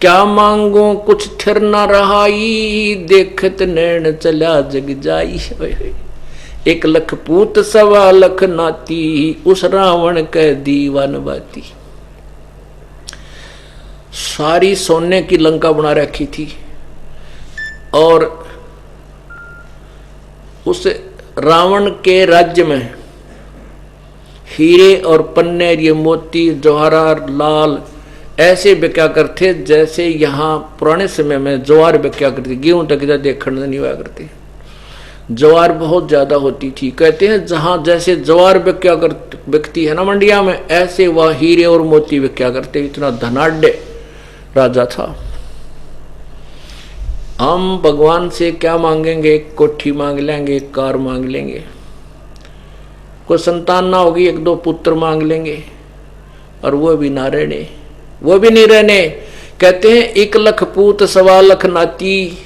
[SPEAKER 1] क्या मांगो कुछ थिर न रहाई, देखत नैन चला जग जाई। 1 लख पूत 1.25 लाख नाती, उस रावण के दीवान बाती। सारी सोने की लंका बना रखी थी, और उस रावण के राज्य में हीरे और पन्नेर, ये मोती जवाहरात लाल ऐसे बिक्या करते जैसे यहाँ पुराने समय में ज्वार बिक्या करती, गेहूं तक देखने नहीं हुआ करती, ज्वार बहुत ज्यादा होती थी। कहते हैं जहां जैसे ज्वार बिकती है ना मंडिया में, ऐसे वह हीरे और मोती बिक्या करते। इतना धनाढ़ राजा था। हम भगवान से क्या मांगेंगे? एक कोठी मांग लेंगे, एक कार मांग लेंगे, कोई संतान ना होगी, 1-2 पुत्र मांग लेंगे, और वो भी ना रहने, वो भी नहीं रहने। कहते हैं 1 लख पूत 1.25 लाख नाती,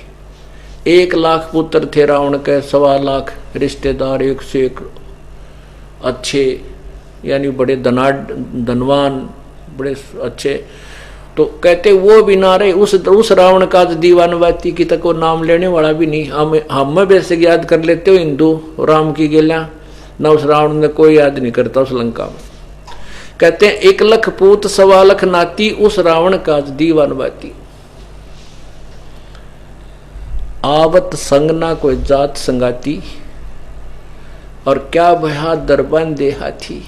[SPEAKER 1] 1 लाख पुत्र थे रावण के, 1.25 लाख रिश्तेदार, 1 से 1 अच्छे, यानी बड़े धनवान, बड़े अच्छे। तो कहते वो भी ना रहे। उस रावण का दीवानवाती की तक वो नाम लेने वाला भी नहीं। हम वैसे याद कर लेते हो हिंदू राम की गेला ना, उस रावण ने कोई याद नहीं करता उस लंका में। कहते हैं 1 लख पूत 1.25 लाख नाती, उस रावण का दीवानवाती। आवत संग ना कोई जात संगाती, और क्या भया दरबान दे हाथी।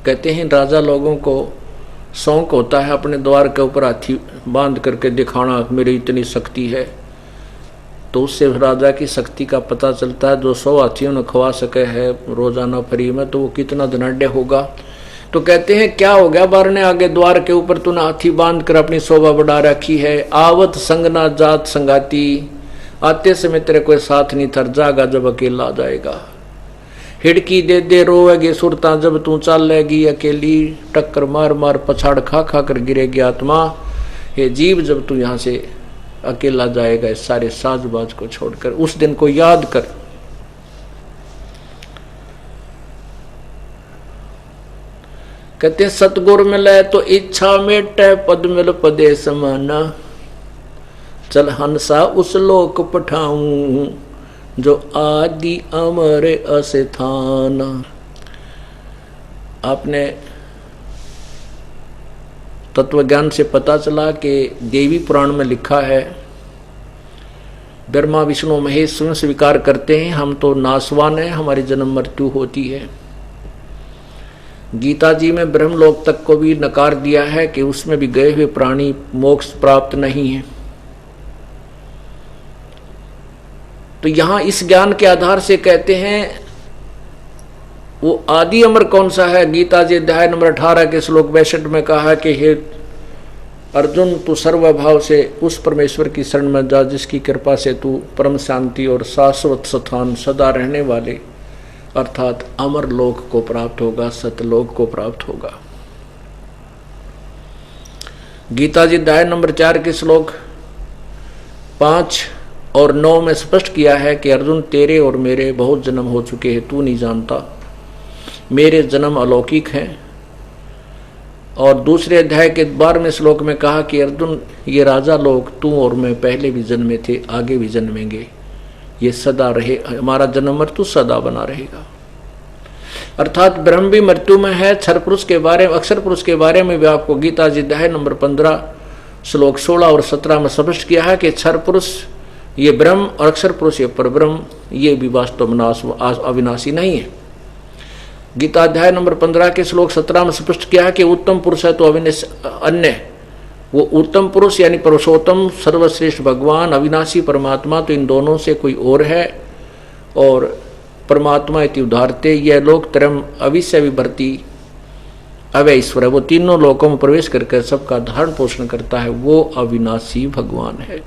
[SPEAKER 1] कहते हैं राजा लोगों को शौक होता है अपने द्वार के ऊपर हाथी बांध करके दिखाना, मेरी इतनी शक्ति है। तो उससे राजा की शक्ति का पता चलता है। जो 100 हाथियों ने खवा सके है रोजाना फ्री में, तो वो कितना धनाढ़ होगा। तो कहते हैं क्या हो गया बारने आगे द्वार के ऊपर तूने हाथी बांध कर अपनी शोभा बढ़ा रखी है। आवत संग ना जात संगाती, आते समय तेरे कोई साथ नहीं थर जागा जब अकेला आ जाएगा। हिड़की दे दे रोएगी सुरता जब तू चलेगी अकेली, टक्कर मार मार पछाड़ खा खा कर गिरेगी आत्मा। ये जीव जब तू यहाँ से अकेला जाएगा इस सारे साजबाज को छोड़कर, उस दिन को याद कर। कहते सतगुर मिले तो इच्छा मेटे, पद मिल पदे समाना। चल हंसा उस लोक पठाऊं, जो आदि अमर अस्थान। आपने तत्वज्ञान से पता चला कि देवी पुराण में लिखा है, ब्रह्मा विष्णु महेश स्वयं स्वीकार करते हैं हम तो नासवान हैं, हमारी जन्म मृत्यु होती है। गीता जी में ब्रह्मलोक तक को भी नकार दिया है कि उसमें भी गए हुए प्राणी मोक्ष प्राप्त नहीं है। तो यहां इस ज्ञान के आधार से कहते हैं वो आदि अमर कौन सा है। गीता जी अध्याय नंबर 18 के श्लोक 62 में कहा है कि हे अर्जुन, तू सर्वभाव से उस परमेश्वर की शरण में जा जिसकी कृपा से तू परम शांति और शाश्वत स्थान सदा रहने वाले अर्थात अमर लोक को प्राप्त होगा, सतलोक को प्राप्त होगा। गीता जी अध्याय नंबर 4 के श्लोक 5 और 9 में स्पष्ट किया है कि अर्जुन, तेरे और मेरे बहुत जन्म हो चुके हैं, तू नहीं जानता। मेरे जन्म अलौकिक हैं, और दूसरे अध्याय के 12वें श्लोक में कहा कि अर्जुन, ये राजा लोग तू और मैं पहले भी जन्मे थे, आगे भी जन्मेंगे, ये सदा रहे, हमारा जन्म मृत्यु सदा बना रहेगा। अर्थात ब्रह्म भी मृत्यु में है। क्षर पुरुष के बारे में, अक्षर पुरुष के बारे में भी आपको गीता जी अध्याय नंबर 15 श्लोक 16 और 17 में स्पष्ट किया है कि क्षर पुरुष ये ब्रह्म और अक्षर पुरुष ये परब्रह्म, ये भी वास्तव में अविनाशी नहीं है। गीता अध्याय नंबर 15 के श्लोक 17 में स्पष्ट किया है कि उत्तम पुरुष है तो अविनाशी अन्य, वो उत्तम पुरुष यानी पुरुषोत्तम सर्वश्रेष्ठ भगवान अविनाशी परमात्मा, तो इन दोनों से कोई और है। और परमात्मा इति उदाहरते, यह लोक त्रयम अविश्य विभर्ति अव्यय ईश्वर है, वो तीनों लोकों में प्रवेश करके सबका धारण पोषण करता है, वो अविनाशी भगवान है।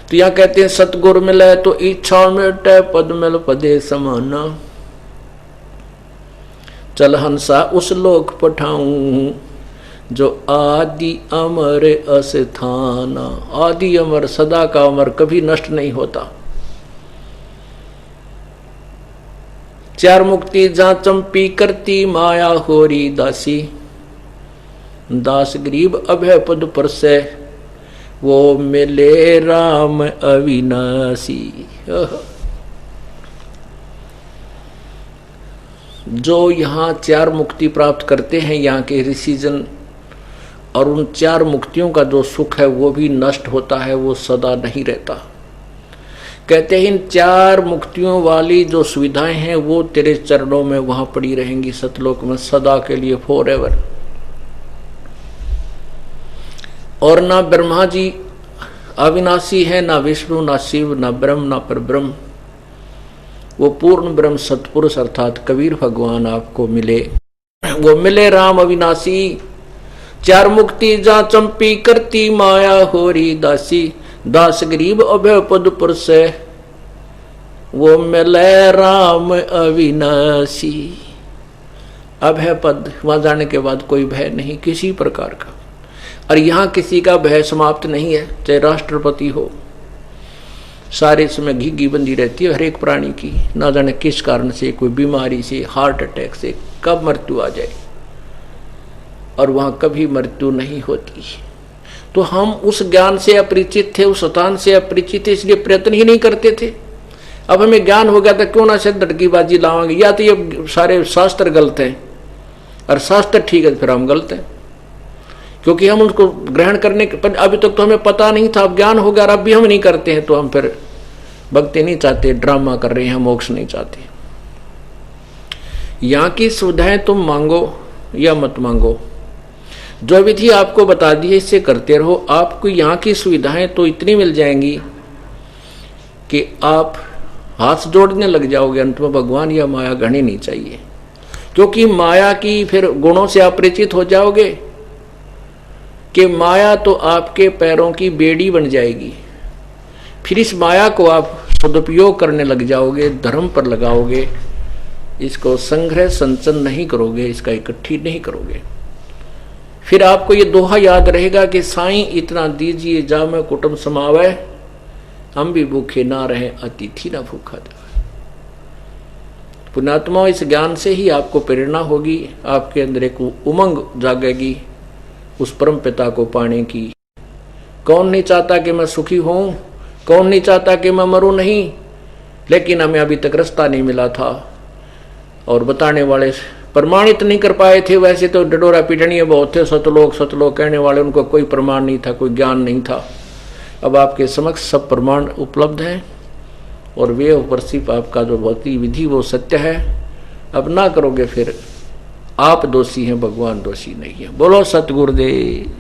[SPEAKER 1] तो यहां कहते हैं सतगुर मिले तो इच्छा मिटे, पद मिल पदे समाना, चल हंसा उस लोक पठाऊं जो आदि अमर अस्थाना। आदि अमर, सदा का अमर, कभी नष्ट नहीं होता। चार मुक्ति जहां चंपी करती माया होरी दासी, दास गरीब अभय पद पर से वो मिले राम अविनाशी। जो यहाँ चार मुक्ति प्राप्त करते हैं यहाँ के ऋषिजन, और उन चार मुक्तियों का जो सुख है वो भी नष्ट होता है, वो सदा नहीं रहता। कहते हैं इन चार मुक्तियों वाली जो सुविधाएं हैं वो तेरे चरणों में वहां पड़ी रहेंगी सतलोक में सदा के लिए, फॉर एवर। और ना ब्रह्मा जी अविनाशी है, ना विष्णु, ना शिव, ना ब्रह्म, ना परब्रह्म, वो पूर्ण ब्रह्म सतपुरुष अर्थात कबीर भगवान आपको मिले, वो मिले राम अविनाशी। चार मुक्ति जा चंपी करती माया होरी दासी, दास गरीब अभय पद पर से वो मिले राम अविनाशी। अभय पद, वहां जाने के बाद कोई भय नहीं किसी प्रकार का, और यहां किसी का भय समाप्त नहीं है। चाहे राष्ट्रपति हो, सारे समय घी बंदी रहती है हर एक प्राणी की, ना जाने किस कारण से, कोई बीमारी से, हार्ट अटैक से कब मृत्यु आ जाए, और वहां कभी मृत्यु नहीं होती। तो हम उस ज्ञान से अपरिचित थे, उस स्थान से अपरिचित थे, इसलिए प्रयत्न ही नहीं करते थे। अब हमें ज्ञान हो गया था, क्यों ना से धड़कीबाजी लावांगे, या तो ये सारे शास्त्र गलत हैं और शास्त्र ठीक है फिर हम गलत हैं, क्योंकि हम उनको ग्रहण करने के अभी तक तो हमें पता नहीं था, अब ज्ञान हो गया, अब भी हम नहीं करते हैं, तो हम फिर भक्ति नहीं चाहते, ड्रामा कर रहे हैं, मोक्ष नहीं चाहते। यहाँ की सुविधाएं तुम मांगो या मत मांगो, जो विधि आपको बता दी है इससे करते रहो। आपको यहाँ की सुविधाएं तो इतनी मिल जाएंगी कि आप हाथ जोड़ने लग जाओगे, अंत में भगवान या माया गढ़नी नहीं चाहिए, क्योंकि माया की फिर गुणों से आप परिचित हो जाओगे कि माया तो आपके पैरों की बेड़ी बन जाएगी। फिर इस माया को आप सदुपयोग करने लग जाओगे, धर्म पर लगाओगे, इसको संग्रह संचन नहीं करोगे, इसका इकट्ठी नहीं करोगे। फिर आपको ये दोहा याद रहेगा कि साईं इतना दीजिए जामे कुटुंब समावे, हम भी भूखे ना रहे अतिथि ना भूखा देवे। पुण्यात्मा, इस ज्ञान से ही आपको प्रेरणा होगी, आपके अंदर एक उमंग जागेगी उस परम पिता को पाने की। कौन नहीं चाहता कि मैं सुखी हूं, कौन नहीं चाहता कि मैं मरूं नहीं, लेकिन हमें अभी तक रास्ता नहीं मिला था और बताने वाले प्रमाणित नहीं कर पाए थे। वैसे तो डडोरा पीटनिया बहुत थे, सतलोक कहने वाले, उनको कोई प्रमाण नहीं था, कोई ज्ञान नहीं था। अब आपके समक्ष सब प्रमाण उपलब्ध हैं और वे उपरसिप आपका जो भक्ति विधि वो सत्य है। अब ना करोगे फिर आप दोषी हैं, भगवान दोषी नहीं है। बोलो सतगुरुदेव,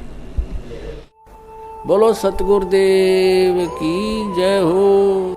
[SPEAKER 1] बोलो सतगुरुदेव की जय हो।